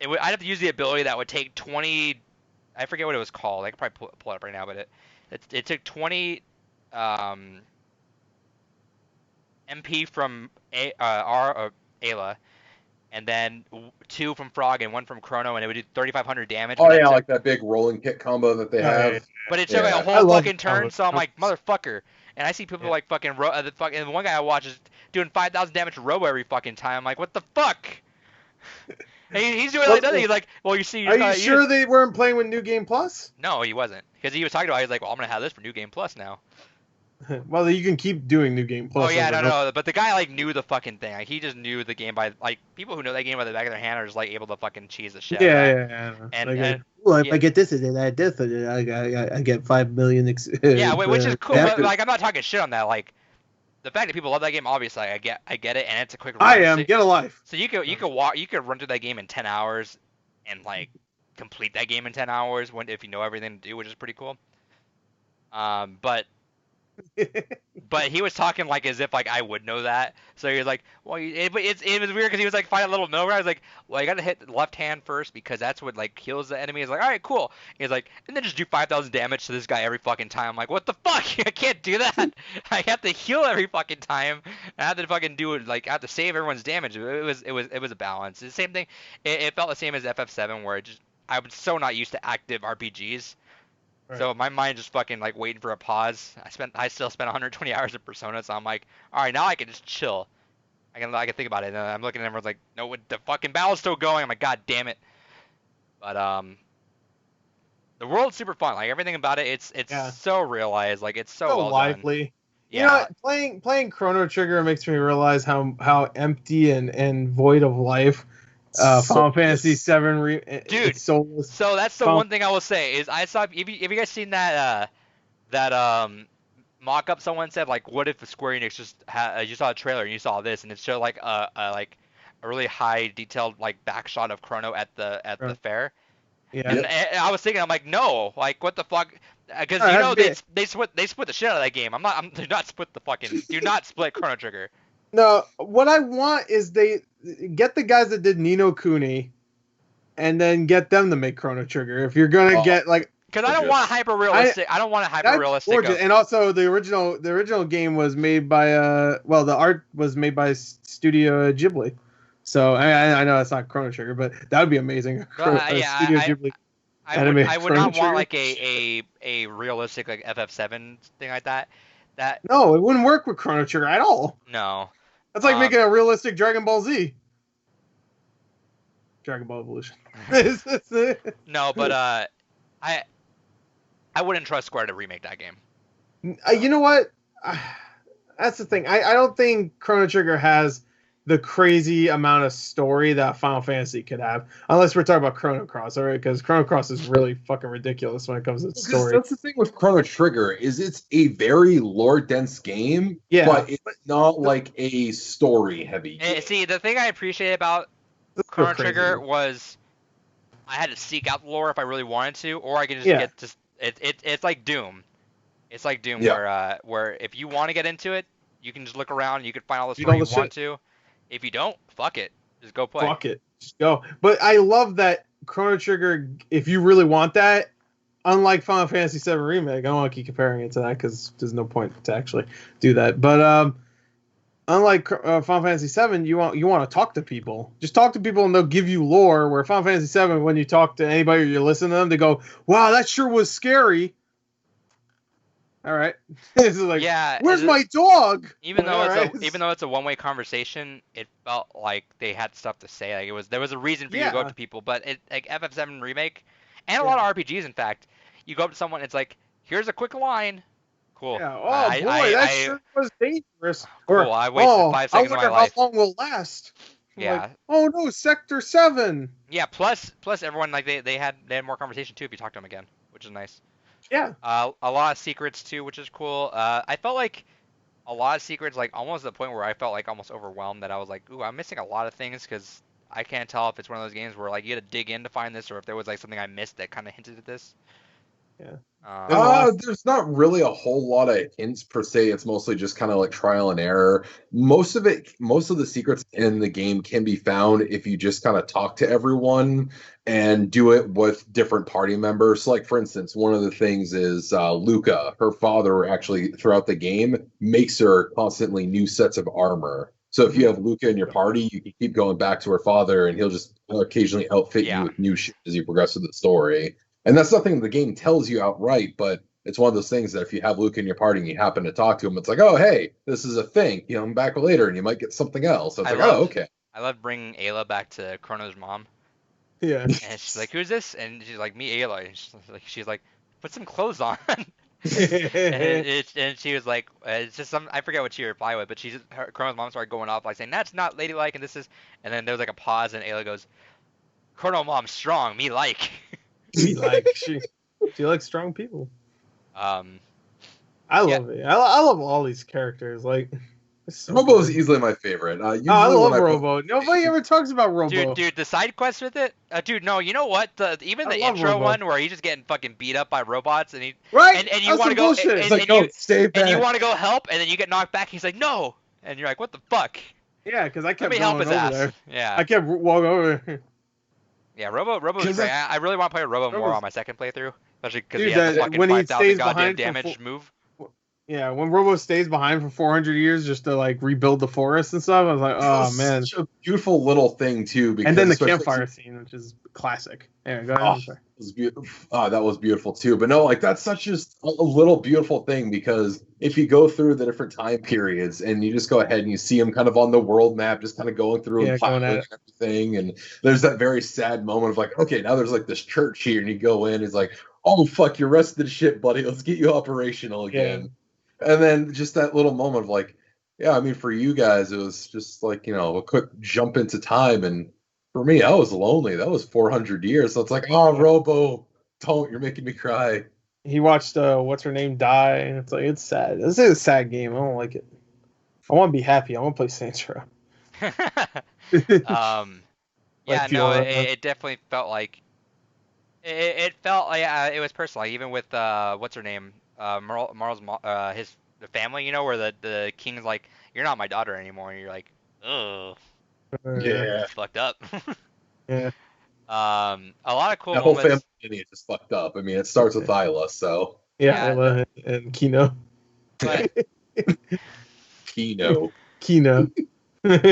I'd have to use the ability that would take 20. I forget what it was called. I could probably pull it up right now, but it took 20 MP from Ayla, and then 2 from Frog and 1 from Chrono, and it would do 3,500 damage. Oh yeah, like that big rolling kick combo that they have. But it took like a whole fucking turn, so I'm like, motherfucker. And I see people like fucking and the one guy I watch is doing 5,000 damage to Robo every fucking time. I'm like, what the fuck? And he's doing like nothing. He's like, well, you see. Are you sure they weren't playing with New Game Plus? No, he wasn't, because he was talking about. He was like, well, I'm gonna have this for New Game Plus now. Well, you can keep doing New Game Plus. Oh yeah, no, but the guy like knew the fucking thing. Like he just knew the game by like people who know that game by the back of their hand are just like able to fucking cheese the shit. Yeah. And well, if I get this and I get this, I get 5 million. Yeah, which is cool. But, like I'm not talking shit on that. Like the fact that people love that game, obviously, I get it, and it's a quick run. Get a life. So you could run through that game in 10 hours, and like complete that game in 10 hours if you know everything to do, which is pretty cool. But he was talking like as if like I would know that. So he was like, well, it was weird because he was like finding a little nowhere. I was like, well, you got to hit the left hand first because that's what like kills the enemy. He's like, all right, cool. He's like, and then just do 5,000 damage to this guy every fucking time. I'm like, what the fuck? I can't do that. I have to heal every fucking time. I have to fucking do it. Like I have to save everyone's damage. It was a balance. The same thing. It felt the same as FF7 where I was so not used to active RPGs. Right. So my mind just fucking like waiting for a pause. I still spent 120 hours in Persona, so I'm like, all right, now I can just chill. I can think about it. And I'm looking at everyone's like, no, the fucking battle's still going. I'm like, god damn it. But the world's super fun. Like everything about it, it's so realized. Like it's so well lively. done. You know, playing Chrono Trigger makes me realize how empty and void of life Final Fantasy VII Dude, so that's the one thing I will say is I saw have you guys seen that mock-up someone said like what if Square Enix just you saw a trailer and you saw this and it showed like a really high detailed like back shot of Chrono at the fair. Yeah. And I was thinking, I'm like, no, like what the fuck? Because they split the shit out of that game. Do not split Chrono Trigger. No, what I want is they get the guys that did Ni no Kuni, and then get them to make Chrono Trigger. If you're gonna get like, because I don't want a hyper realistic. I don't want a hyper realistic. And also the original game was made by the art was made by Studio Ghibli. So I know that's not Chrono Trigger, but that would be amazing. Studio Ghibli. I would not want like a realistic like FF7 thing like that. No, it wouldn't work with Chrono Trigger at all. No. That's like making a realistic Dragon Ball Z. Dragon Ball Evolution. No, but I wouldn't trust Square to remake that game. You know what? That's the thing. I don't think Chrono Trigger has the crazy amount of story that Final Fantasy could have, unless we're talking about Chrono Cross, all right? Because Chrono Cross is really fucking ridiculous when it comes to story. That's the thing with Chrono Trigger is it's a very lore-dense game, but it's not like a story-heavy game. See, the thing I appreciate about Chrono Trigger was I had to seek out the lore if I really wanted to, or I could just it's like Doom. It's like Doom where if you want to get into it, you can just look around, you can find all the story you want to. If you don't, fuck it. Just go play. Fuck it. Just go. But I love that Chrono Trigger, if you really want that, unlike Final Fantasy VII Remake, I don't want to keep comparing it to that because there's no point to actually do that. But unlike Final Fantasy VII, you want to talk to people. Just talk to people and they'll give you lore, where Final Fantasy VII, when you talk to anybody or you listen to them, they go, wow, that sure was scary. All right. It's like, where's my dog? Even though it's a one-way conversation, it felt like they had stuff to say. Like there was a reason for you to go up to people. But like FF7 Remake, and a lot of RPGs, in fact, you go up to someone, it's like, here's a quick line. Cool. Yeah. Oh boy, that sure was dangerous. Cool. I wasted 5 seconds of my life. I wonder how long will last. Yeah. Like, oh no, Sector 7. Yeah. Plus everyone like they had more conversation too if you talk to them again, which is nice. Yeah. A lot of secrets too, which is cool. I felt like a lot of secrets, like almost to the point where I felt like almost overwhelmed, that I was like, ooh, I'm missing a lot of things because I can't tell if it's one of those games where like you had to dig in to find this, or if there was like something I missed that kind of hinted at this. Yeah. There's not really a whole lot of hints per se. It's mostly just kind of like trial and error. Most of the secrets in the game can be found if you just kind of talk to everyone and do it with different party members. Like, for instance, one of the things is Luca, her father, actually throughout the game makes her constantly new sets of armor. So if you have Luca in your party, you can keep going back to her father, and he'll just occasionally outfit you with new shit as you progress through the story. And that's nothing the game tells you outright, but it's one of those things that if you have Luke in your party and you happen to talk to him, it's like, oh, hey, this is a thing. You know, I'm back later and you might get something else. So it's oh, okay. I love bringing Ayla back to Chrono's mom. Yeah. And she's like, who's this? And she's like, me, Ayla. And she's like, put some clothes on. and she was like, it's just I forget what she replied with, but Chrono's mom started going off like saying, that's not ladylike, and this is, and then there was like a pause, and Ayla goes, Chrono mom's strong, me like. She likes strong people. I love it. I love all these characters. Like, Robo is easily my favorite. I love Robo. Nobody ever talks about Robo. Dude, the side quest with it, dude. No, you know what? Even the intro one where he's just getting fucking beat up by robots, and he and you want to go, and you want to go help, and then you get knocked back. He's like, no, and you're like, what the fuck? Yeah, because I kept going help his over ass. there. Yeah, I kept walking over. Yeah, Robo's great. I really want to play Robo more on my second playthrough, especially because he has the fucking when 5,000 goddamn damage move. Yeah, when Robo stays behind for 400 years just to like rebuild the forest and stuff, I was like, oh man, such a beautiful little thing too. Because and then the campfire scene, which is classic. Yeah, go ahead. Oh, it was beautiful. That was beautiful too. But no, like that's such just a little beautiful thing because if you go through the different time periods and you just go ahead and you see them kind of on the world map, just kind of going through and plowing and everything, and there's that very sad moment of like, okay, now there's like this church here, and you go in, it's like, oh fuck, you're rested shit, buddy. Let's get you operational again. Yeah. And then just that little moment of like, yeah, I mean, for you guys, it was just like, a quick jump into time. And for me, I was lonely. That was 400 years. So it's like, oh, Robo, you're making me cry. He watched, what's her name die. And it's like, it's sad. This is a sad game. I don't like it. I want to be happy. I want to play Saints Row. Yeah, no, it definitely felt like, it felt like, it was personal. Even with, what's her name? Marl's the family, where the king's like, you're not my daughter anymore, and you're like, oh, yeah, fucked up. Yeah. A lot of cool that moments. Whole family is just fucked up. I mean, it starts with Isla, so yeah, and Kino. But... Kino. Yeah,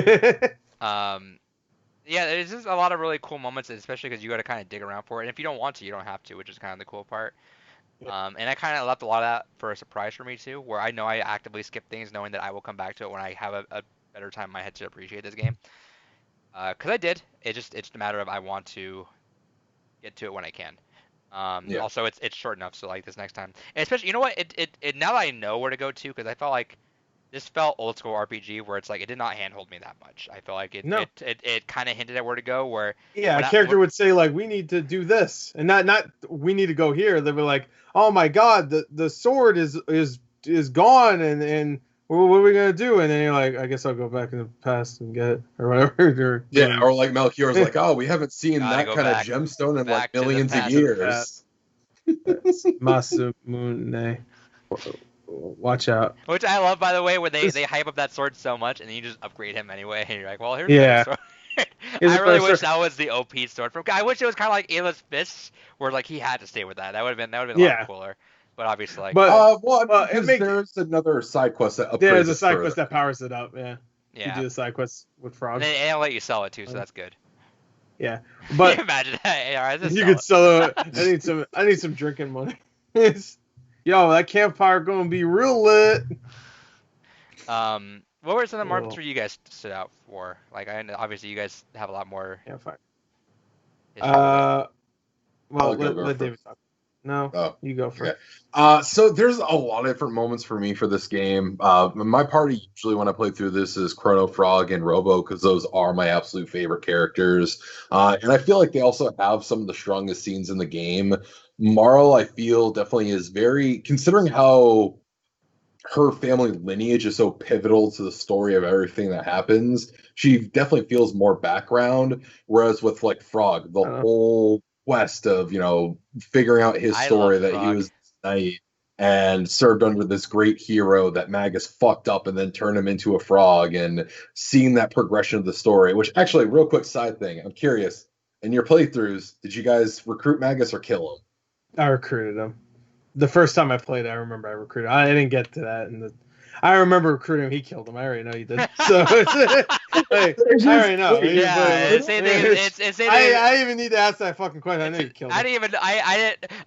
there's just a lot of really cool moments, especially because you got to kind of dig around for it. And if you don't want to, you don't have to, which is kind of the cool part. And I kind of left a lot of that for a surprise for me too, where I know I actively skip things, knowing that I will come back to it when I have a better time in my head to appreciate this game. Because I did. It's a matter of I want to get to it when I can. Also, it's short enough, so like this next time, and especially, you know what? It now that I know where to go to, because I felt like this felt old school RPG where it's like it did not handhold me that much. I feel like it kind of hinted at where to go. Where a character would say like, we need to do this, and not we need to go here. They were like, oh my god, the sword is gone, and what are we gonna do? And then you're like, I guess I'll go back in the past and get it or whatever. Or like Melchior's like, oh, we haven't seen that kind of gemstone in like millions of years. Masamune. Watch out. Which I love, by the way, where they hype up that sword so much, and then you just upgrade him anyway, and you're like, well, here's the sword. I really wish that was the OP sword. I wish it was kind of like Ayla's fists, where like he had to stay with that. That would have been a lot cooler. But obviously, like, there's another side quest that upgrades. There's a side quest that powers it up. Yeah. You do the side quest with frogs. And they'll let you sell it too, so that's good. Yeah, but imagine that. You could sell it. I need some drinking money. Yo, that campfire gonna be real lit. What were some of the moments where you guys stood out for? Like, I know obviously you guys have a lot more. Campfire. Well, let David talk. No, you go first. Okay. So there's a lot of different moments for me for this game. My party usually when I play through this is Chrono, Frog, and Robo because those are my absolute favorite characters. And I feel like they also have some of the strongest scenes in the game. Marl, I feel, definitely is very, considering how her family lineage is so pivotal to the story of everything that happens, she definitely feels more background. Whereas with like Frog, the whole quest of figuring out his story that he was knight and served under this great hero that Magus fucked up and then turned him into a frog, and seeing that progression of the story. Which actually, real quick side thing, I'm curious, in your playthroughs, did you guys recruit Magus or kill him? I recruited him. The first time I played, I remember I recruited. I didn't get to that, I remember recruiting him. He killed him. I already know he did. So I already know. Yeah, I even need to ask that fucking question. I know you killed him. I didn't.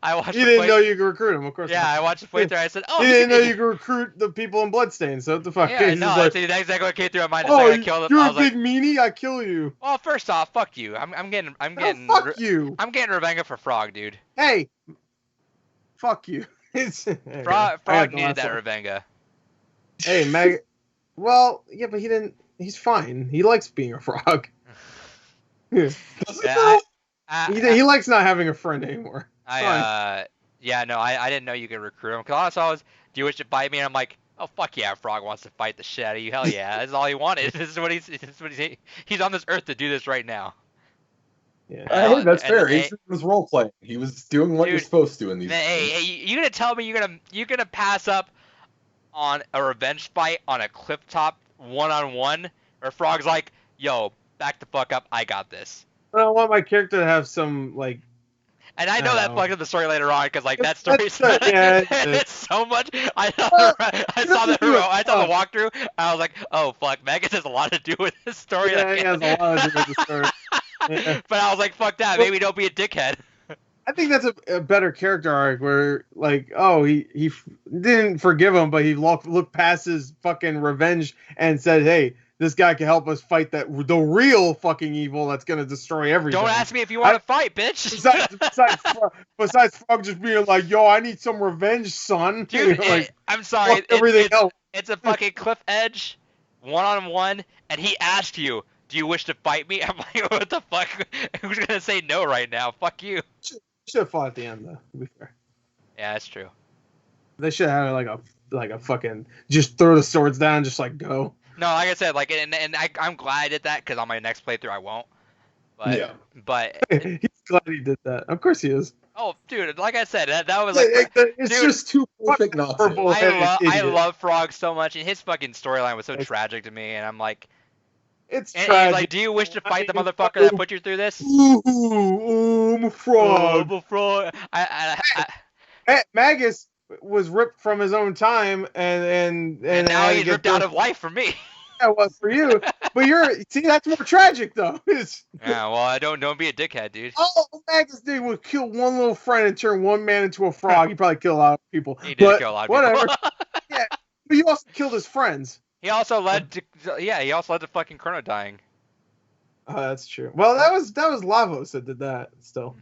I watched. You didn't know you could recruit him, of course. Yeah, not. I watched the playthrough. I said, "Oh." You didn't know you could recruit the people in Bloodstained. So what the fuck? Yeah, no, that's exactly what came through my mind. Oh, I killed him. You're a big meanie. I kill you. Well, first off, fuck you. I'm getting. Fuck you. I'm getting Revenga for Frog, dude. Hey. Fuck you. Frog needed that Revenga. Hey, well, yeah, but he didn't. He's fine. He likes being a frog. He likes not having a friend anymore. I didn't know you could recruit him. Because all I saw was, do you wish to fight me? And I'm like, oh fuck yeah, Frog wants to fight the shit out of you. Hell yeah, that's all he wanted. This is what he's on this earth to do this right now. Yeah, that's fair. He was role playing. He was doing what you're supposed to in these. Hey, you gonna tell me you're gonna pass up on a revenge fight on a cliff top 1-on-1, or Frog's like, yo, back the fuck up, I got this. I want my character to have some like And I know that fucked up the story later on because like that story, it's so much. I saw the walkthrough. I was like, oh fuck, Megas has a lot to do with this story. Yeah, he has a lot to do with the story. Yeah. But I was like, fuck that. Maybe don't be a dickhead. I think that's a better character arc where like, oh, he didn't forgive him, but he looked past his fucking revenge and said, hey, this guy can help us fight the real fucking evil that's gonna destroy everything. Don't ask me if you want to fight, bitch. Besides Frog just being like, yo, I need some revenge, son. Dude, like, I'm sorry. Everything else. It's a fucking cliff edge, 1-on-1, and he asked you, do you wish to fight me? I'm like, what the fuck? Who's gonna say no right now? Fuck you. Should have fought at the end though, to be fair. Yeah, that's true. They should have like a fucking just throw the swords down and just like go. No, like I said, like, and I'm glad I did that because on my next playthrough I won't. But, yeah. But he's glad he did that. Of course he is. Oh, dude, like I said, that was like, it's dude, just too perfect not to. I love Frog so much, and his fucking storyline was so tragic to me, and I'm like, it's tragic. Like, do you wish to fight the motherfucker that put you through this? I'm a frog. I'm a frog. Magus was ripped from his own time, and now he's ripped out of life for me. Yeah, well, for you, but that's more tragic though. Yeah, well, don't be a dickhead, dude. All Magus did was kill one little friend and turn one man into a frog. He probably killed a lot of people. He did kill a lot of whatever. people. Yeah, but he also killed his friends. He also led to fucking Chrono dying. Oh, that's true. Well, that was Lavos that did that still.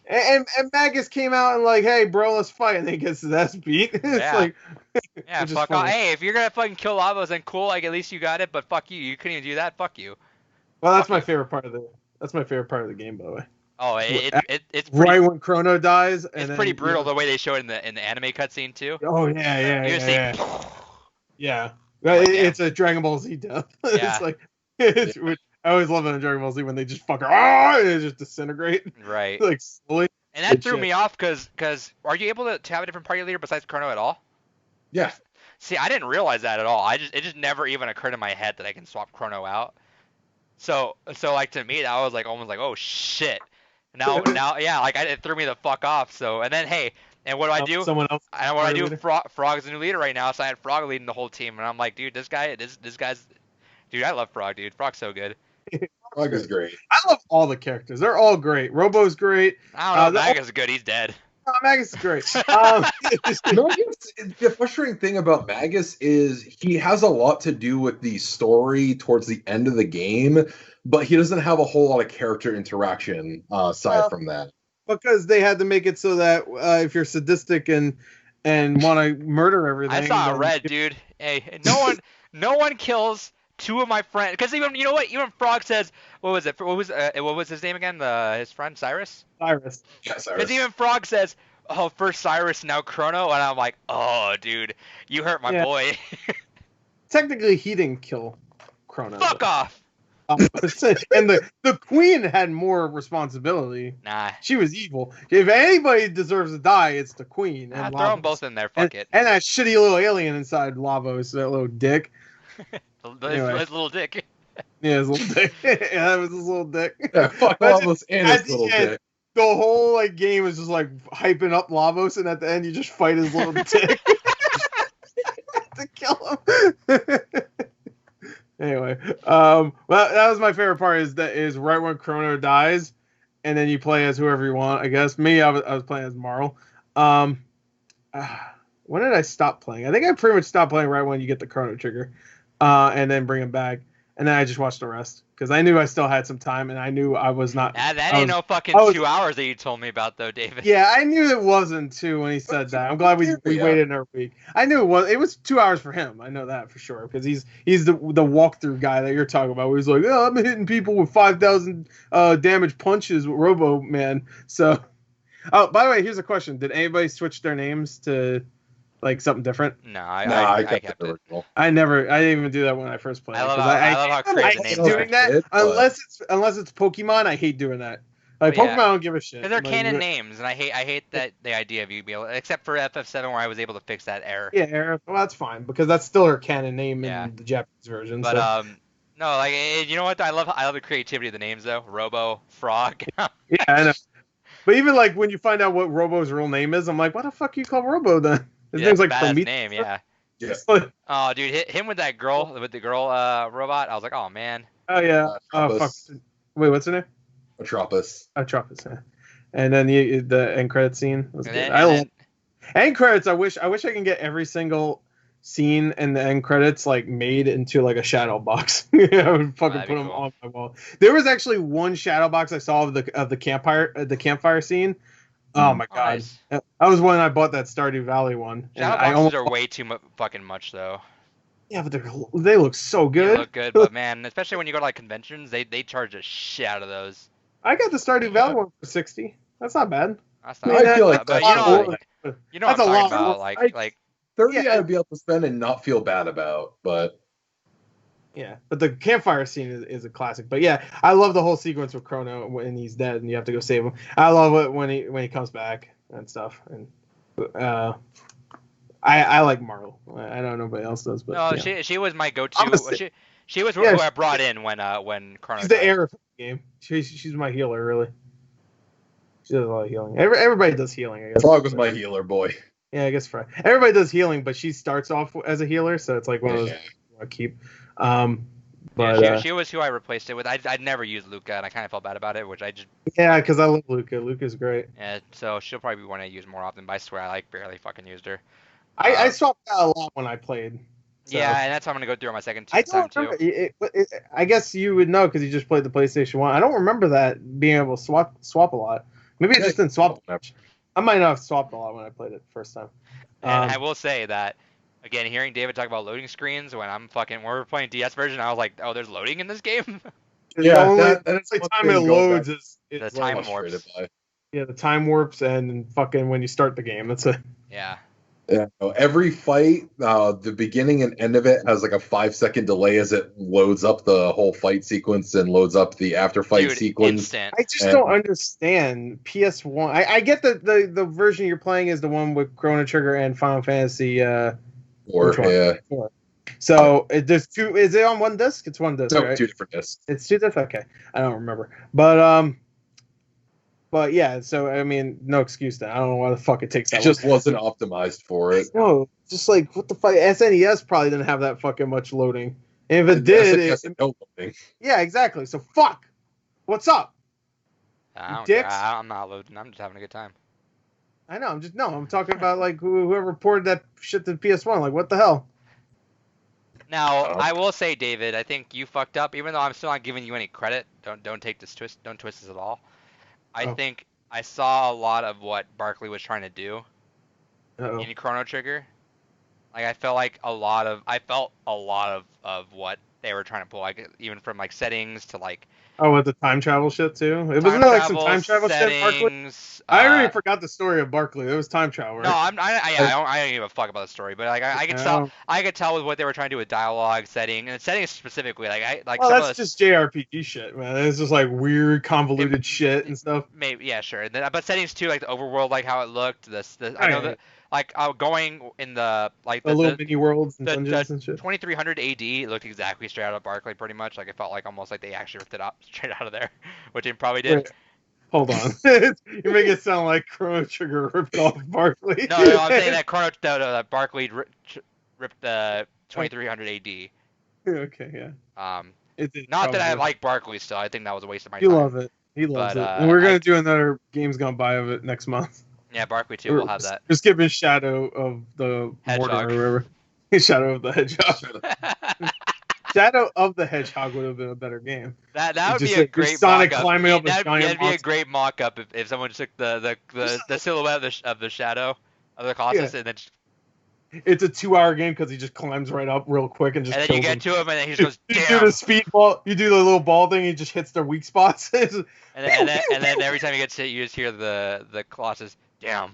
And Magus came out and like, hey, bro, let's fight, and then he gets his ass beat. It's like, yeah, fuck off. Hey, if you're gonna fucking kill Lavos, then cool. Like, at least you got it. But fuck you. You couldn't even do that. Fuck you. Well, that's my favorite part of the game, by the way. Oh, it's pretty, right when Chrono dies. It's pretty brutal the way they show it in the anime cutscene too. Oh yeah. Yeah. It's a Dragon Ball Z death. Yeah. It's like I always love it in Dragon Ball Z when they just fucking and they just disintegrate. Right. Like slowly. And that threw me off because are you able to have a different party leader besides Chrono at all? Yeah. See, I didn't realize that at all. It just never even occurred in my head that I can swap Chrono out. So like to me that was like almost like, oh shit. Now yeah, like it threw me the fuck off. So and then hey, and what do I do? Someone else. And what do I do? Frog's the new leader right now, so I had Frog leading the whole team, and I'm like, dude, this guy's, dude, I love Frog, dude. Frog's so good. Frog is great. I love all the characters. They're all great. Robo's great. I don't know. Magus is good. He's dead. Magus is great. The frustrating thing about Magus is he has a lot to do with the story towards the end of the game, but he doesn't have a whole lot of character interaction aside from that. Because they had to make it so that if you're sadistic and want to murder everything. I saw red, dude. Hey, no one kills two of my friends. Because even you know what? Even Frog says, what was it? What was his name again? His friend Cyrus. Cyrus. Yeah, Cyrus. Because even Frog says, oh, first Cyrus, now Chrono, and I'm like, oh, dude, you hurt my boy. Technically, he didn't kill Chrono. Fuck off. And the queen had more responsibility. Nah. She was evil. If anybody deserves to die, it's the queen. Nah, throw them both in there. Fuck it. And that shitty little alien inside Lavos, that little dick. His little dick. Yeah, his little dick. Yeah, that was his little dick. Yeah, fuck Lavos and his little dick. The whole game is just like hyping up Lavos, and at the end you just fight his little dick to kill him. Anyway, well, that was my favorite part. Is right when Chrono dies, and then you play as whoever you want. I guess me, I was playing as Marl. When did I stop playing? I think I pretty much stopped playing right when you get the Chrono trigger, and then bring him back, and then I just watched the rest because I knew I still had some time, and I knew I was not. That ain't no fucking 2 hours that you told me about though, David. Yeah, I knew it wasn't 2 when he said that. I'm glad we waited another week. I knew it was 2 hours for him. I know that for sure because he's the walkthrough guy that you're talking about. Where he's like, oh, I'm hitting people with 5,000 damage punches with Robo Man. So, oh, by the way, here's a question: did anybody switch their names to like something different? No, I kept it. I didn't even do that when I first played. I love how crazy I hate doing that. Unless it's Pokemon, I hate doing that. Like Pokemon, I don't give a shit. Because they're canon names, and I hate that the idea of you be able, except for FF7 where I was able to fix that error. Yeah, error. Well, that's fine because that's still her canon name in the Japanese version. But no, like you know what? I love the creativity of the names though. Robo, Frog. Yeah, I know. But even like when you find out what Robo's real name is, I'm like, what the fuck you call Robo then? His name's like Prometheus. Name, yeah. Yes. Oh, dude, hit him with the girl robot. I was like, oh man. Oh yeah. Oh fuck. Wait, what's her name? Atropos. Atropos. Yeah. And then the end credit scene was good. End credits. I wish I can get every single scene and the end credits like made into like a shadow box. I would fucking put them on my wall. There was actually one shadow box I saw of the campfire scene. Oh my god, nice. That was when I bought that Stardew Valley one. Shadow boxes are way too fucking much though. Yeah, but they look so good. They look good, but man, especially when you go to like conventions, they charge a shit out of those. I got the Stardew Valley one for $60. That's not bad. That's not I feel like that's you know what I'm talking about. Like 30 I'd be able to spend and not feel bad about, but yeah, but the campfire scene is a classic. But yeah, I love the whole sequence with Chrono when he's dead and you have to go save him. I love it when he comes back and stuff. And I like Marlo. I don't know nobody else does, but no, yeah. she was my go-to. She was who I brought in when Chrono. She's the heir of the game. She's my healer, really. She does a lot of healing. Everybody does healing, I guess. Frog was my healer boy. Yeah, I guess Frog. Everybody does healing, but she starts off as a healer, so it's like one of those I keep. But yeah, she was who I replaced it with. I'd never used Luca, and I kind of felt bad about it, which I just. Yeah, because I love Luca. Luca's great. Yeah, so she'll probably be one I use more often. But I swear, I barely fucking used her. I swapped out a lot when I played. So. Yeah, and that's how I'm gonna go through on my second time too. I guess you would know because you just played the PlayStation 1. I don't remember that being able to swap a lot. Maybe I just didn't swap much. I might not have swapped a lot when I played it the first time. And I will say that, again, hearing David talk about loading screens when we're playing DS version, I was like, oh, there's loading in this game? Yeah, that's the time it loads is the time warps. Yeah, the time warps and fucking when you start the game. That's it. Yeah. Yeah, every fight, the beginning and end of it has like a 5-second delay as it loads up the whole fight sequence and loads up the after fight sequence. Instant. I just don't understand PS1. I get that the version you're playing is the one with Chrono Trigger and Final Fantasy 4. Yeah. 4. So there's two. Is it on one disc? It's one disc. No, right? 2 different discs. It's 2 discs. Okay, I don't remember, But yeah, so I mean, no excuse then. I don't know why the fuck it takes that. It just wasn't optimized for it. No, just like what the fuck. SNES probably didn't have that fucking much loading. And if it did, no loading. Yeah, exactly. So fuck. What's up? I'm not loading. I'm just having a good time. I know. I'm talking about like whoever reported that shit to PS1. Like what the hell? Now I will say, David, I think you fucked up. Even though I'm still not giving you any credit, don't take this twist. Don't twist this at all. I think I saw a lot of what Barkley was trying to do in Chrono Trigger. Like I felt a lot of what they were trying to pull, like even from like settings to like. Oh, with the time travel shit too. It wasn't like some time travel shit, Barkley. I already forgot the story of Barkley. It was time travel. Right? No, I don't give a fuck about the story, but like I could tell with what they were trying to do with dialogue setting and settings specifically. Well, that's just JRPG shit, man. It's just like weird, convoluted shit and stuff. Maybe sure. But settings too, like the overworld, like how it looked. I know that. Like going in the little mini worlds and dungeons and shit. 2300 AD looked exactly straight out of Barkley, pretty much. Like it felt like almost like they actually ripped it up straight out of there, which they probably did. Wait, hold on, you make it sound like Chrono Trigger ripped off Barkley. No, I'm saying that Barkley ripped the 2300 AD. Okay, yeah. Not that I like Barkley still. I think that was a waste of my time. You love it. He loves it. And we're gonna do another Games Gone By of it next month. Yeah, Barkley too. We'll have that. Just give him Shadow of the Hedgehog. Mortar or whatever. Shadow of the Hedgehog. Shadow of the Hedgehog would have been a better game. That would be a great Sonic climbing up a giant monster. That'd be a great mock-up if someone took the silhouette of the Shadow of the Colossus and then. It's a 2-hour game because he just climbs right up real quick and just. And then you get to him and then he just goes. Damn. You do the speed ball. You do the little ball thing. He just hits the weak spots. and then every time he gets hit, you just hear the Colossus. Damn.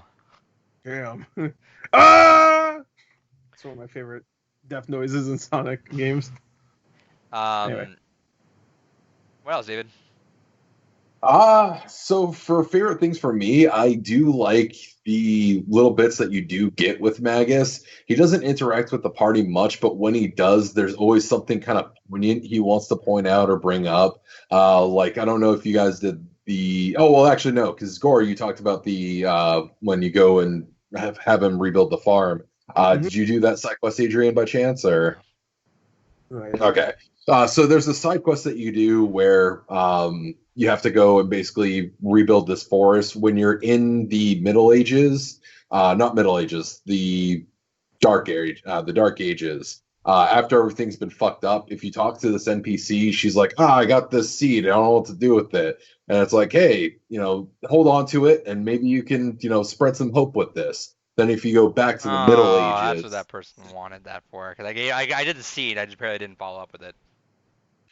Ah! It's one of my favorite death noises in Sonic games. Anyway. What else, David? So for favorite things for me, I do like the little bits that you do get with Magus. He doesn't interact with the party much, but when he does, there's always something kind of poignant he wants to point out or bring up. Like, I don't know if you guys did actually no, because Gore, you talked about the when you go and have him rebuild the farm. Did you do that side quest, Adrian, by chance, or? Right. Okay. So there's a side quest that you do where you have to go and basically rebuild this forest when you're in the Middle Ages, not Middle Ages, the Dark Age, the Dark Ages. After everything's been fucked up, if you talk to this NPC, she's like, I got this seed. I don't know what to do with it. And it's like, hey, hold on to it, and maybe you can, spread some hope with this. Then if you go back to the Middle Ages, that's what that person wanted that for. Because I did the seed, I just probably didn't follow up with it.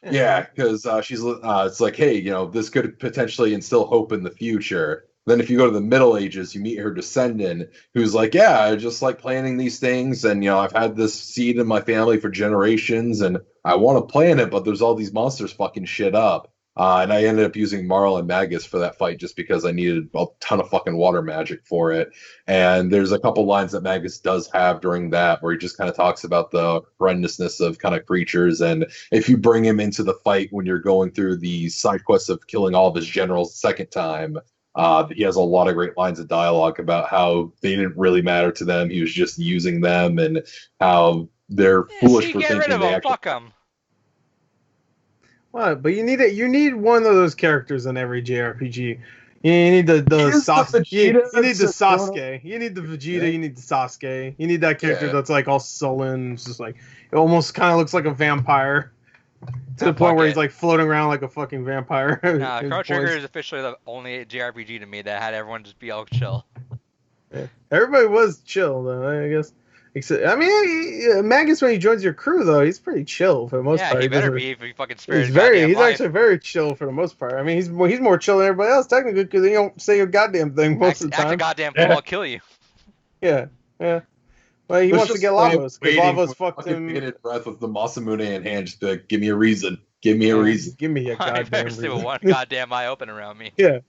Yeah, because it's like, hey, this could potentially instill hope in the future. Then if you go to the Middle Ages, you meet her descendant, who's like, yeah, I just like planting these things, and I've had this seed in my family for generations, and I want to plant it, but there's all these monsters fucking shit up. And I ended up using Marl and Magus for that fight just because I needed a ton of fucking water magic for it. And there's a couple lines that Magus does have during that where he just kind of talks about the horrendousness of kind of creatures. And if you bring him into the fight when you're going through the side quests of killing all of his generals the second time, he has a lot of great lines of dialogue about how they didn't really matter to them. He was just using them, and how they're foolish for thinking they actually. Fuck them. Well, but you need one of those characters in every JRPG. You need the Sasuke. You need the Sasuke. You need the Vegeta. You need the Sasuke. You need that character that's like all sullen. It's just like it almost kind of looks like a vampire. To the point where he's like floating around like a fucking vampire. Nah, Chrono Trigger is officially the only JRPG to me that had everyone just be all chill. Yeah. Everybody was chill though, I guess. Except, I mean, Magus when he joins your crew though, he's pretty chill for the most part. Yeah, he better be if he fucking spares He's life. actually very chill for the most part. I mean, he's more chill than everybody else technically because he don't say a goddamn thing most of the time. Act a goddamn fool, I'll kill you. Yeah. Well, he wants to get Lavos because Lavos fucked him. Bated breath with the Masamune in hand, just be like, give me a reason. Give me a reason. Give me a goddamn reason. One goddamn eye open around me. Yeah.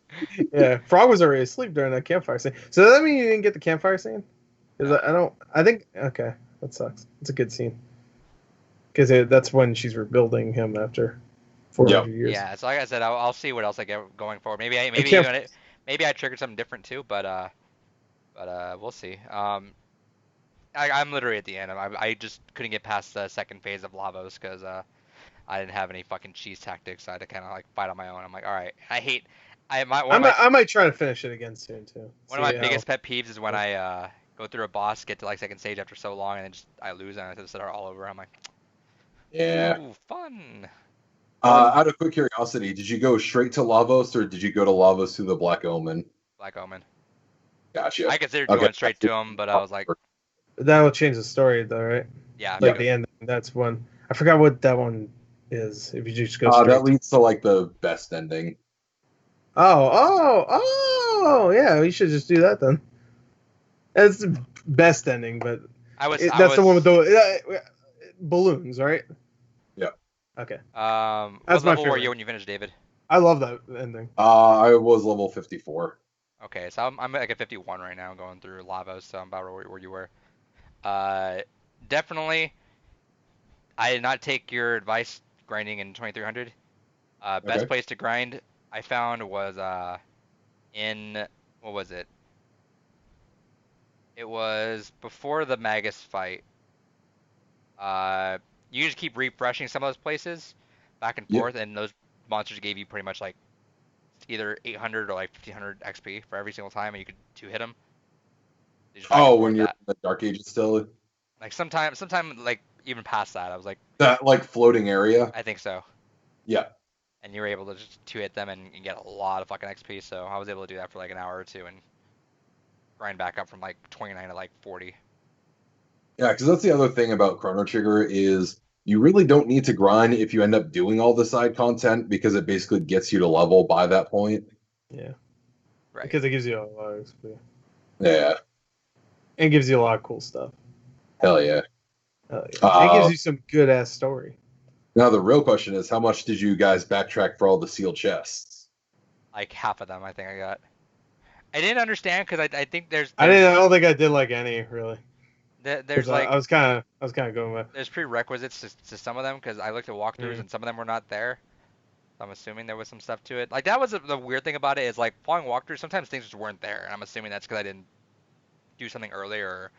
Frog was already asleep during that campfire scene. So does that mean you didn't get the campfire scene? Because okay, that sucks. It's a good scene. Because that's when she's rebuilding him after 400 years. Yeah, so like I said, I'll see what else I get going forward. Maybe I triggered something different too, but we'll see. I'm literally at the end. I just couldn't get past the second phase of Lavos because I didn't have any fucking cheese tactics. I had to kind of like fight on my own. I'm like, all right. I might try to finish it again soon too. One of my biggest pet peeves is when I go through a boss, get to like second stage after so long, and then I lose and I have to start all over. I'm like, yeah, ooh, fun. Out of quick curiosity, did you go straight to Lavos or did you go to Lavos through the Black Omen? Black Omen. Gotcha. I considered going straight to him, but I was like, that will change the story though, right? Yeah. Like the end. That's one. I forgot what that one is. If you just go straight. That leads to like the best ending. Oh, yeah. We should just do that then. It's the best ending, but that's the one with the balloons, right? Yeah. Okay. What level were you when you finished, David? I love that ending. I was level 54. Okay, so I'm like at 51 right now, going through Lavos, so I'm about where you were. Definitely, I did not take your advice grinding in 2300. Best place to grind I found was in, what was it? It was before the Magus fight. You just keep refreshing some of those places back and forth, and those monsters gave you pretty much like either 800 or like 1500 XP for every single time, and you could two-hit them. When you're in the Dark Ages still? Like sometime like even past that, I was like... That like floating area? I think so. Yeah. And you were able to just two-hit them and get a lot of fucking XP, so I was able to do that for like an hour or two and grind back up from like 29 to like 40. Yeah, because that's the other thing about Chrono Trigger is you really don't need to grind if you end up doing all the side content because it basically gets you to level by that point. Yeah. Right. Because it gives you a lot of XP. Yeah. And gives you a lot of cool stuff. Hell yeah. It gives you some good-ass story. Now the real question is, how much did you guys backtrack for all the sealed chests? Like half of them, I think I got. I didn't understand because I think there's I don't think I did like any really. There's like I was kind of going with. There's prerequisites to some of them because I looked at walkthroughs and some of them were not there. I'm assuming there was some stuff to it. Like that was the weird thing about it is like following walkthroughs. Sometimes things just weren't there, and I'm assuming that's because I didn't do something earlier. Or...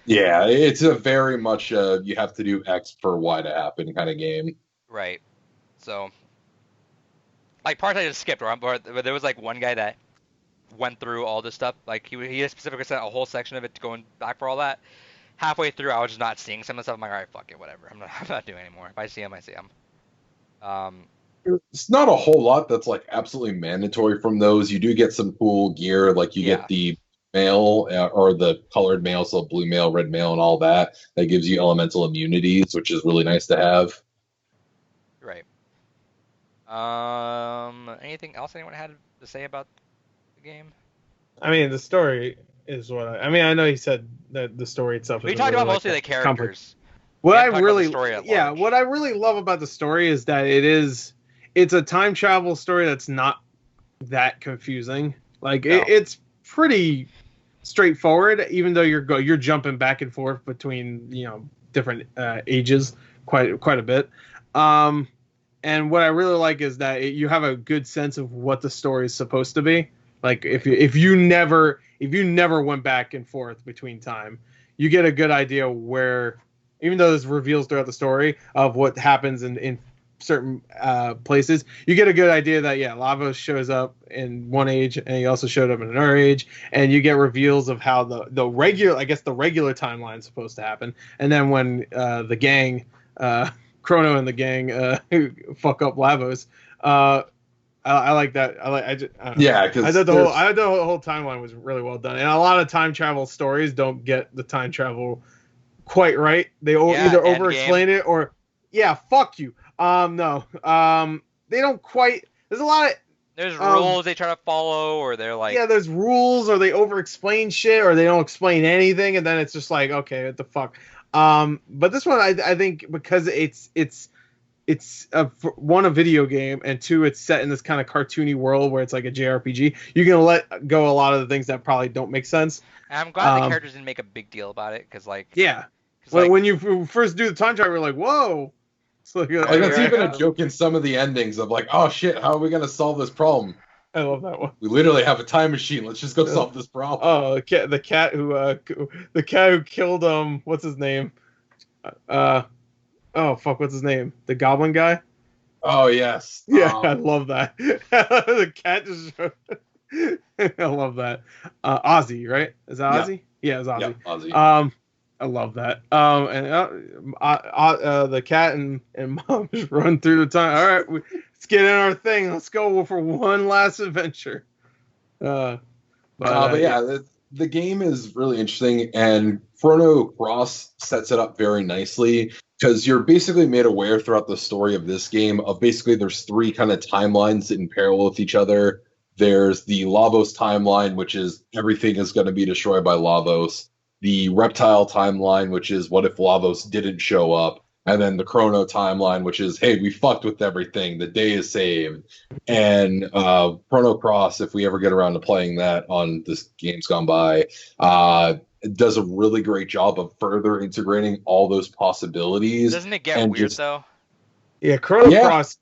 Yeah, it's a very much you have to do X for Y to happen kind of game. Right. So, like parts I just skipped. But there was like one guy that went through all this stuff. Like he specifically sent a whole section of it going back for all that. Halfway through, I was just not seeing some of the stuff. I'm like, all right, fuck it, whatever. I'm not doing it anymore. If I see him, I see him. It's not a whole lot that's like absolutely mandatory from those. You do get some cool gear, like you get the mail or the colored mail, so blue mail, red mail, and all that. That gives you elemental immunities, which is really nice to have. Right. Anything else anyone had to say about the game? I mean, the story is what I mean. I know he said that the story itself. We talked about mostly the characters. What I really, what I really love about the story is that it's a time travel story that's not that confusing. Like it's pretty straightforward, even though you're jumping back and forth between different ages quite a bit. And what I really like is that you have a good sense of what the story is supposed to be. Like if you never went back and forth between time, you get a good idea where, even though there's reveals throughout the story of what happens in certain places, you get a good idea that Lavos shows up in one age and he also showed up in another age, and you get reveals of how the regular timeline is supposed to happen. And then when the gang, Chrono and the gang fuck up Lavos, I like that. I thought the whole timeline was really well done, and a lot of time travel stories don't get the time travel quite right. They either over-explain it or fuck you. No. They don't quite. There's a lot of. There's rules they try to follow, or they're like. Yeah, there's rules, or they over-explain shit, or they don't explain anything, and then it's just like, okay, what the fuck. But this one, I think, because it's one, a video game, and two, it's set in this kind of cartoony world where it's like a JRPG. You can let go a lot of the things that probably don't make sense. And I'm glad the characters didn't make a big deal about it, because when you first do the time travel, you're like, whoa. It's like, that's even a joke in some of the endings of like, oh shit, how are we gonna solve this problem? I love that one. We literally have a time machine. Let's just go solve this problem. Oh, the cat who killed what's his name? Oh fuck, what's his name? The goblin guy? Oh yes. Yeah, I love that. The cat just I love that. Ozzy, right? Is that Ozzy? Yeah, it's Ozzy. Yeah, Ozzy. I love that. And the cat and mom just run through the time. All right, let's get in our thing. Let's go for one last adventure. The game is really interesting, and Chrono Cross sets it up very nicely, because you're basically made aware throughout the story of this game of basically there's three kind of timelines in parallel with each other. There's the Lavos timeline, which is everything is going to be destroyed by Lavos. The Reptile timeline, which is what if Lavos didn't show up. And then the Chrono timeline, which is, hey, we fucked with everything. The day is saved. And Chrono Cross, if we ever get around to playing that on this Games Gone By, does a really great job of further integrating all those possibilities. Doesn't it get weird though? Yeah, Chrono Cross.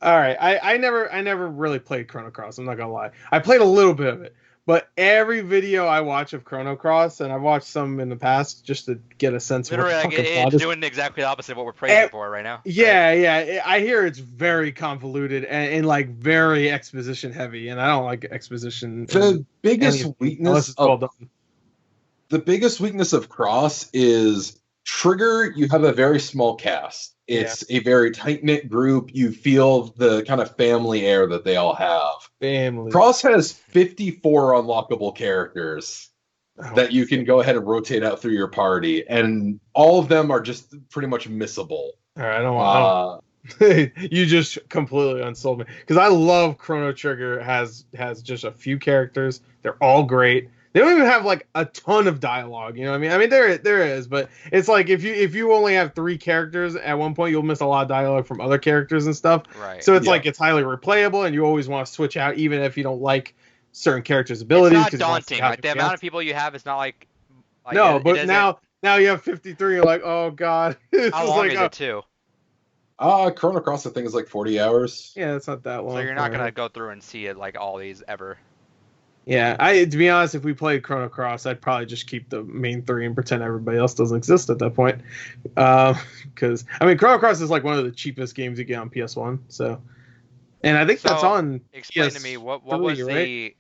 All right, I never really played Chrono Cross. I'm not gonna lie. I played a little bit of it, but every video I watch of Chrono Cross, and I've watched some in the past just to get a sense of what the fucking plot is. It's doing exactly the opposite of what we're praising for right now. Yeah. I hear it's very convoluted and like very exposition heavy, and I don't like exposition. The biggest weakness of Cross is Trigger. You have a very small cast. It's a very tight-knit group. You feel the kind of family air that they all have. Family. Cross has 54 unlockable characters that you can go ahead and rotate out through your party, and all of them are just pretty much missable. All right, I don't want. You just completely unsold me, because I love Chrono Trigger. Has just a few characters. They're all great. They don't even have like a ton of dialogue, you know what I mean? I mean, there is, but it's like if you only have 3 characters at one point, you'll miss a lot of dialogue from other characters and stuff. Right. So it's like it's highly replayable, and you always want to switch out, even if you don't like certain characters' abilities. It's not daunting. Like the amount of people you have is not like no, but now you have 53. You're like, oh god. How long is it too? Chrono Cross, I think, is like 40 hours. Yeah, it's not that long. So you're not gonna go through and see it like all these ever. Yeah, to be honest, if we played Chrono Cross, I'd probably just keep the main 3 and pretend everybody else doesn't exist at that point. Because I mean, Chrono Cross is like one of the cheapest games you get on PS1. So, and I think that's on. Explain PS3, to me what was right?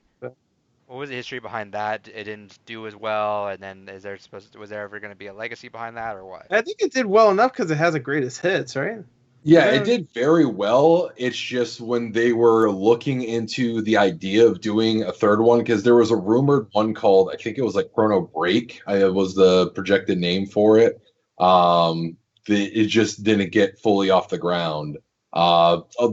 what was the history behind that? It didn't do as well, and then was there ever going to be a legacy behind that, or what? I think it did well enough because it has a greatest hits, right? Yeah, it did very well. It's just when they were looking into the idea of doing a third one, because there was a rumored one called, I think it was like Chrono Break. It was the projected name for it. It just didn't get fully off the ground.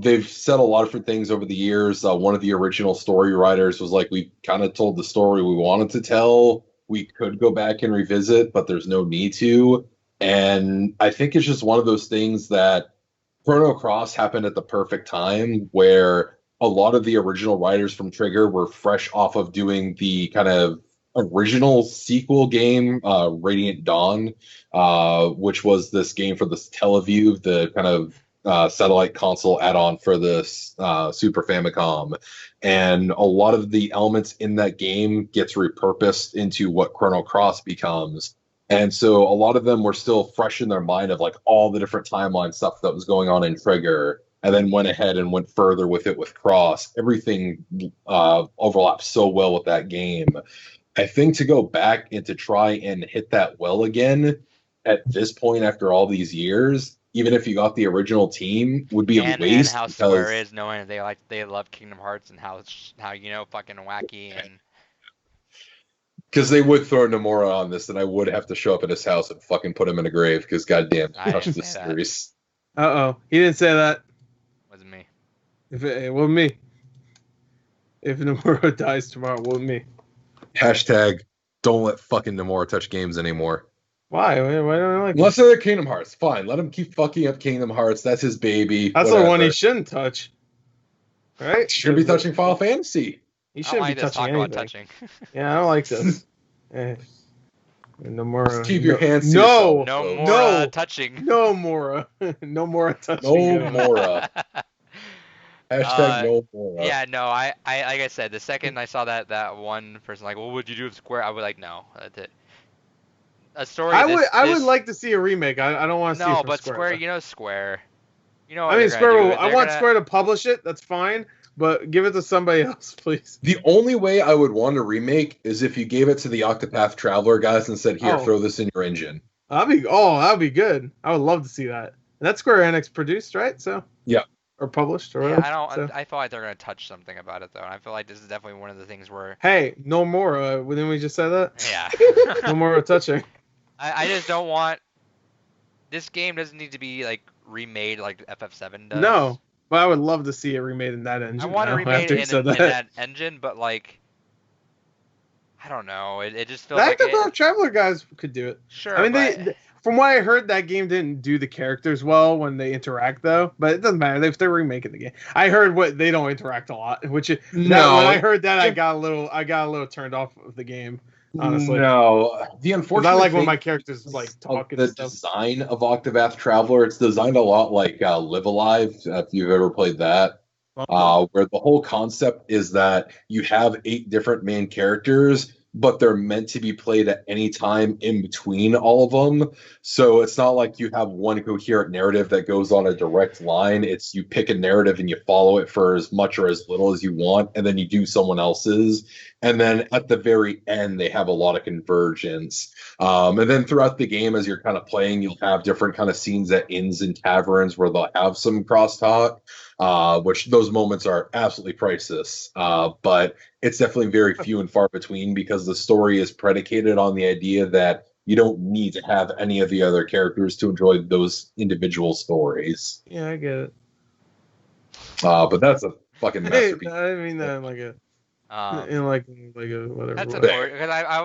They've said a lot of different things over the years. One of the original story writers was like, we kind of told the story we wanted to tell. We could go back and revisit, but there's no need to. And I think it's just one of those things that Chrono Cross happened at the perfect time where a lot of the original writers from Trigger were fresh off of doing the kind of original sequel game, Radiant Dawn, which was this game for the Teleview, the kind of satellite console add-on for this Super Famicom. And a lot of the elements in that game gets repurposed into what Chrono Cross becomes. And so a lot of them were still fresh in their mind of like all the different timeline stuff that was going on in Trigger, and then went ahead and went further with it with Cross. Everything overlaps so well with that game. I think to go back and to try and hit that well again at this point after all these years, even if you got the original team, would be a waste. And how Square is, knowing they love Kingdom Hearts and how fucking wacky and. Because they would throw Nomura on this, and I would have to show up at his house and fucking put him in a grave. Because goddamn, touched the series. He didn't say that. Wasn't me. It wasn't me. If Nomura dies tomorrow, it wasn't me. Hashtag don't let fucking Nomura touch games anymore. Why? Why don't I like? Unless they're Kingdom Hearts, fine. Let him keep fucking up Kingdom Hearts. That's his baby. That's the one he shouldn't touch. Right? He shouldn't be touching Final Fantasy. He shouldn't be touching anything. Touching. Yeah, I don't like this. Nomura. Just keep your hands to yourself. No more touching. No more. No more touching. No more. Hashtag no more. Yeah, no. I like I said, the second I saw that one person like, what would you do with Square? I would like, no. That's it. A story. I would like to see a remake. I don't want to see it from but Square. Square. I mean, Square. I want Square to publish it. That's fine. But give it to somebody else, please. The only way I would want a remake is if you gave it to the Octopath Traveler guys and said, "Here, throw this in your engine." That'd be good. I would love to see that. And that's Square Enix produced, right? So yeah, or published, or whatever. Yeah, I feel like they're gonna touch something about it though. I feel like this is definitely one of the things where. Hey, no more. Didn't we just say that? Yeah. No more touching. I just don't want. This game doesn't need to be like remade like FF7 does. No. But I would love to see it remade in that engine. I want to remade it in that engine, but like, I don't know. It just feels like the Traveler guys could do it. Sure. I mean, from what I heard, that game didn't do the characters well when they interact, though. But it doesn't matter if they're remaking the game. I heard they don't interact a lot, when I heard that, I got a little turned off of the game. Honestly, no. The unfortunate I like when my characters like talk and stuff. The design of Octopath Traveler, it's designed a lot like Live Alive, if you've ever played that. Where the whole concept is that you have 8 different main characters, but they're meant to be played at any time in between all of them. So it's not like you have one coherent narrative that goes on a direct line. It's you pick a narrative and you follow it for as much or as little as you want, and then you do someone else's. And then at the very end, they have a lot of convergence. And then throughout the game, as you're kind of playing, you'll have different kind of scenes at inns and taverns where they'll have some crosstalk, which those moments are absolutely priceless. But it's definitely very few and far between because the story is predicated on the idea that you don't need to have any of the other characters to enjoy those individual stories. Yeah, I get it. But that's a fucking masterpiece. I mean that like a. In like a whatever. That's important.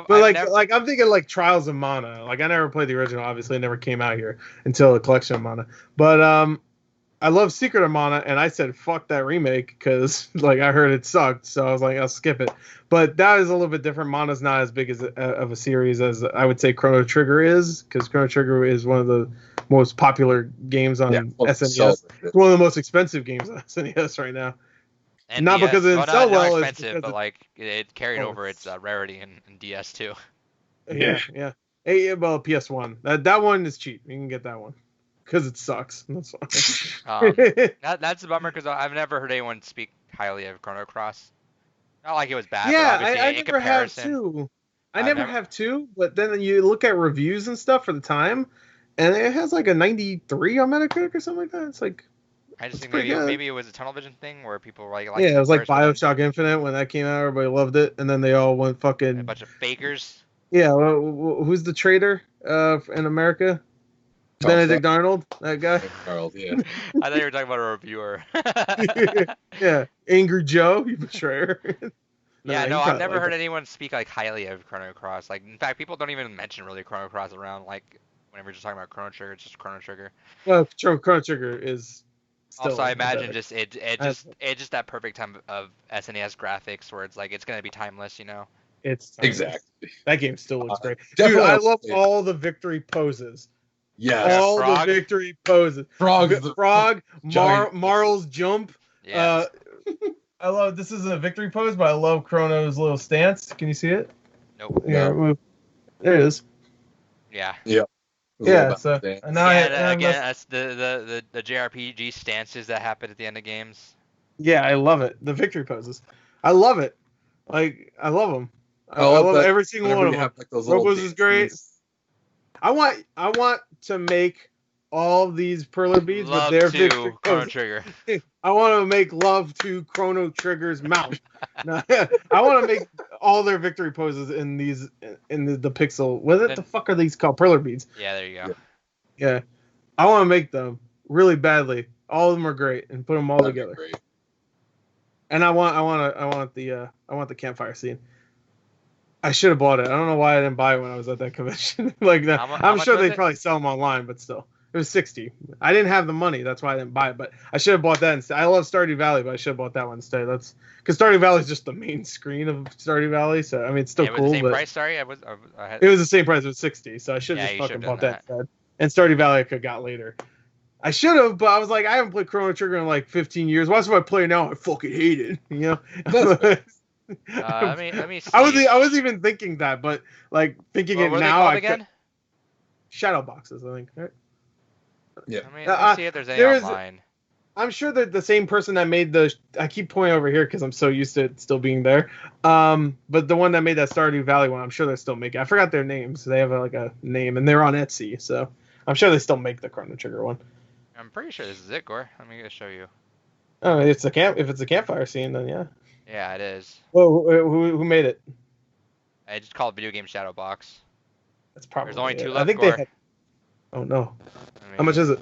But I'm thinking like Trials of Mana. Like I never played the original. Obviously, it never came out here until the collection of Mana. But I love Secret of Mana, and I said fuck that remake because like I heard it sucked, so I was like I'll skip it. But that is a little bit different. Mana's not as big as of a series as I would say Chrono Trigger is, because Chrono Trigger is one of the most popular games on SNES. It's one of the most expensive games on SNES right now. And not DS, because it didn't sell well, not expensive, but like it carried over its rarity in DS too. Yeah. Hey, well, PS1. That one is cheap. You can get that one because it sucks. That's fine. That's a bummer because I've never heard anyone speak highly of Chrono Cross. Not like it was bad. Yeah, but I never have two. I never have two, but then you look at reviews and stuff for the time, and it has like a 93 on Metacritic or something like that. It's like I just think maybe it was a tunnel vision thing where people were like yeah, it was like BioShock Infinite when that came out. Everybody loved it, and then they all went fucking a bunch of fakers. Yeah, who's the traitor in America? Benedict Arnold, that guy. Arnold, yeah. I thought you were talking about a reviewer. Yeah, Angry Joe, you betrayer. No, I've never heard anyone speak like highly of Chrono Cross. Like, in fact, people don't even mention really Chrono Cross around. Like, whenever you're just talking about Chrono Trigger, it's just Chrono Trigger. Well, Chrono Trigger is. Also, I imagine just that perfect time of SNES graphics where it's like it's gonna be timeless, you know. It's exactly. That game still looks great. Dude, I love all the victory poses. Yeah, all the victory poses. Frog, Marl's jump. Yeah. I love this isn't a victory pose, but I love Chrono's little stance. Can you see it? Nope. Yeah, there it is. Yeah. Yeah. Yeah. So now that's the JRPG stances that happen at the end of games. Yeah, I love it. The victory poses. I love it. Like I love them. I love every single one of them. Like Robos is great. I want to make all these perler beads with their victory Chrono Trigger. I want to make love to Chrono Trigger's mouth. I want to make all their victory poses in the pixel. What the fuck are these called? Perler beads. Yeah, there you go. Yeah, I want to make them really badly. All of them are great, and put them all together. Great. And I want the campfire scene. I should have bought it. I don't know why I didn't buy it when I was at that convention. Like that, I'm sure they probably sell them online, but still, it was $60. I didn't have the money, that's why I didn't buy it. But I should have bought that instead. I love Stardew Valley, but I should have bought that one instead. That's because Stardew Valley is just the main screen of Stardew Valley. So I mean, it's still cool. Was the same price? Sorry, it was the same price. It was $60. So I should have just fucking bought that instead. And Stardew Valley I could have got later. I should have, but I was like, I haven't played Chrono Trigger in like 15 years. Why should I play it now? I fucking hate it. You know. Let me see. I was even thinking that, but like thinking it now. Again? Shadow boxes, I think. Right? Yeah. Let me see if there's any online. I'm sure that the same person that made the. I keep pointing over here because I'm so used to it still being there. But the one that made that Stardew Valley one, I'm sure they're still making. I forgot their names. They have a name, and they're on Etsy, so I'm sure they still make the Chrono Trigger one. I'm pretty sure this is it, Gore. Let me show you. Oh, it's a camp. If it's a campfire scene, then yeah. Yeah, it is. Well, who made it? I just called Video Game Shadow Box. That's probably. There's only 2 left. I think they had. Oh no. How much is it?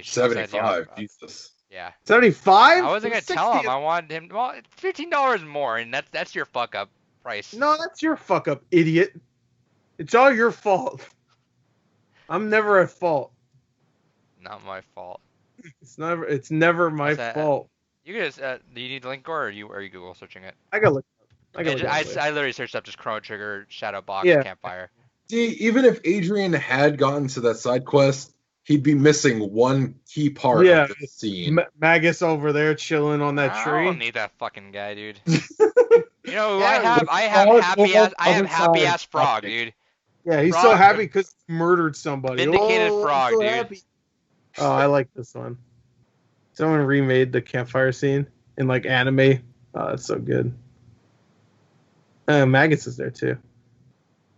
75. Jesus. Yeah. 75? I wasn't gonna tell him. I wanted him. Well, it's $15 more, and that's your fuck up price. No, that's your fuck up, idiot. It's all your fault. I'm never at fault. Not my fault. It's never my fault. You guys, do you need the link, or are you Google searching it? I gotta look. I literally searched up just Chrono Trigger, Shadow Box, Campfire. See, even if Adrian had gotten to that side quest, he'd be missing one key part of the scene. Magus over there chilling on that tree. I don't need that fucking guy, dude. You know, I have happy ass Frog, dude. Yeah, he's so happy because he murdered somebody. Vindicated Frog, so dude. Happy. Oh, I like this one. Someone remade the campfire scene in like anime. Oh, that's so good. Magus is there too.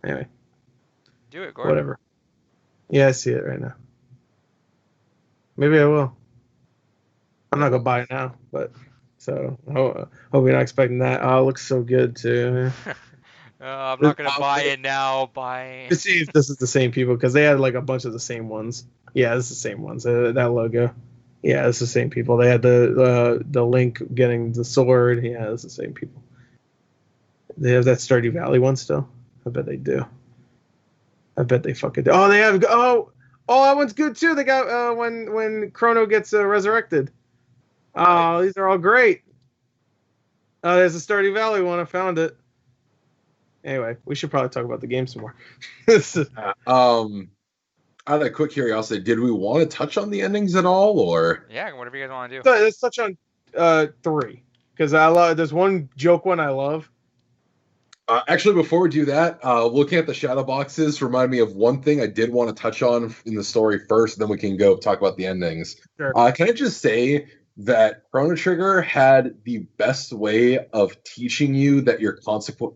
Anyway. Do it, Gordon. Whatever. Yeah, I see it right now. Maybe I will. I'm not gonna buy it now, but so hope you're not expecting that. Oh, it looks so good too. I'm not gonna buy it now. To see if this is the same people because they had like a bunch of the same ones. Yeah, it's the same ones. That logo. Yeah, it's the same people. They had the Link getting the sword. Yeah, it's the same people. They have that Stardew Valley one still. I bet they do. I bet they fucking do. Oh, they have. Oh, Oh, that one's good too. They got when Chrono gets resurrected. Oh, these are all great. There's a Stardew Valley one. I found it. Anyway, we should probably talk about the game some more. Out of quick curiosity, did we want to touch on the endings at all, or? Yeah, whatever you guys want to do. So let's touch on 3 because I love. There's one joke one I love. Actually, before we do that, looking at the shadow boxes remind me of one thing I did want to touch on in the story first. Then we can go talk about the endings. Sure. Can I just say that Chrono Trigger had the best way of teaching you that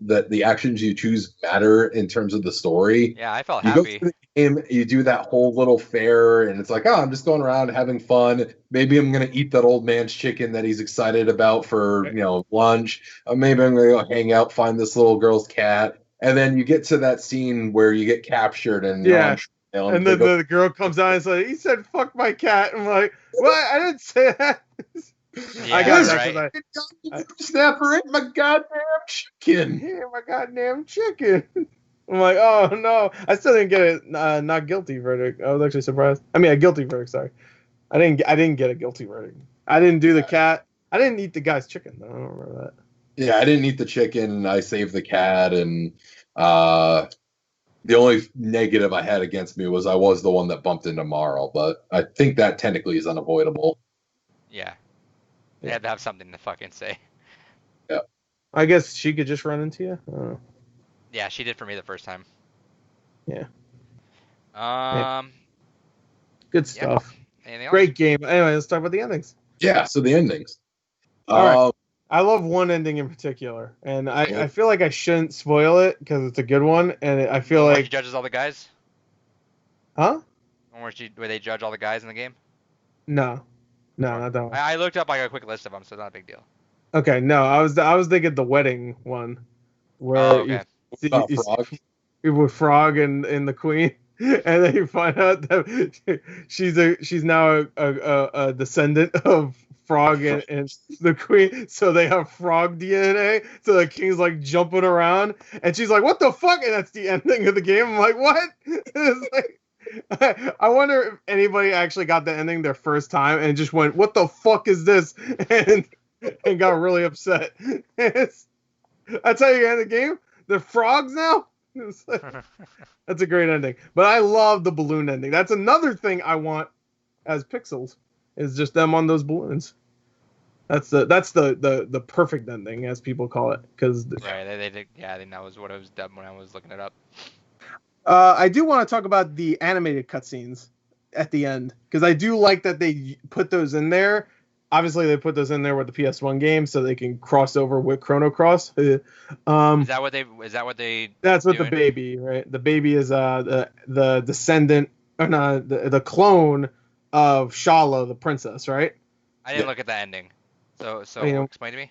that the actions you choose matter in terms of the story. Yeah, I felt happy. You go through the game, you do that whole little fair, and it's like, oh, I'm just going around having fun. Maybe I'm gonna eat that old man's chicken that he's excited about for lunch. Maybe I'm gonna go hang out, find this little girl's cat, and then you get to that scene where you get captured and and then the girl comes out and is like, he said, "Fuck my cat." I'm like, what? I didn't say that. Yeah, I guess right. Snapper, ate my goddamn chicken. Yeah, my goddamn chicken. I'm like, oh no. I still didn't get a not guilty verdict. I was actually surprised. I mean, a guilty verdict. Sorry, I didn't get a guilty verdict. I didn't do the cat. I didn't eat the guy's chicken though. I don't remember that. Yeah, I didn't eat the chicken. I saved the cat, and the only negative I had against me was I was the one that bumped into Marl, but I think that technically is unavoidable. Yeah. They had to have something to fucking say. Yeah. I guess she could just run into you. I don't know. Yeah, she did for me the first time. Yeah. Yeah. Good stuff. Anything else? Great game. Anyway, let's talk about the endings. Yeah, so the endings. All right. I love one ending in particular, and I feel like I shouldn't spoil it because it's a good one, and I feel like she judges all the guys. Huh? Where they judge all the guys in the game? No, not that one. I looked up like a quick list of them, so it's not a big deal. Okay, no, I was thinking the wedding one, where you see Frog. with Frog and the Queen, and then you find out that she's now a descendant of Frog and the Queen, so they have frog DNA. So the king's like jumping around, and she's like, "What the fuck?" And that's the ending of the game. I'm like, "What?" It's like, I wonder if anybody actually got the ending their first time and just went, "What the fuck is this?" and got really upset. That's how you end the game. They're frogs now. Like, that's a great ending. But I love the balloon ending. That's another thing I want as Pixels. Is just them on those balloons. That's the perfect ending, as people call it, because right. They did. Yeah, I think that was what I was done when I was looking it up. I do want to talk about the animated cutscenes at the end because I do like that they put those in there. Obviously, they put those in there with the PS1 game so they can cross over with Chrono Cross. Is that what they? That's what the baby, right? The baby is the descendant, or not the clone of Shala, the princess, right? I didn't look at the ending, so explain to me.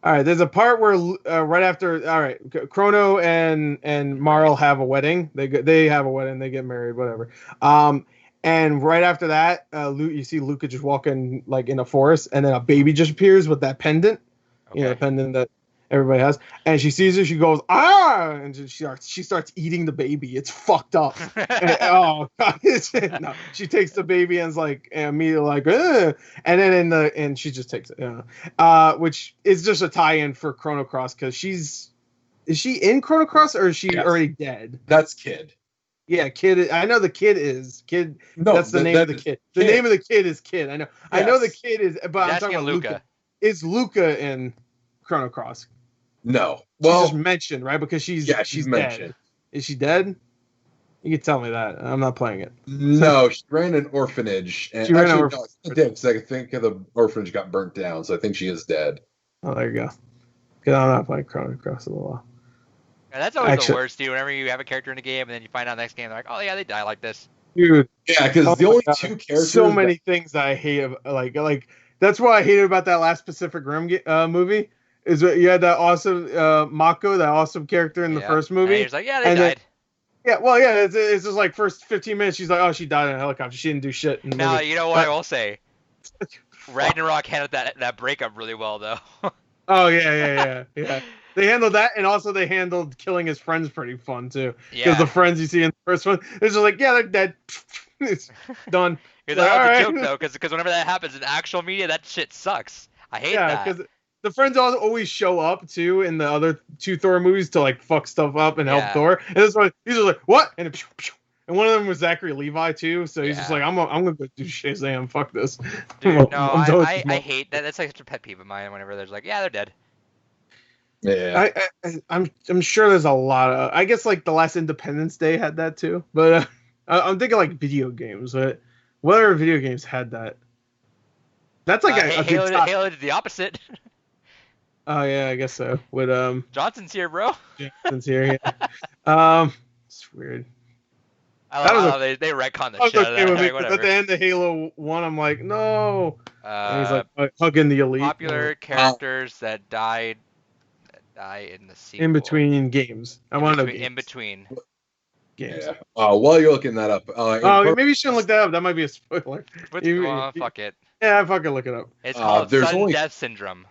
All right, there's a part where right after, all right, Chrono and Marl have a wedding. They have a wedding. They get married, whatever. And right after that, you see Luca just walking like in a forest, and then a baby just appears with that pendant, the pendant that everybody has. And she sees her, she goes, "Ah!" and she starts eating the baby. It's fucked up. And, oh God! No, she takes the baby and is like immediately like, ugh. And then and she just takes it, which is just a tie-in for Chrono Cross because is she in Chrono Cross or is she already dead? That's Kid. Yeah, Kid. I know the Kid is Kid. No, that's the name of the kid. The name of the kid is Kid. I know. Yes. I know the Kid is, but I'm talking about Luca. Is Luca in Chrono Cross? No. Well, she's just mentioned, right? Because she's mentioned. Dead. Is she dead? You can tell me that. I'm not playing it. No, she ran an orphanage. And she ran an orphanage. No, dead, because I think the orphanage got burnt down, so I think she is dead. Oh, there you go. Because I'm not playing Chrono Cross in a while. Yeah, that's always the worst, dude. Whenever you have a character in a game and then you find out next game, they're like, "Oh yeah, they die like this." Dude. Yeah, because the only two characters. So many things that I hate. Like that's what I hated about that last Pacific Rim movie. Is you had that awesome Mako, that awesome character in the first movie. And he's like, "Yeah, they died." It's just like first 15 minutes, she's like, "Oh, she died in a helicopter. She didn't do shit." Now, you know what I will say? Ragnarok handled that breakup really well, though. Oh yeah. They handled that, and also they handled killing his friends pretty fun too. Because the friends you see in the first one, it's just like, yeah, they're dead. It's done. That was a joke though, because whenever that happens in actual media, that shit sucks. I hate that. Yeah, because the friends always show up too in the other 2 Thor movies to like fuck stuff up and help Thor. And this one, he's like, what? And one of them was Zachary Levi too. So he's just like, I'm gonna go do Shazam. Fuck this. Dude, no, I hate that. That's like such a pet peeve of mine. Whenever there's like, they're dead. Yeah, I'm sure there's a lot of. I guess like the last Independence Day had that too, but I'm thinking like video games. But what other video games had that? That's like a Halo did the opposite. Oh yeah, I guess so. With Johnson's here, bro. Johnson's here. Yeah. It's weird. I love how they retcon the shit out of that. Like, whatever. At the end of Halo 1, I'm like, no. And he's like hugging the elite. Popular characters that die in the sequel. In between games. I want to know in between games. Yeah. While you're looking that up. Maybe you shouldn't look that up. That might be a spoiler. Fuck it. Yeah, fucking look it up. It's called sudden death syndrome.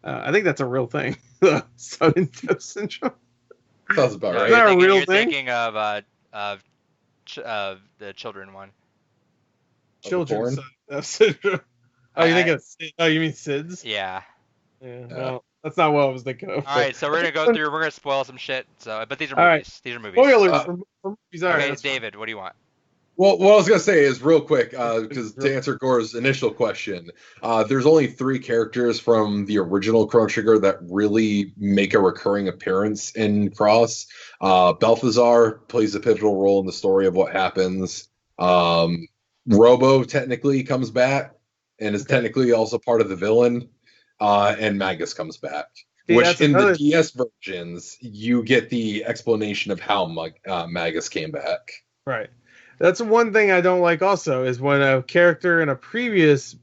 I think that's a real thing. Sudden death syndrome. Sounds about right. Is that a real you're thing? Thinking of the children one. Children's sudden death syndrome. Oh, you think it's? Oh, you mean SIDS? Yeah. Yeah. Well, that's not what I was thinking of. All right, so we're gonna go through. We're gonna spoil some shit. So, but these are movies. Right. These are movies. Spoilers for movies. Okay, David, what do you want? Well, what I was gonna say is real quick, because to answer Gore's initial question, there's only 3 characters from the original Chrono Trigger that really make a recurring appearance in Cross. Balthazar plays a pivotal role in the story of what happens. Robo technically comes back and is technically also part of the villain, and Magus comes back. Which in the DS versions, you get the explanation of how Magus came back. Right. That's one thing I don't like also, is when a character in a previous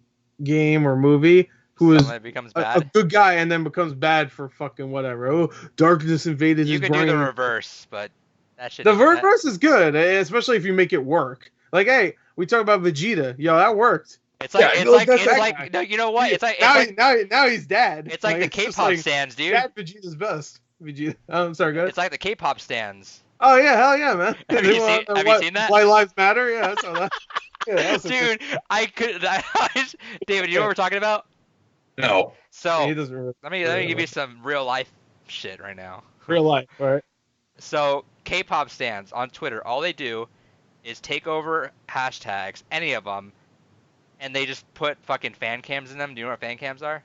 game or movie who is a good guy and then becomes bad for fucking whatever. Oh, darkness invaded his brain. You can do the reverse, but that shit. The reverse is good, especially if you make it work. Like, hey, we talk about Vegeta. Yo, that worked. It's like no, you know what? It's like now he's dad. It's like the K-pop stands, dude. Dad Vegeta's best. Vegeta. I'm sorry, go ahead. It's like the K-pop stands. Oh yeah, hell yeah, man. Have you seen that? Why Lives Matter? Yeah, I saw that. Yeah, dude, David, you know what we're talking about? No. So let me give you some real life shit right now. Real life, all right. So K-pop stands on Twitter, all they do is take over hashtags, any of them, and they just put fucking fan cams in them. Do you know what fan cams are?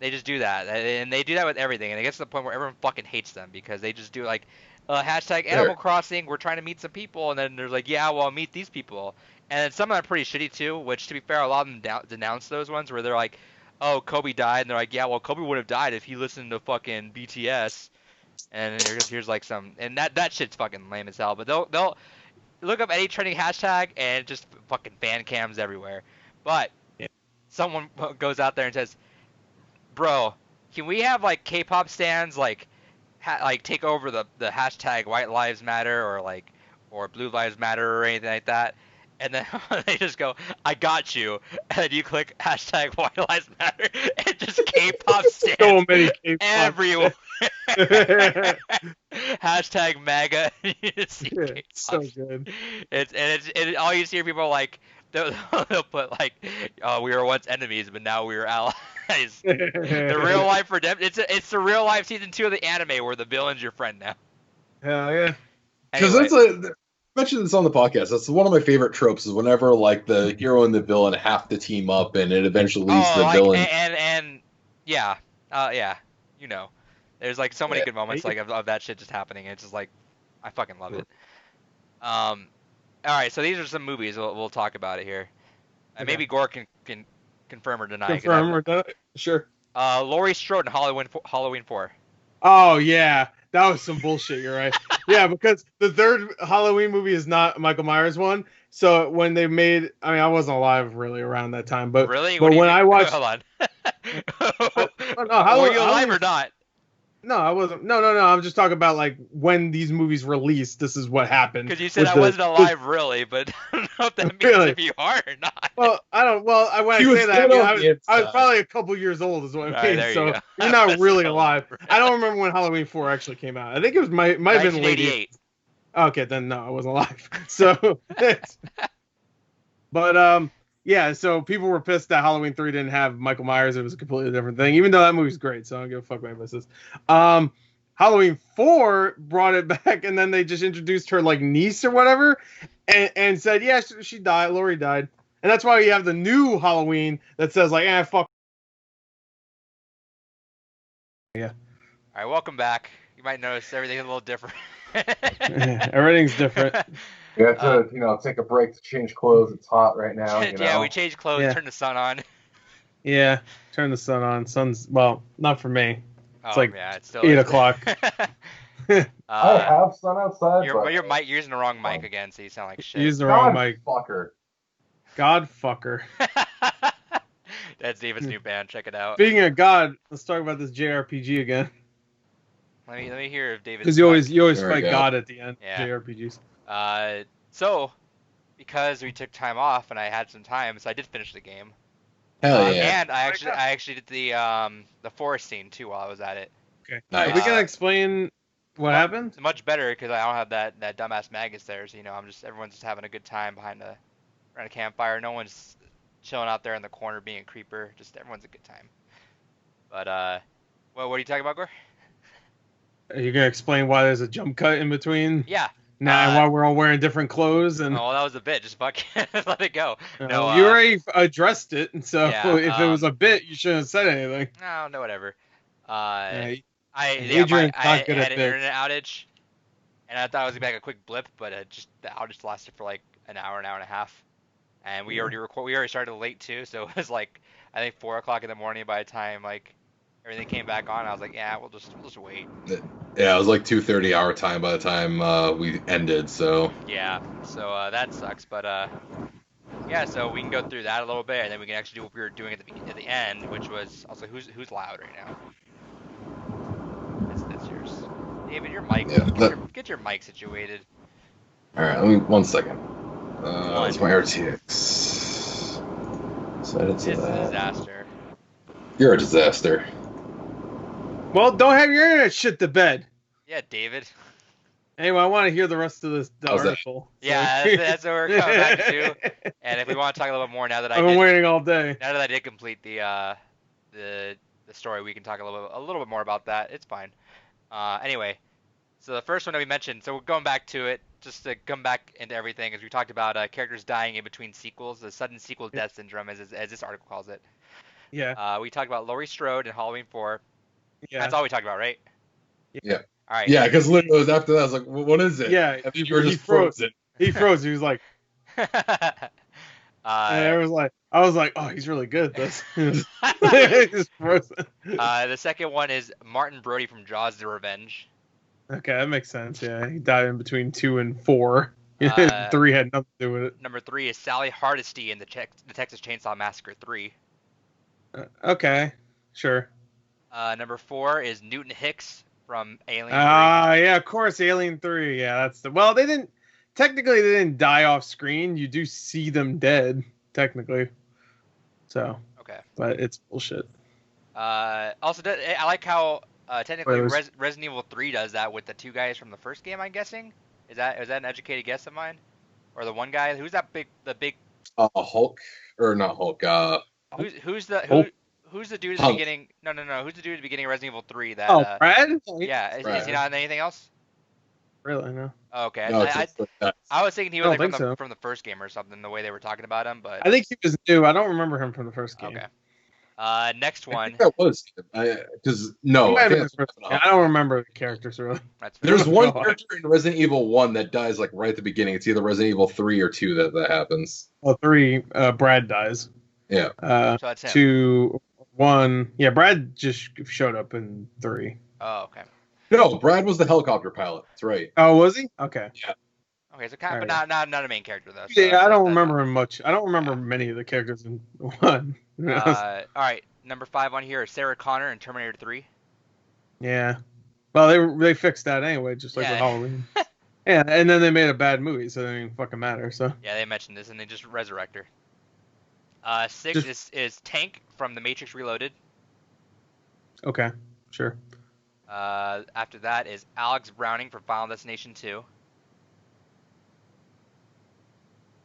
They just do that, and they do that with everything, and it gets to the point where everyone fucking hates them because they just do like hashtag Animal Crossing. We're trying to meet some people, and then there's like, yeah, well, I'll meet these people, and then some of them are pretty shitty too. Which, to be fair, a lot of them denounce those ones where they're like, oh, Kobe died, and they're like, yeah, well, Kobe would have died if he listened to fucking BTS, and here's like some, and that shit's fucking lame as hell. But they'll look up any trending hashtag and just fucking fan cams everywhere. But someone goes out there and says, bro, can we have like K-pop stands like take over the hashtag White Lives Matter or Blue Lives Matter or anything like that? And then they just go, I got you. And then you click hashtag White Lives Matter and just K-pop stands so many K-pop everywhere. Hashtag MAGA. It's so good. It's all you see are people like they'll put like, oh, we were once enemies, but now we are allies. The real life redemption. It's the real life season 2 of the anime where the villain's your friend now. Hell yeah. Because I mentioned this on the podcast. That's one of my favorite tropes. Is whenever like the hero and the villain have to team up, and it eventually leads to the villain. And yeah, you know, there's like so many good moments like of that shit just happening. And it's just like, I fucking love it. All right, so these are some movies we'll talk about it here. Maybe Gore can confirm or deny. Confirm or deny? Sure. Laurie Strode in Halloween 4. Oh yeah, that was some bullshit. You're right. Yeah, because the third Halloween movie is not Michael Myers one. So when they made, I mean, I wasn't alive really around that time, but really, but when I watched, hold on. Were you alive or not? No, I wasn't. No. I'm just talking about like when these movies released. This is what happened. Because you said I wasn't alive, really, but I don't know if that means if you are or not. Well, I don't. Well, when I say that, I was probably a couple years old, is what I mean. So you're not really alive. I don't remember when Halloween 4 actually came out. I think it might have been late 1988. Okay, then no, I wasn't alive. So, but yeah. So people were pissed that Halloween 3 didn't have Michael Myers. It was a completely different thing. Even though that movie's great, so I don't give a fuck what anybody says. Halloween 4 brought it back, and then they just introduced her like niece or whatever, and said, yeah, she died. Laurie died, and that's why you have the new Halloween that says like, fuck. Yeah. All right, welcome back. You might notice everything's a little different. Everything's different. We have to, take a break to change clothes. It's hot right now. Yeah, we changed clothes, turn the sun on. Yeah, turn the sun on. Sun's, well, not for me. It's it's still 8 o'clock. I have sun outside. You're using the wrong mic again, so you sound like shit. Use the wrong mic. Fucker. God fucker. That's David's new band. Check it out. Speaking of God, let's talk about this JRPG again. Let me hear if David. Because you always fight God at the end. Yeah. JRPGs. So because we took time off and I had some time, so I did finish the game. Hell yeah. And I actually did the forest scene too while I was at it. Okay. Nice. Are we gonna explain what happened? It's much better because I don't have that dumbass Magus there. So everyone's just having a good time around a campfire. No one's chilling out there in the corner being a creeper. Just everyone's a good time. But what are you talking about, Gore? Are you gonna explain why there's a jump cut in between? Yeah. Now, and why we're all wearing different clothes and. Oh, that was a bit. Just fuck, let it go. No, you already addressed it, so yeah, if it was a bit, you shouldn't have said anything. No, whatever. I had an internet outage, and I thought it was gonna be like a quick blip, but the outage lasted for like an hour and a half, and we already started late too, so it was like I think 4 o'clock in the morning by the time like everything came back on. I was like, yeah, we'll just wait. Yeah, it was like 2:30 our time by the time we ended. So yeah, so that sucks, but yeah, so we can go through that a little bit, and then we can actually do what we were doing at the end, which was also who's loud right now. That's yours, David. Your mic. Yeah, get your mic situated. All right, let me 1 second. That's my RTX. So it's a disaster. You're a disaster. Well, don't have your internet shit to bed. Yeah, David. Anyway, I want to hear the rest of this article. Yeah, that's what we're coming back to. And if we want to talk a little bit more now that I've been waiting all day. Now that I did complete the story, we can talk a little bit more about that. It's fine. Anyway, so the first one that we mentioned, so we're going back to it, just to come back into everything, as we talked about characters dying in between sequels, the sudden sequel death syndrome, as this article calls it. Yeah. We talked about Laurie Strode in Halloween 4. Yeah. That's all we talked about, right? Yeah. All right. Yeah, because literally it was after that, I was like, what is it? Yeah. And you were just frozen. He froze. He was like. I was like, oh, he's really good at this. He's frozen. The second one is Martin Brody from Jaws: The Revenge. Okay, that makes sense. Yeah, he died in between 2 and 4. 3 had nothing to do with it. Number 3 is Sally Hardesty in the Texas Chainsaw Massacre 3. Okay, sure. Number 4 is Newton Hicks from Alien 3. Yeah, of course, Alien 3. Yeah, that's the. Well, they didn't die off screen. You do see them dead, technically. So. Okay. But it's bullshit. Also, I like how technically Resident Evil 3 does that with the 2 guys from the first game. I'm guessing. Is that an educated guess of mine? Or the one guy who's that big? Hulk or not Hulk? Who's the dude at the beginning? No. Who's the dude at the beginning of Resident Evil 3? That. Brad? Yeah. Is he not in anything else? Really? No. Okay. No, I was thinking he was from the first game or something. The way they were talking about him, but I think he was new. I don't remember him from the first game. Okay. Next one. I think that was because I don't remember the characters really. There's one character in Resident Evil 1 that dies like right at the beginning. It's either Resident Evil 3 or 2 that happens. Well, 3, Brad dies. Yeah. So that's him. 2, 1. Yeah, Brad just showed up in 3. Oh, okay. No, Brad was the helicopter pilot. That's right. Oh, was he? Okay. Yeah. Okay, so kind of, but not a main character though. So yeah, I don't remember him much. I don't remember many of the characters in 1. All right, number 5 on here is Sarah Connor in Terminator 3. Yeah. Well, they fixed that anyway, just like with Halloween. Yeah, and then they made a bad movie, so it didn't even fucking matter. So. Yeah, they mentioned this and they just resurrect her. 6 is Tank from The Matrix Reloaded. Okay, sure. After that is Alex Browning from Final Destination 2.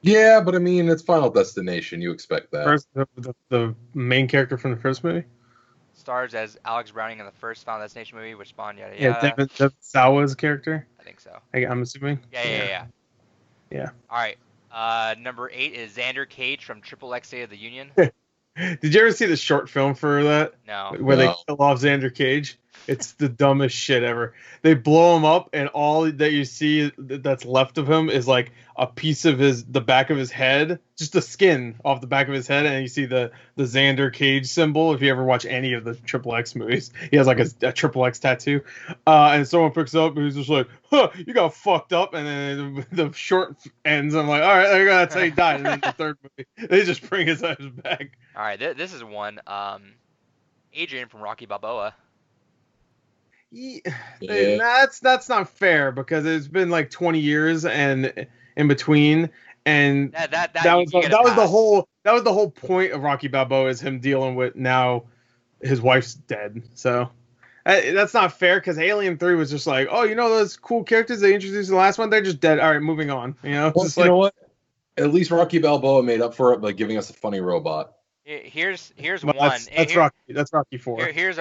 Yeah, but I mean, it's Final Destination. You expect that. First, the main character from the first movie. Stars as Alex Browning in the first Final Destination movie, which spawned yada Yeah, yada. David Sawa's character. I think so. I'm assuming. Yeah. All right. Number 8 is Xander Cage from Triple X State of the Union. Did you ever see the short film for that? No. Where they kill off Xander Cage? It's the dumbest shit ever. They blow him up, and all that you see that's left of him is like a piece of the back of his head, just the skin off the back of his head, and you see the Xander Cage symbol. If you ever watch any of the Triple X movies, he has like a Triple X tattoo. And someone picks it up, and he's just like, "Huh, you got fucked up." And then the short ends. I'm like, "All right, that's how he died." And then the third movie, they just bring his ass back. All right, this is one. Adrian from Rocky Balboa. Yeah. That's not fair because it's been like 20 years and in between, and that was the whole point of Rocky Balboa is him dealing with now his wife's dead. So that's not fair because Alien 3 was just like, oh, those cool characters they introduced in the last one, they're just dead. All right, moving on. Well, you know what? At least Rocky Balboa made up for it by giving us a funny robot. Here's one. That's Rocky 4. Okay.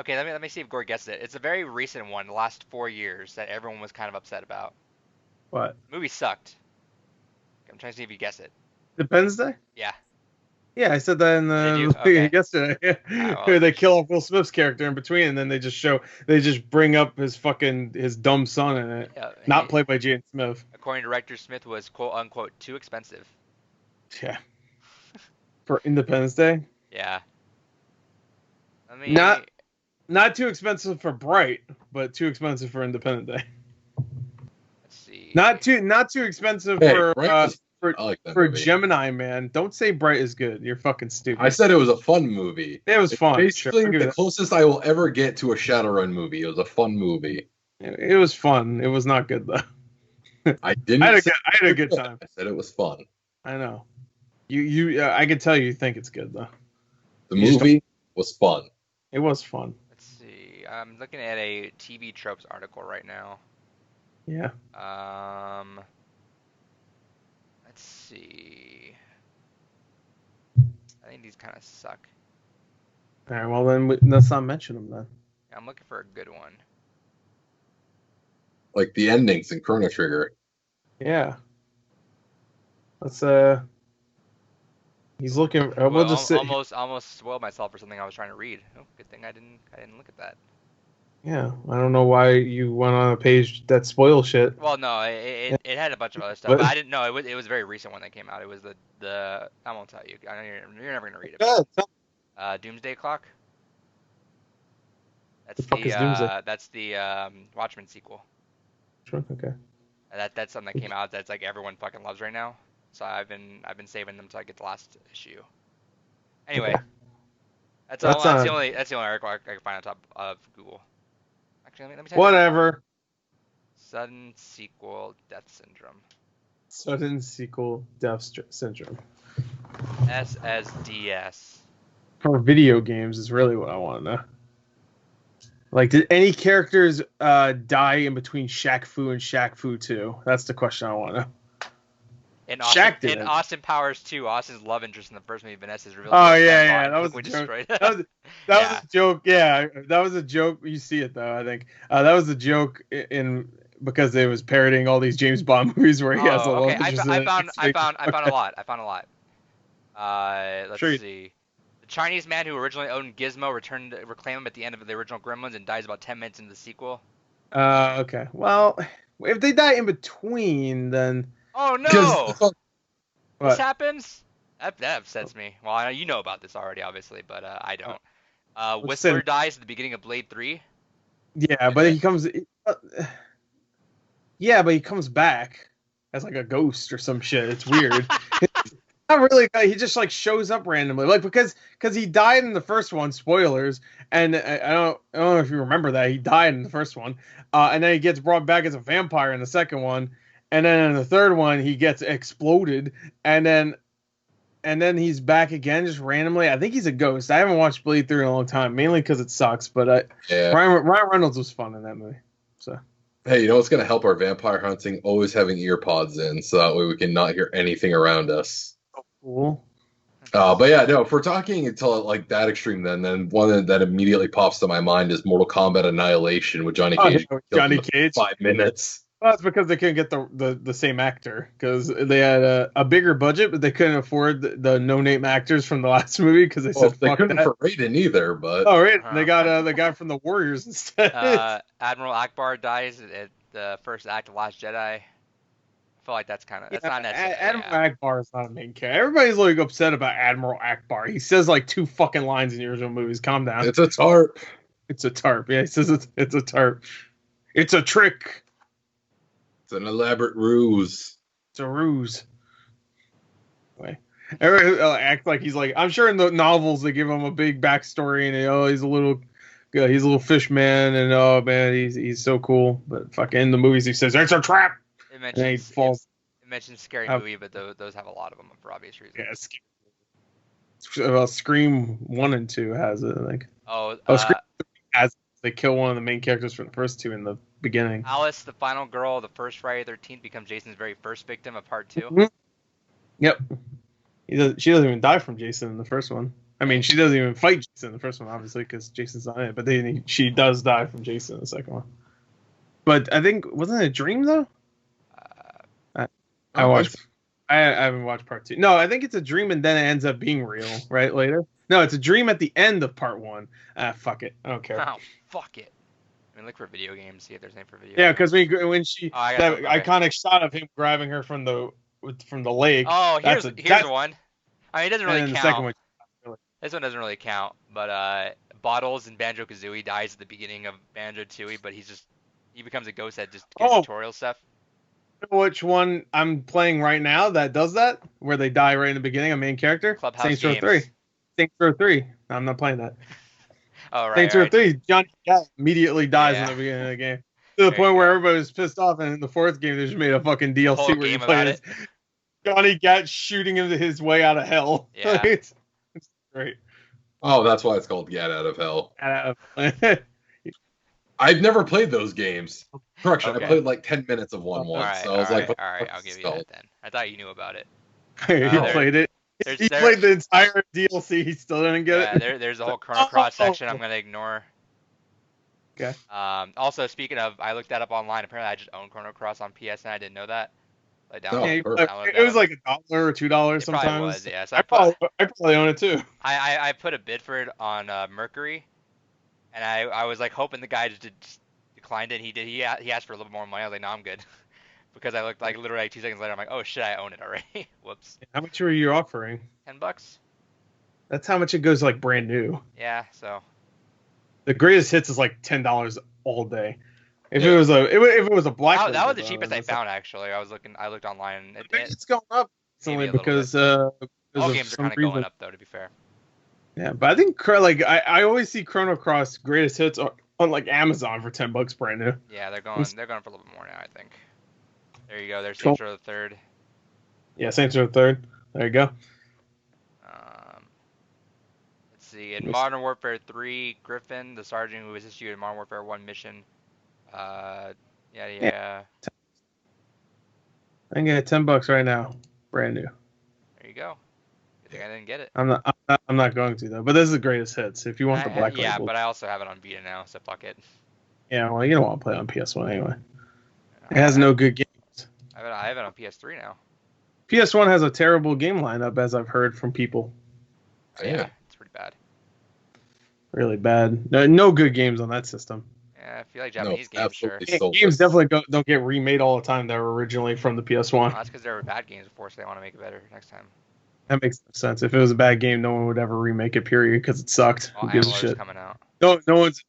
Let me see if Gore gets it. It's a very recent one, the last 4 years that everyone was kind of upset about. What? The movie sucked. I'm trying to see if you guess it. Independence Day? Yeah. Yeah, I said that in the yesterday. Where they kill off Will Smith's character in between, and then they just bring up his dumb son in it, not played by Jaden Smith. According to director, Smith was quote unquote too expensive. Yeah. For Independence Day? Yeah. Not too expensive for Bright, but too expensive for Independence Day. Let's see. Not too expensive for Gemini Man. Don't say Bright is good. You're fucking stupid. I said it was a fun movie. It was fun. Basically, the closest I will ever get to a Shadowrun movie. It was a fun movie. It was fun. It was not good though. I didn't. I had a good time. I said it was fun. I know. I can tell you think it's good though. The movie was fun. It was fun. Let's see. I'm looking at a TV tropes article right now. Yeah. Let's see. I think these kind of suck. All right. Well, then let's not mention them then. I'm looking for a good one. Like the endings in Chrono Trigger. Yeah. Let's He's looking. We'll just sit. Almost spoiled myself for something I was trying to read. Oh, good thing I didn't look at that. Yeah, I don't know why you went on a page that spoils shit. Well, no, it had a bunch of other stuff, but I didn't know it was a very recent one that came out. It was the I won't tell you. I know you're never gonna read it. Doomsday Clock. That's that's the Watchmen sequel. Sure. Okay. That's something that came out that's like everyone fucking loves right now. So I've been saving them until I get the last issue. Anyway, okay. That's the only article I can find on top of Google. Actually, let me tell you. Whatever. Sudden sequel death syndrome. Sudden sequel death syndrome. SSDS. For video games is really what I want to know. Like, did any characters die in between Shaq Fu and Shaq Fu 2? That's the question I want to know. In Austin Powers 2, Austin's love interest in the first movie, Vanessa's revealed. Oh yeah, that was a joke. that was a joke. Yeah, that was a joke. You see it though, I think. That was a joke because it was parodying all these James Bond movies where he has a love interest. I found a lot. Let's see. The Chinese man who originally owned Gizmo returned to reclaim him at the end of the original Gremlins and dies about 10 minutes into the sequel. Okay. Well, if they die in between, then. Oh no! This happens? That upsets me. Well, you know about this already, obviously, but I don't. Whistler dies at the beginning of Blade 3. Yeah, but he comes. Yeah, but he comes back as like a ghost or some shit. It's weird. Not really. He just like shows up randomly, like because he died in the first one. Spoilers, and I don't know if you remember that he died in the first one, and then he gets brought back as a vampire in the second one. And then in the third one, he gets exploded, and then he's back again just randomly. I think he's a ghost. I haven't watched Blade 3 in a long time, mainly because it sucks. But Ryan Reynolds was fun in that movie. So Hey, you know what's going to help our vampire hunting? Always having ear pods in, so that way we can not hear anything around us. Oh, cool. But yeah, no, if we're talking until like that extreme, then one that immediately pops to my mind is Mortal Kombat Annihilation with Johnny Cage. Johnny Cage. 5 minutes. Well, that's because they couldn't get the same actor because they had a bigger budget, but they couldn't afford the no-name actors from the last movie because they said they fuck couldn't that. for Raiden either, but Raiden. They got the guy from the Warriors instead. Admiral Akbar dies at the first act of Last Jedi. I feel like that's not necessary. Admiral Akbar is not a main character. Everybody's like upset about Admiral Akbar. He says like 2 fucking lines in the original movies. Calm down. It's a tarp. It's a tarp. Yeah, he says it's a tarp. It's a trick. It's an elaborate ruse. It's a ruse. Anyway, everybody act like he's like. I'm sure in the novels they give him a big backstory and he's a little fish man and oh man he's so cool. But fucking in the movies he says it's a trap. It mentions Scary Movie, but those have a lot of them for obvious reasons. Yeah, Scream 1 and 2 has it, I think. Scream has they kill one of the main characters from the first 2 in the beginning. Alice, the final girl of the first Friday the 13th, becomes Jason's very first victim of part 2. Mm-hmm. Yep. She doesn't even die from Jason in the first one. I mean, she doesn't even fight Jason in the first one, obviously, because Jason's not in it. But then she does die from Jason in the second one. But I think wasn't it a dream though? I haven't watched part 2. No, I think it's a dream and then it ends up being real, right? Later. No, it's a dream at the end of part 1. Fuck it, I don't care. Oh, fuck it. I mean, look for video games. See if there's anything for video. Yeah, because when she that iconic shot of him grabbing her from the lake. Oh, here's one. I mean, it doesn't really count. This one doesn't really count, but Bottles in Banjo-Kazooie dies at the beginning of Banjo-Tooie, but he becomes a ghost that just gives tutorial stuff. You know which one I'm playing right now that does that? Where they die right in the beginning, a main character? Clubhouse Saints Row 3. Saints Row 3. I'm not playing that. Oh, right. Saints Row 3. Johnny Gat immediately dies in the beginning of the game. To the point where everybody was pissed off, and in the 4th game, they just made a fucking DLC where you play as Johnny Gat shooting him his way out of hell. Yeah. It's great. Oh, that's why it's called Gat Out of Hell. I've never played those games. Correction, I played like 10 minutes of one once. So I was like, all right, I'll give you that then. I thought you knew about it. He played it. He played the entire DLC. He still didn't get it. There's a whole Chrono Cross section I'm going to ignore. Okay. Also, speaking of, I looked that up online. Apparently, I just own Chrono Cross on PS, and I didn't know that. It was like $1 or $2 sometimes. Probably was, yeah. So I probably own it too. I put a bid for it on Mercury, and I was like hoping the guy just declined it. He asked for a little more money. I was like, no, I'm good. Because I looked like literally like 2 seconds later, I'm like, oh shit, I own it already. Whoops. How much were you offering? $10. That's how much it goes like brand new. Yeah, so. The greatest hits is like $10 all day. If it was a black. That was the cheapest I found actually. I looked online. It's going up recently because all games are kind of going up though. To be fair. Yeah, but I think like I always see Chrono Cross greatest hits on like Amazon for $10 brand new. Yeah, they're going for a little bit more now. I think. There you go. There's Saints Row the 3rd. Yeah, Saints Row the 3rd. There you go. Let's see. In Modern Warfare 3, Griffin, the sergeant who assists you in Modern Warfare 1 mission. Yeah. I can get $10 right now, brand new. There you go. Good thing I didn't get it. I'm not going to though. But this is the greatest hits. If you want the black label. Yeah, but I also have it on Vita now, so fuck it. Yeah, well, you don't want to play it on PS1 anyway. It has no good games. I have it on PS3 now. PS1 has a terrible game lineup, as I've heard from people. Yeah, it's pretty bad. Really bad. No good games on that system. Yeah, I feel like Japanese games sure. Games definitely don't get remade all the time that were originally from the PS1. Well, that's because there were bad games before, so they want to make it better next time. That makes sense. If it was a bad game, no one would ever remake it, period, because it sucked. Well, who gives a shit? Coming out. No,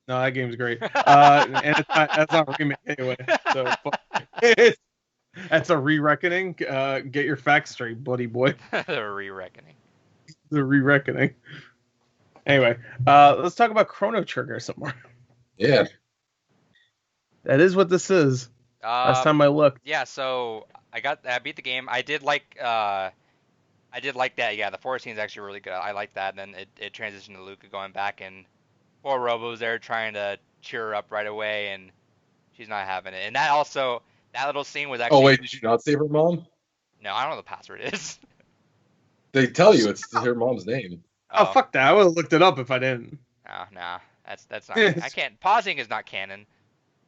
that game's great. And that's not a remake anyway. So that's a re-reckoning. Get your facts straight, bloody boy. The re-reckoning. The re-reckoning. Anyway, let's talk about Chrono Trigger some more. Yeah. That is what this is. Last time I looked. Yeah, so I beat the game. I did like that. Yeah, the forest scene is actually really good. I like that. And then it transitioned to Luca going back, and poor Robo's there trying to cheer her up right away, and She's not having it. And that little scene was actually. Oh wait, did you not save her mom? No, I don't know what the password is. They tell you it's her mom's name. Oh, fuck that! I would have looked it up if I didn't. Nah, that's not. I can't. Pausing is not canon.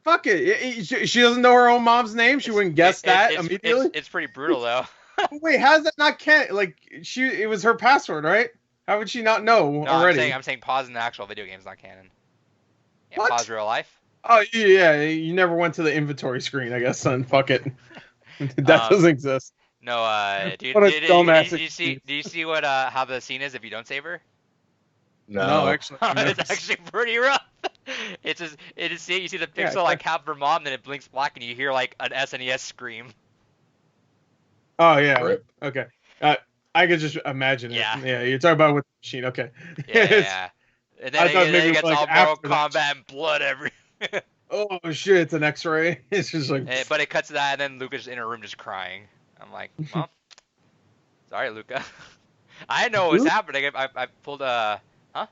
Fuck it. She doesn't know her own mom's name. She wouldn't guess that immediately. It's pretty brutal though. Wait, how's that not canon? Like it was her password, right? How would she not know already? I'm saying pause in the actual video game is not canon. Yeah, What? Pause real life. Oh yeah, you never went to the inventory screen, I guess, son. Fuck it. That doesn't exist. No, do you see what how the scene is if you don't save her? No, actually, it's actually pretty rough. You see the pixel like half her mom, then it blinks black, and you hear like an SNES scream. Oh yeah. Rip. Okay. I could just imagine it. Yeah. You're talking about with the machine. Okay. Yeah. And then it gets all Mortal Kombat and blood everywhere. Oh shit! It's an X-ray. It's just like. But it cuts to that, and then Luca's in her room just crying. I'm like, well, sorry, Luca. I didn't know what was happening. I pulled a. Huh?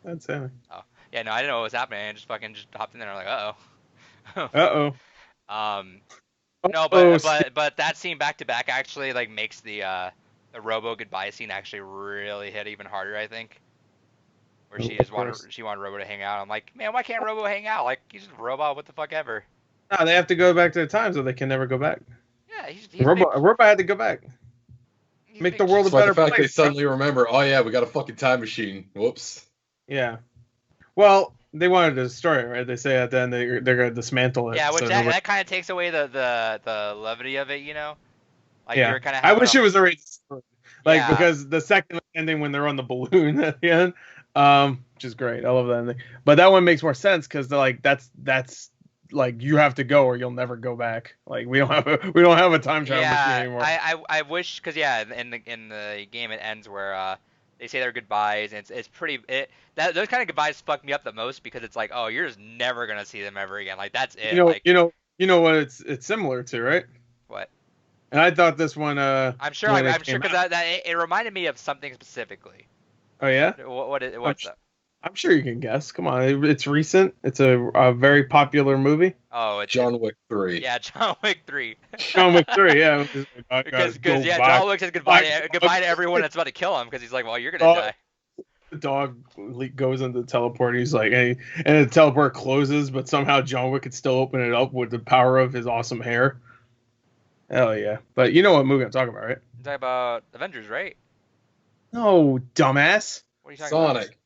That's it. Oh yeah, no, I didn't know what was happening. I just hopped in there. I'm like, No, but that scene back to back actually like makes the Robo goodbye scene actually really hit even harder, I think. Where she wanted Robo to hang out. I'm like, man, why can't Robo hang out? Like he's just a robot. What the fuck ever. No, they have to go back to the times, or they can never go back. Yeah, he's Robo had to go back. Make the world a better place. The fact they suddenly remember, oh yeah, we got a fucking time machine. Whoops. Yeah. Well, they wanted to destroy it, right? They say at the end they're gonna dismantle it. Yeah, which that kind of takes away the levity of it, you know. Like yeah. You're kind of. I wish it was already destroyed. Like because the second ending when they're on the balloon at the end, which is great. I love that ending. But that one makes more sense because like that's like you have to go or you'll never go back. Like we don't have a time travel machine anymore. I wish because in the game it ends where they say their goodbyes and it's pretty those kind of goodbyes fuck me up the most because it's like, oh, you're just never gonna see them ever again. Like that's it. You know what it's similar to, right? What? And I thought this one I'm sure because that it reminded me of something specifically. Oh yeah? What's up? I'm sure you can guess. Come on, it's recent. It's a very popular movie. Oh, it's John Wick 3. Yeah, John Wick 3. John Wick 3, yeah. Because John Wick says goodbye to everyone that's about to kill him because he's like, well, you're gonna die. The dog goes into the teleport. He's like, hey, and the teleport closes, but somehow John Wick could still open it up with the power of his awesome hair. Hell yeah! But you know what movie I'm talking about, right? You're talking about Avengers, right? No, dumbass. What are you talking about? Sonic.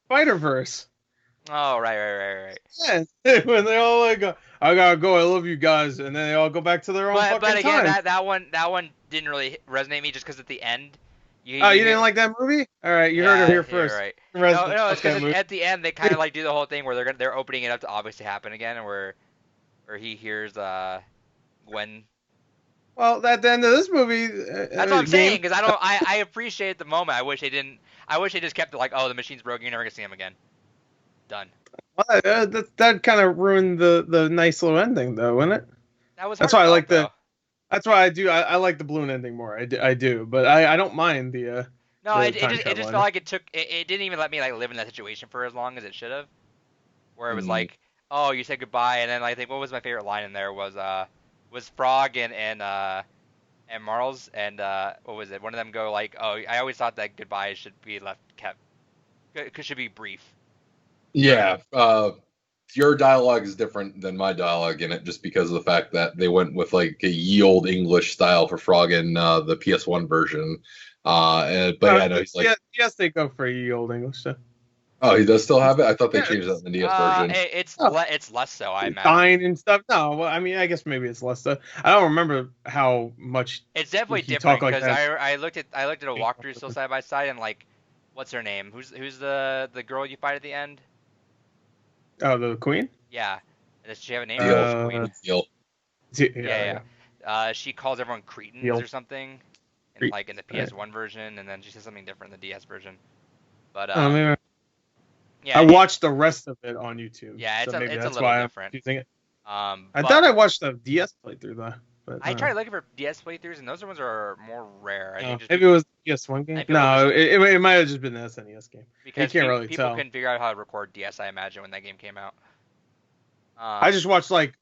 Spider-Verse. Oh, right. Yeah, when they all like, I gotta go, I love you guys, and then they all go back to their own fucking But again, time. that one didn't really resonate with me just because at the end. You didn't like that movie? All right, you heard it here first. Right. No, it's because at the end they kind of like do the whole thing where they're opening it up to obviously happen again, and where he hears Gwen. Well, at the end of this movie, that's what I'm saying because I appreciate the moment. I wish they didn't. I wish they just kept it like, oh, the machine's broken, you're never gonna see him again. Done. Well, that kind of ruined the nice little ending, though, wouldn't it? That's why I like the. That's why I do. I like the balloon ending more. I do, but I don't mind the. No, it just felt like it didn't even let me like live in that situation for as long as it should have. Where it was like, oh, you said goodbye, and then I think what was my favorite line in there was Frog and Marls and what was it? One of them go like, oh, I always thought that goodbye should be should be brief. Yeah, your dialogue is different than my dialogue in it, just because of the fact that they went with like a ye old English style for Frog in the PS1 version. I know he's like, yes, they go for ye old English stuff. Oh, he does still have it. I thought they changed that in the DS version. It's less so, I imagine. Fine and stuff. No, well, I mean, I guess maybe it's less so. I don't remember how much. It's definitely different because I looked at a walkthrough still side by side and like, what's her name? Who's the girl you fight at the end? Oh, the queen? Yeah. Does she have a name? Yeah. She calls everyone cretins or something, in the PS1 version, and then she says something different in the DS version. But yeah, I watched the rest of it on YouTube. Yeah, it's a little different. I thought I watched the DS playthrough though. But, I tried looking for DS playthroughs, and those ones are more rare. I think maybe it was the PS1 game. No, it might have just been the SNES game. Because you can't really people tell. couldn't figure out how to record DS, I imagine, when that game came out. I just watched like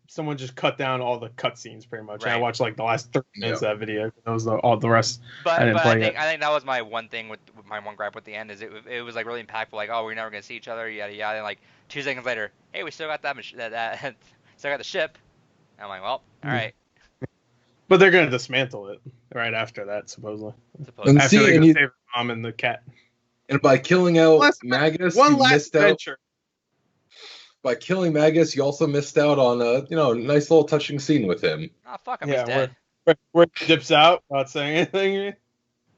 someone just cut down all the cutscenes pretty much. Right. I watched like the last 30 minutes of that video. That was all the rest. But I think that was my one thing with my one gripe with the end is it was like really impactful. Like, oh, we're never gonna see each other, yada yada. And like 2 seconds later, hey, we still got that still got the ship. And I'm like, well, all right. But they're gonna dismantle it right after that, supposedly. And after they save the mom and the cat. And by killing out Magus, you missed out. By killing Magus, you also missed out on a nice little touching scene with him. Oh fuck, he's dead. Where he dips out without saying anything.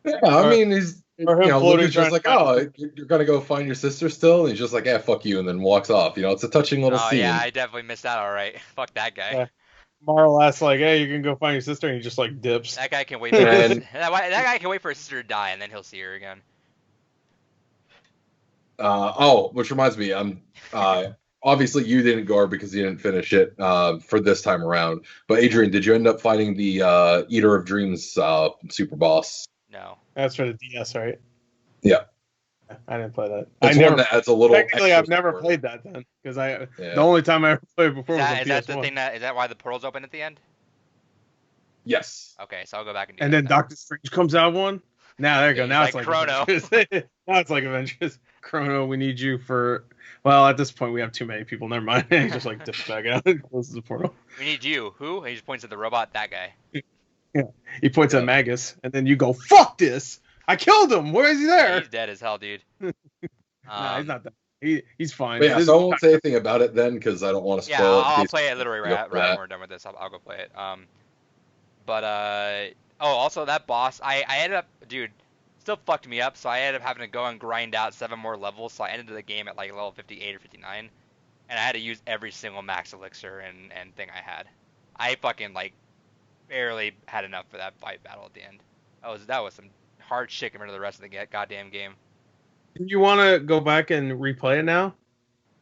Yeah, I mean he's Luke's just like, oh, you're gonna go find your sister still, and he's just like, yeah, fuck you, and then walks off. It's a touching little scene. Oh yeah, I definitely missed out. All right, fuck that guy. Yeah. Marl asks like, hey, you can go find your sister, and he just like dips. That guy can wait. That guy can wait for his sister to die, and then he'll see her again. Which reminds me, obviously you didn't go because you didn't finish it for this time around. But Adrian, did you end up finding the Eater of Dreams super boss? No. That's for the DS, right? Yeah. I didn't play that. It's one that adds a little. Technically, I've never played that then because the only time I ever played before was on PS1. Is that the thing is that why the portal's open at the end? Yes. Okay, so I'll go back and do and that. then Doctor Strange comes out one. Now there you go. Now it's like Chrono. Now it's like Avengers. Chrono, we need you for. Well, at this point, we have too many people. Never mind. He just like dips back out and closes the portal. We need you. Who? He just points at the robot. That guy. Yeah. He points at Magus, and then you go, "Fuck this! I killed him. Where is he there?" He's dead as hell, dude. Nah, he's not dead. He's fine. Yeah, so I won't say anything about it then because I don't want to spoil it. Yeah, I'll play it literally right when we're done with this. I'll go play it. Also that boss, I ended up, dude, still fucked me up. So I ended up having to go and grind out 7 more levels. So I ended the game at like level 58 or 59, and I had to use every single max elixir and thing I had. I fucking like barely had enough for that fight battle at the end. That was some hard shit compared to the rest of the goddamn game. Do you want to go back and replay it now?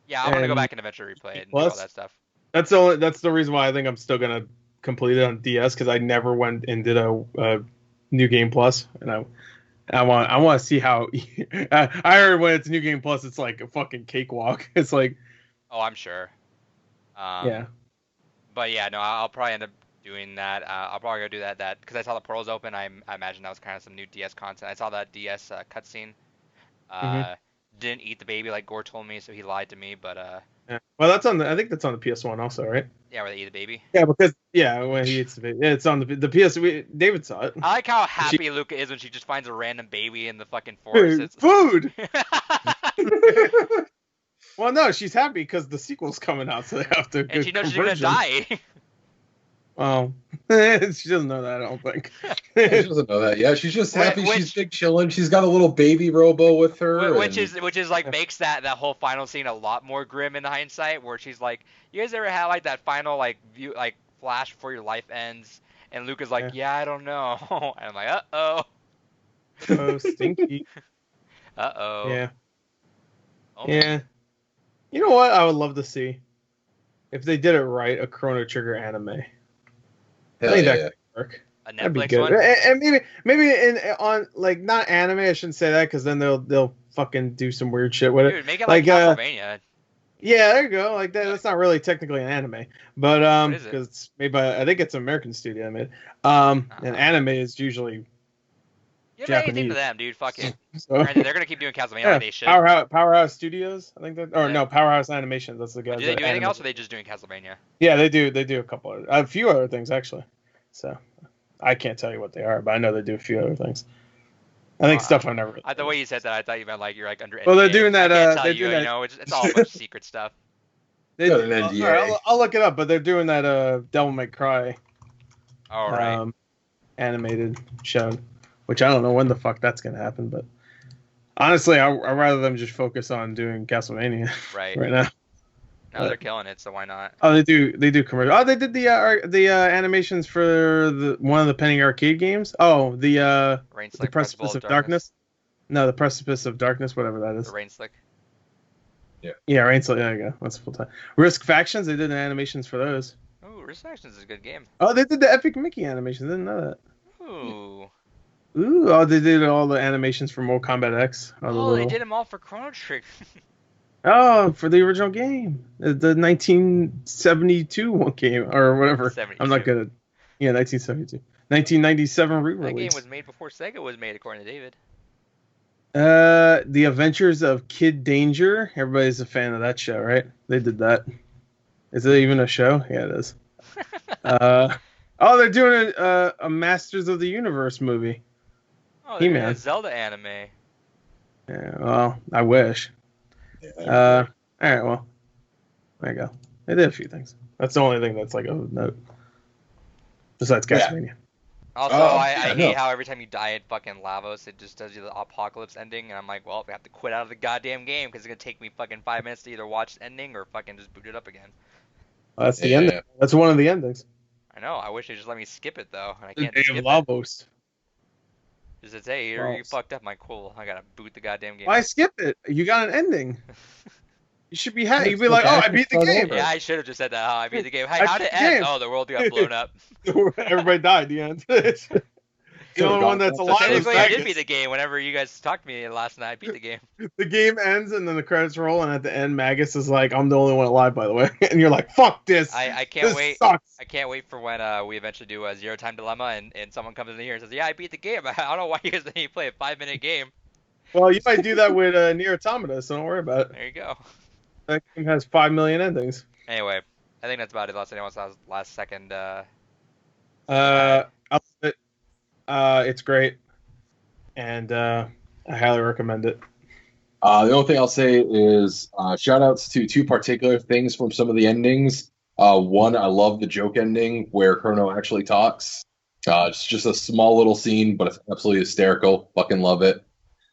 Yeah, I want to go back and eventually replay it and do all that stuff. That's the reason why I think I'm still gonna complete it on DS because I never went and did a New Game Plus, and I want to see how. I heard when it's New Game Plus, it's like a fucking cakewalk. It's like. Oh, I'm sure. Yeah. But yeah, no, I'll probably end up doing that. I'll probably go do that because I saw the portals open. I imagine that was kind of some new DS content. I saw that DS cutscene. Didn't eat the baby like Gore told me, so he lied to me. But yeah. Well, I think that's on the PS1 also, right? Yeah, where they eat the baby. Yeah, because when he eats the baby, yeah, it's on the PS. David saw it. I like how happy Luca is when she just finds a random baby in the fucking forest. Food. Well, no, she's happy because the sequel's coming out, so they have to. And she knows she's gonna die. Well, she doesn't know that, I don't think. She doesn't know that. Yeah, she's just happy. She's big chilling. She's got a little baby robo with her. Which is like makes that whole final scene a lot more grim in hindsight. Where she's like, "You guys ever have like that final like view like flash before your life ends?" And Luke is like, "Yeah, I don't know." And I'm like, "Uh-oh." Oh, stinky. Uh-oh. Yeah. Oh, yeah. You know what I would love to see? If they did it right, a Chrono Trigger anime. I think that could work. A Netflix one? And maybe on like not anime, I shouldn't say that because then they'll fucking do some weird shit with it. Dude, make it like Castlevania. Yeah, there you go. Like that's not really technically an anime, but because it's made by I think it's an American studio made. And anime is usually Japanese. Anything to them, dude. Fuck it. So, they're gonna keep doing Castlevania like they should. Powerhouse Studios, I think that, or no, Powerhouse Animations. That's the guys. Do they do anything else, or are they just doing Castlevania? Yeah, they do. They do a few other things actually. So I can't tell you what they are, but I know they do a few other things. I think stuff I've never. The way you said that, I thought you meant like you're like under. Well, they're doing that. You know, it's all a bunch of secret stuff. I'll look it up, but they're doing that Devil May Cry. All right. Animated show, which I don't know when the fuck that's gonna happen, but honestly, I'd rather them just focus on doing Castlevania right now. No, they're killing it, so why not? Oh, they do commercial. Oh, they did the animations for one of the Penny Arcade games. Oh, the Precipice of Darkness. No, the Precipice of Darkness, whatever that is. The Rain Slick. Yeah, Rain Slick. There you go. That's full time. Risk Factions. They did the animations for those. Ooh, Risk Factions is a good game. Oh, they did the Epic Mickey animations. I didn't know that. Ooh. Oh, they did all the animations for Mortal Kombat X. They did them all for Chrono Trigger. Oh, for the original game, the 1972 one game or whatever. 72. I'm not good at. Yeah, 1972, 1997 That game re-release. was made before Sega was made, according to David. The Adventures of Kid Danger. Everybody's a fan of that show, right? They did that. Is it even a show? Yeah, it is. Oh, they're doing a Masters of the Universe movie. Oh, they're doing He-Man. a Zelda anime. Yeah, well, I wish. Yeah, all right, well, there you go. They did a few things. That's the only thing that's like a note. Besides Castlevania. Also, I hate how every time you die at fucking Lavos, it just does you the apocalypse ending, and I'm like, well, I have to quit out of the goddamn game because it's gonna take me fucking 5 minutes to either watch the ending or fucking just boot it up again. Well, that's the ending. That's one of the endings. I know. I wish they just let me skip it though, and I The can't Day skip of Lavos. Just to say, you fucked up. I'm like, cool. I gotta boot the goddamn game. Why skip it? You got an ending. You should be happy. You'd be like, oh, I beat the game. Yeah, I should have just said that. Oh, I beat the game. Hey, how'd it end? Oh, the world got blown up. Everybody died. The end. The only one that's alive. Technically, I did beat the game. Whenever you guys talked to me last night, I beat the game. The game ends, and then the credits roll, and at the end, Magus is like, "I'm the only one alive, by the way," and you're like, "Fuck this!" I can't this wait. Sucks. I can't wait for when we eventually do a Zero Time Dilemma, and someone comes in here and says, "Yeah, I beat the game." I don't know why you guys let me play a 5-minute game. Well, you might do that with Nier Automata, so don't worry about it. There you go. That game has 5 million endings. Anyway, I think that's about it. Unless anyone else last second. I love it. It's great, and I highly recommend it. The only thing I'll say is shout outs to two particular things from some of the endings. One, I love the joke ending where Chrono actually talks. It's just a small little scene, but it's absolutely hysterical. Fucking love it.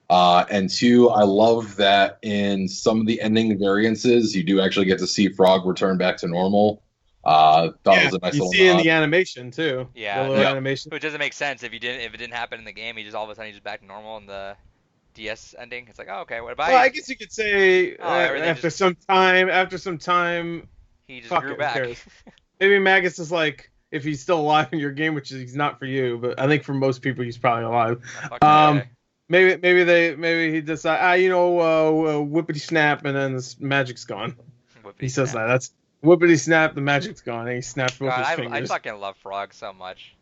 And two, I love that in some of the ending variances, you do actually get to see Frog return back to normal. Thought it was a nice little you see nod. in the animation too. Yeah, the animation. Which doesn't make sense if it didn't happen in the game. He just all of a sudden he's just back to normal in the DS ending. It's like, oh, okay. What about? Well, I guess you could say after some time, he just grew back. Maybe Magus is like, if he's still alive in your game, which he's not for you, but I think for most people he's probably alive. Maybe he decides, whippity snap, and then the magic's gone. He says that. That's whippity snap, the magic's gone, and he snaps both his fingers. I fucking love Frog so much.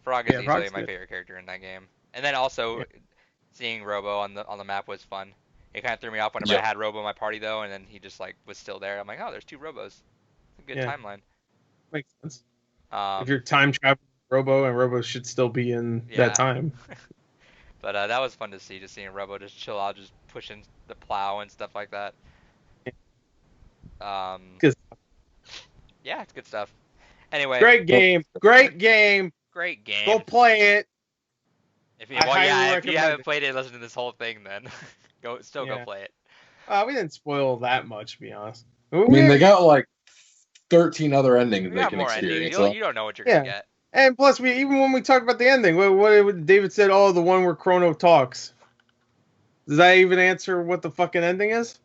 Frog is easily my favorite character in that game. And then also seeing Robo on the map was fun. It kind of threw me off whenever I had Robo in my party though, and then he just like was still there. I'm like, oh, there's two Robos. It's a good timeline. Makes sense. If you're time traveling Robo, and Robo should still be in that time. But that was fun to see, just seeing Robo just chill out, just pushing the plow and stuff like that. Good. Yeah, it's good stuff. Anyway. Great game. Great game. Go play it. If you haven't played it, listen to this whole thing then. Go play it. We didn't spoil that much, to be honest. I mean, they got like 13 other endings they can experience. You don't know what you're gonna get. And plus, even when we talked about the ending, what David said, oh, the one where Chrono talks. Does that even answer what the fucking ending is?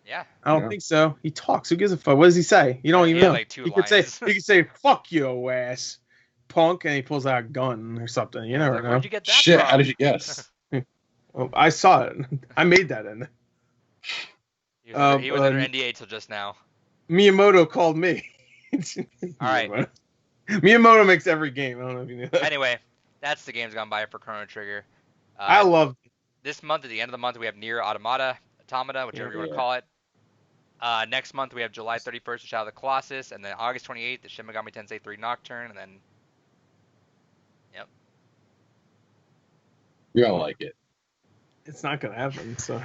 Yeah. I don't think so. He talks. Who gives a fuck? What does he say? You don't even know. Like He could say, "Fuck your ass, punk," and he pulls out a gun or something. You never know. Where'd you get that Shit, from? how did you guess? Well, I saw it. I made that ending. He was under NDA till just now. Miyamoto called me. All right. Miyamoto makes every game. I don't know if you knew that. Anyway, that's the games gone by for Chrono Trigger. I love this month. At the end of the month, we have Nier Automata, whichever you want to call it. Next month we have July 31st, the Shadow of the Colossus, and then August 28th, the Shin Megami Tensei 3 Nocturne, and then. Yep. You're gonna like it. It's not gonna happen. So.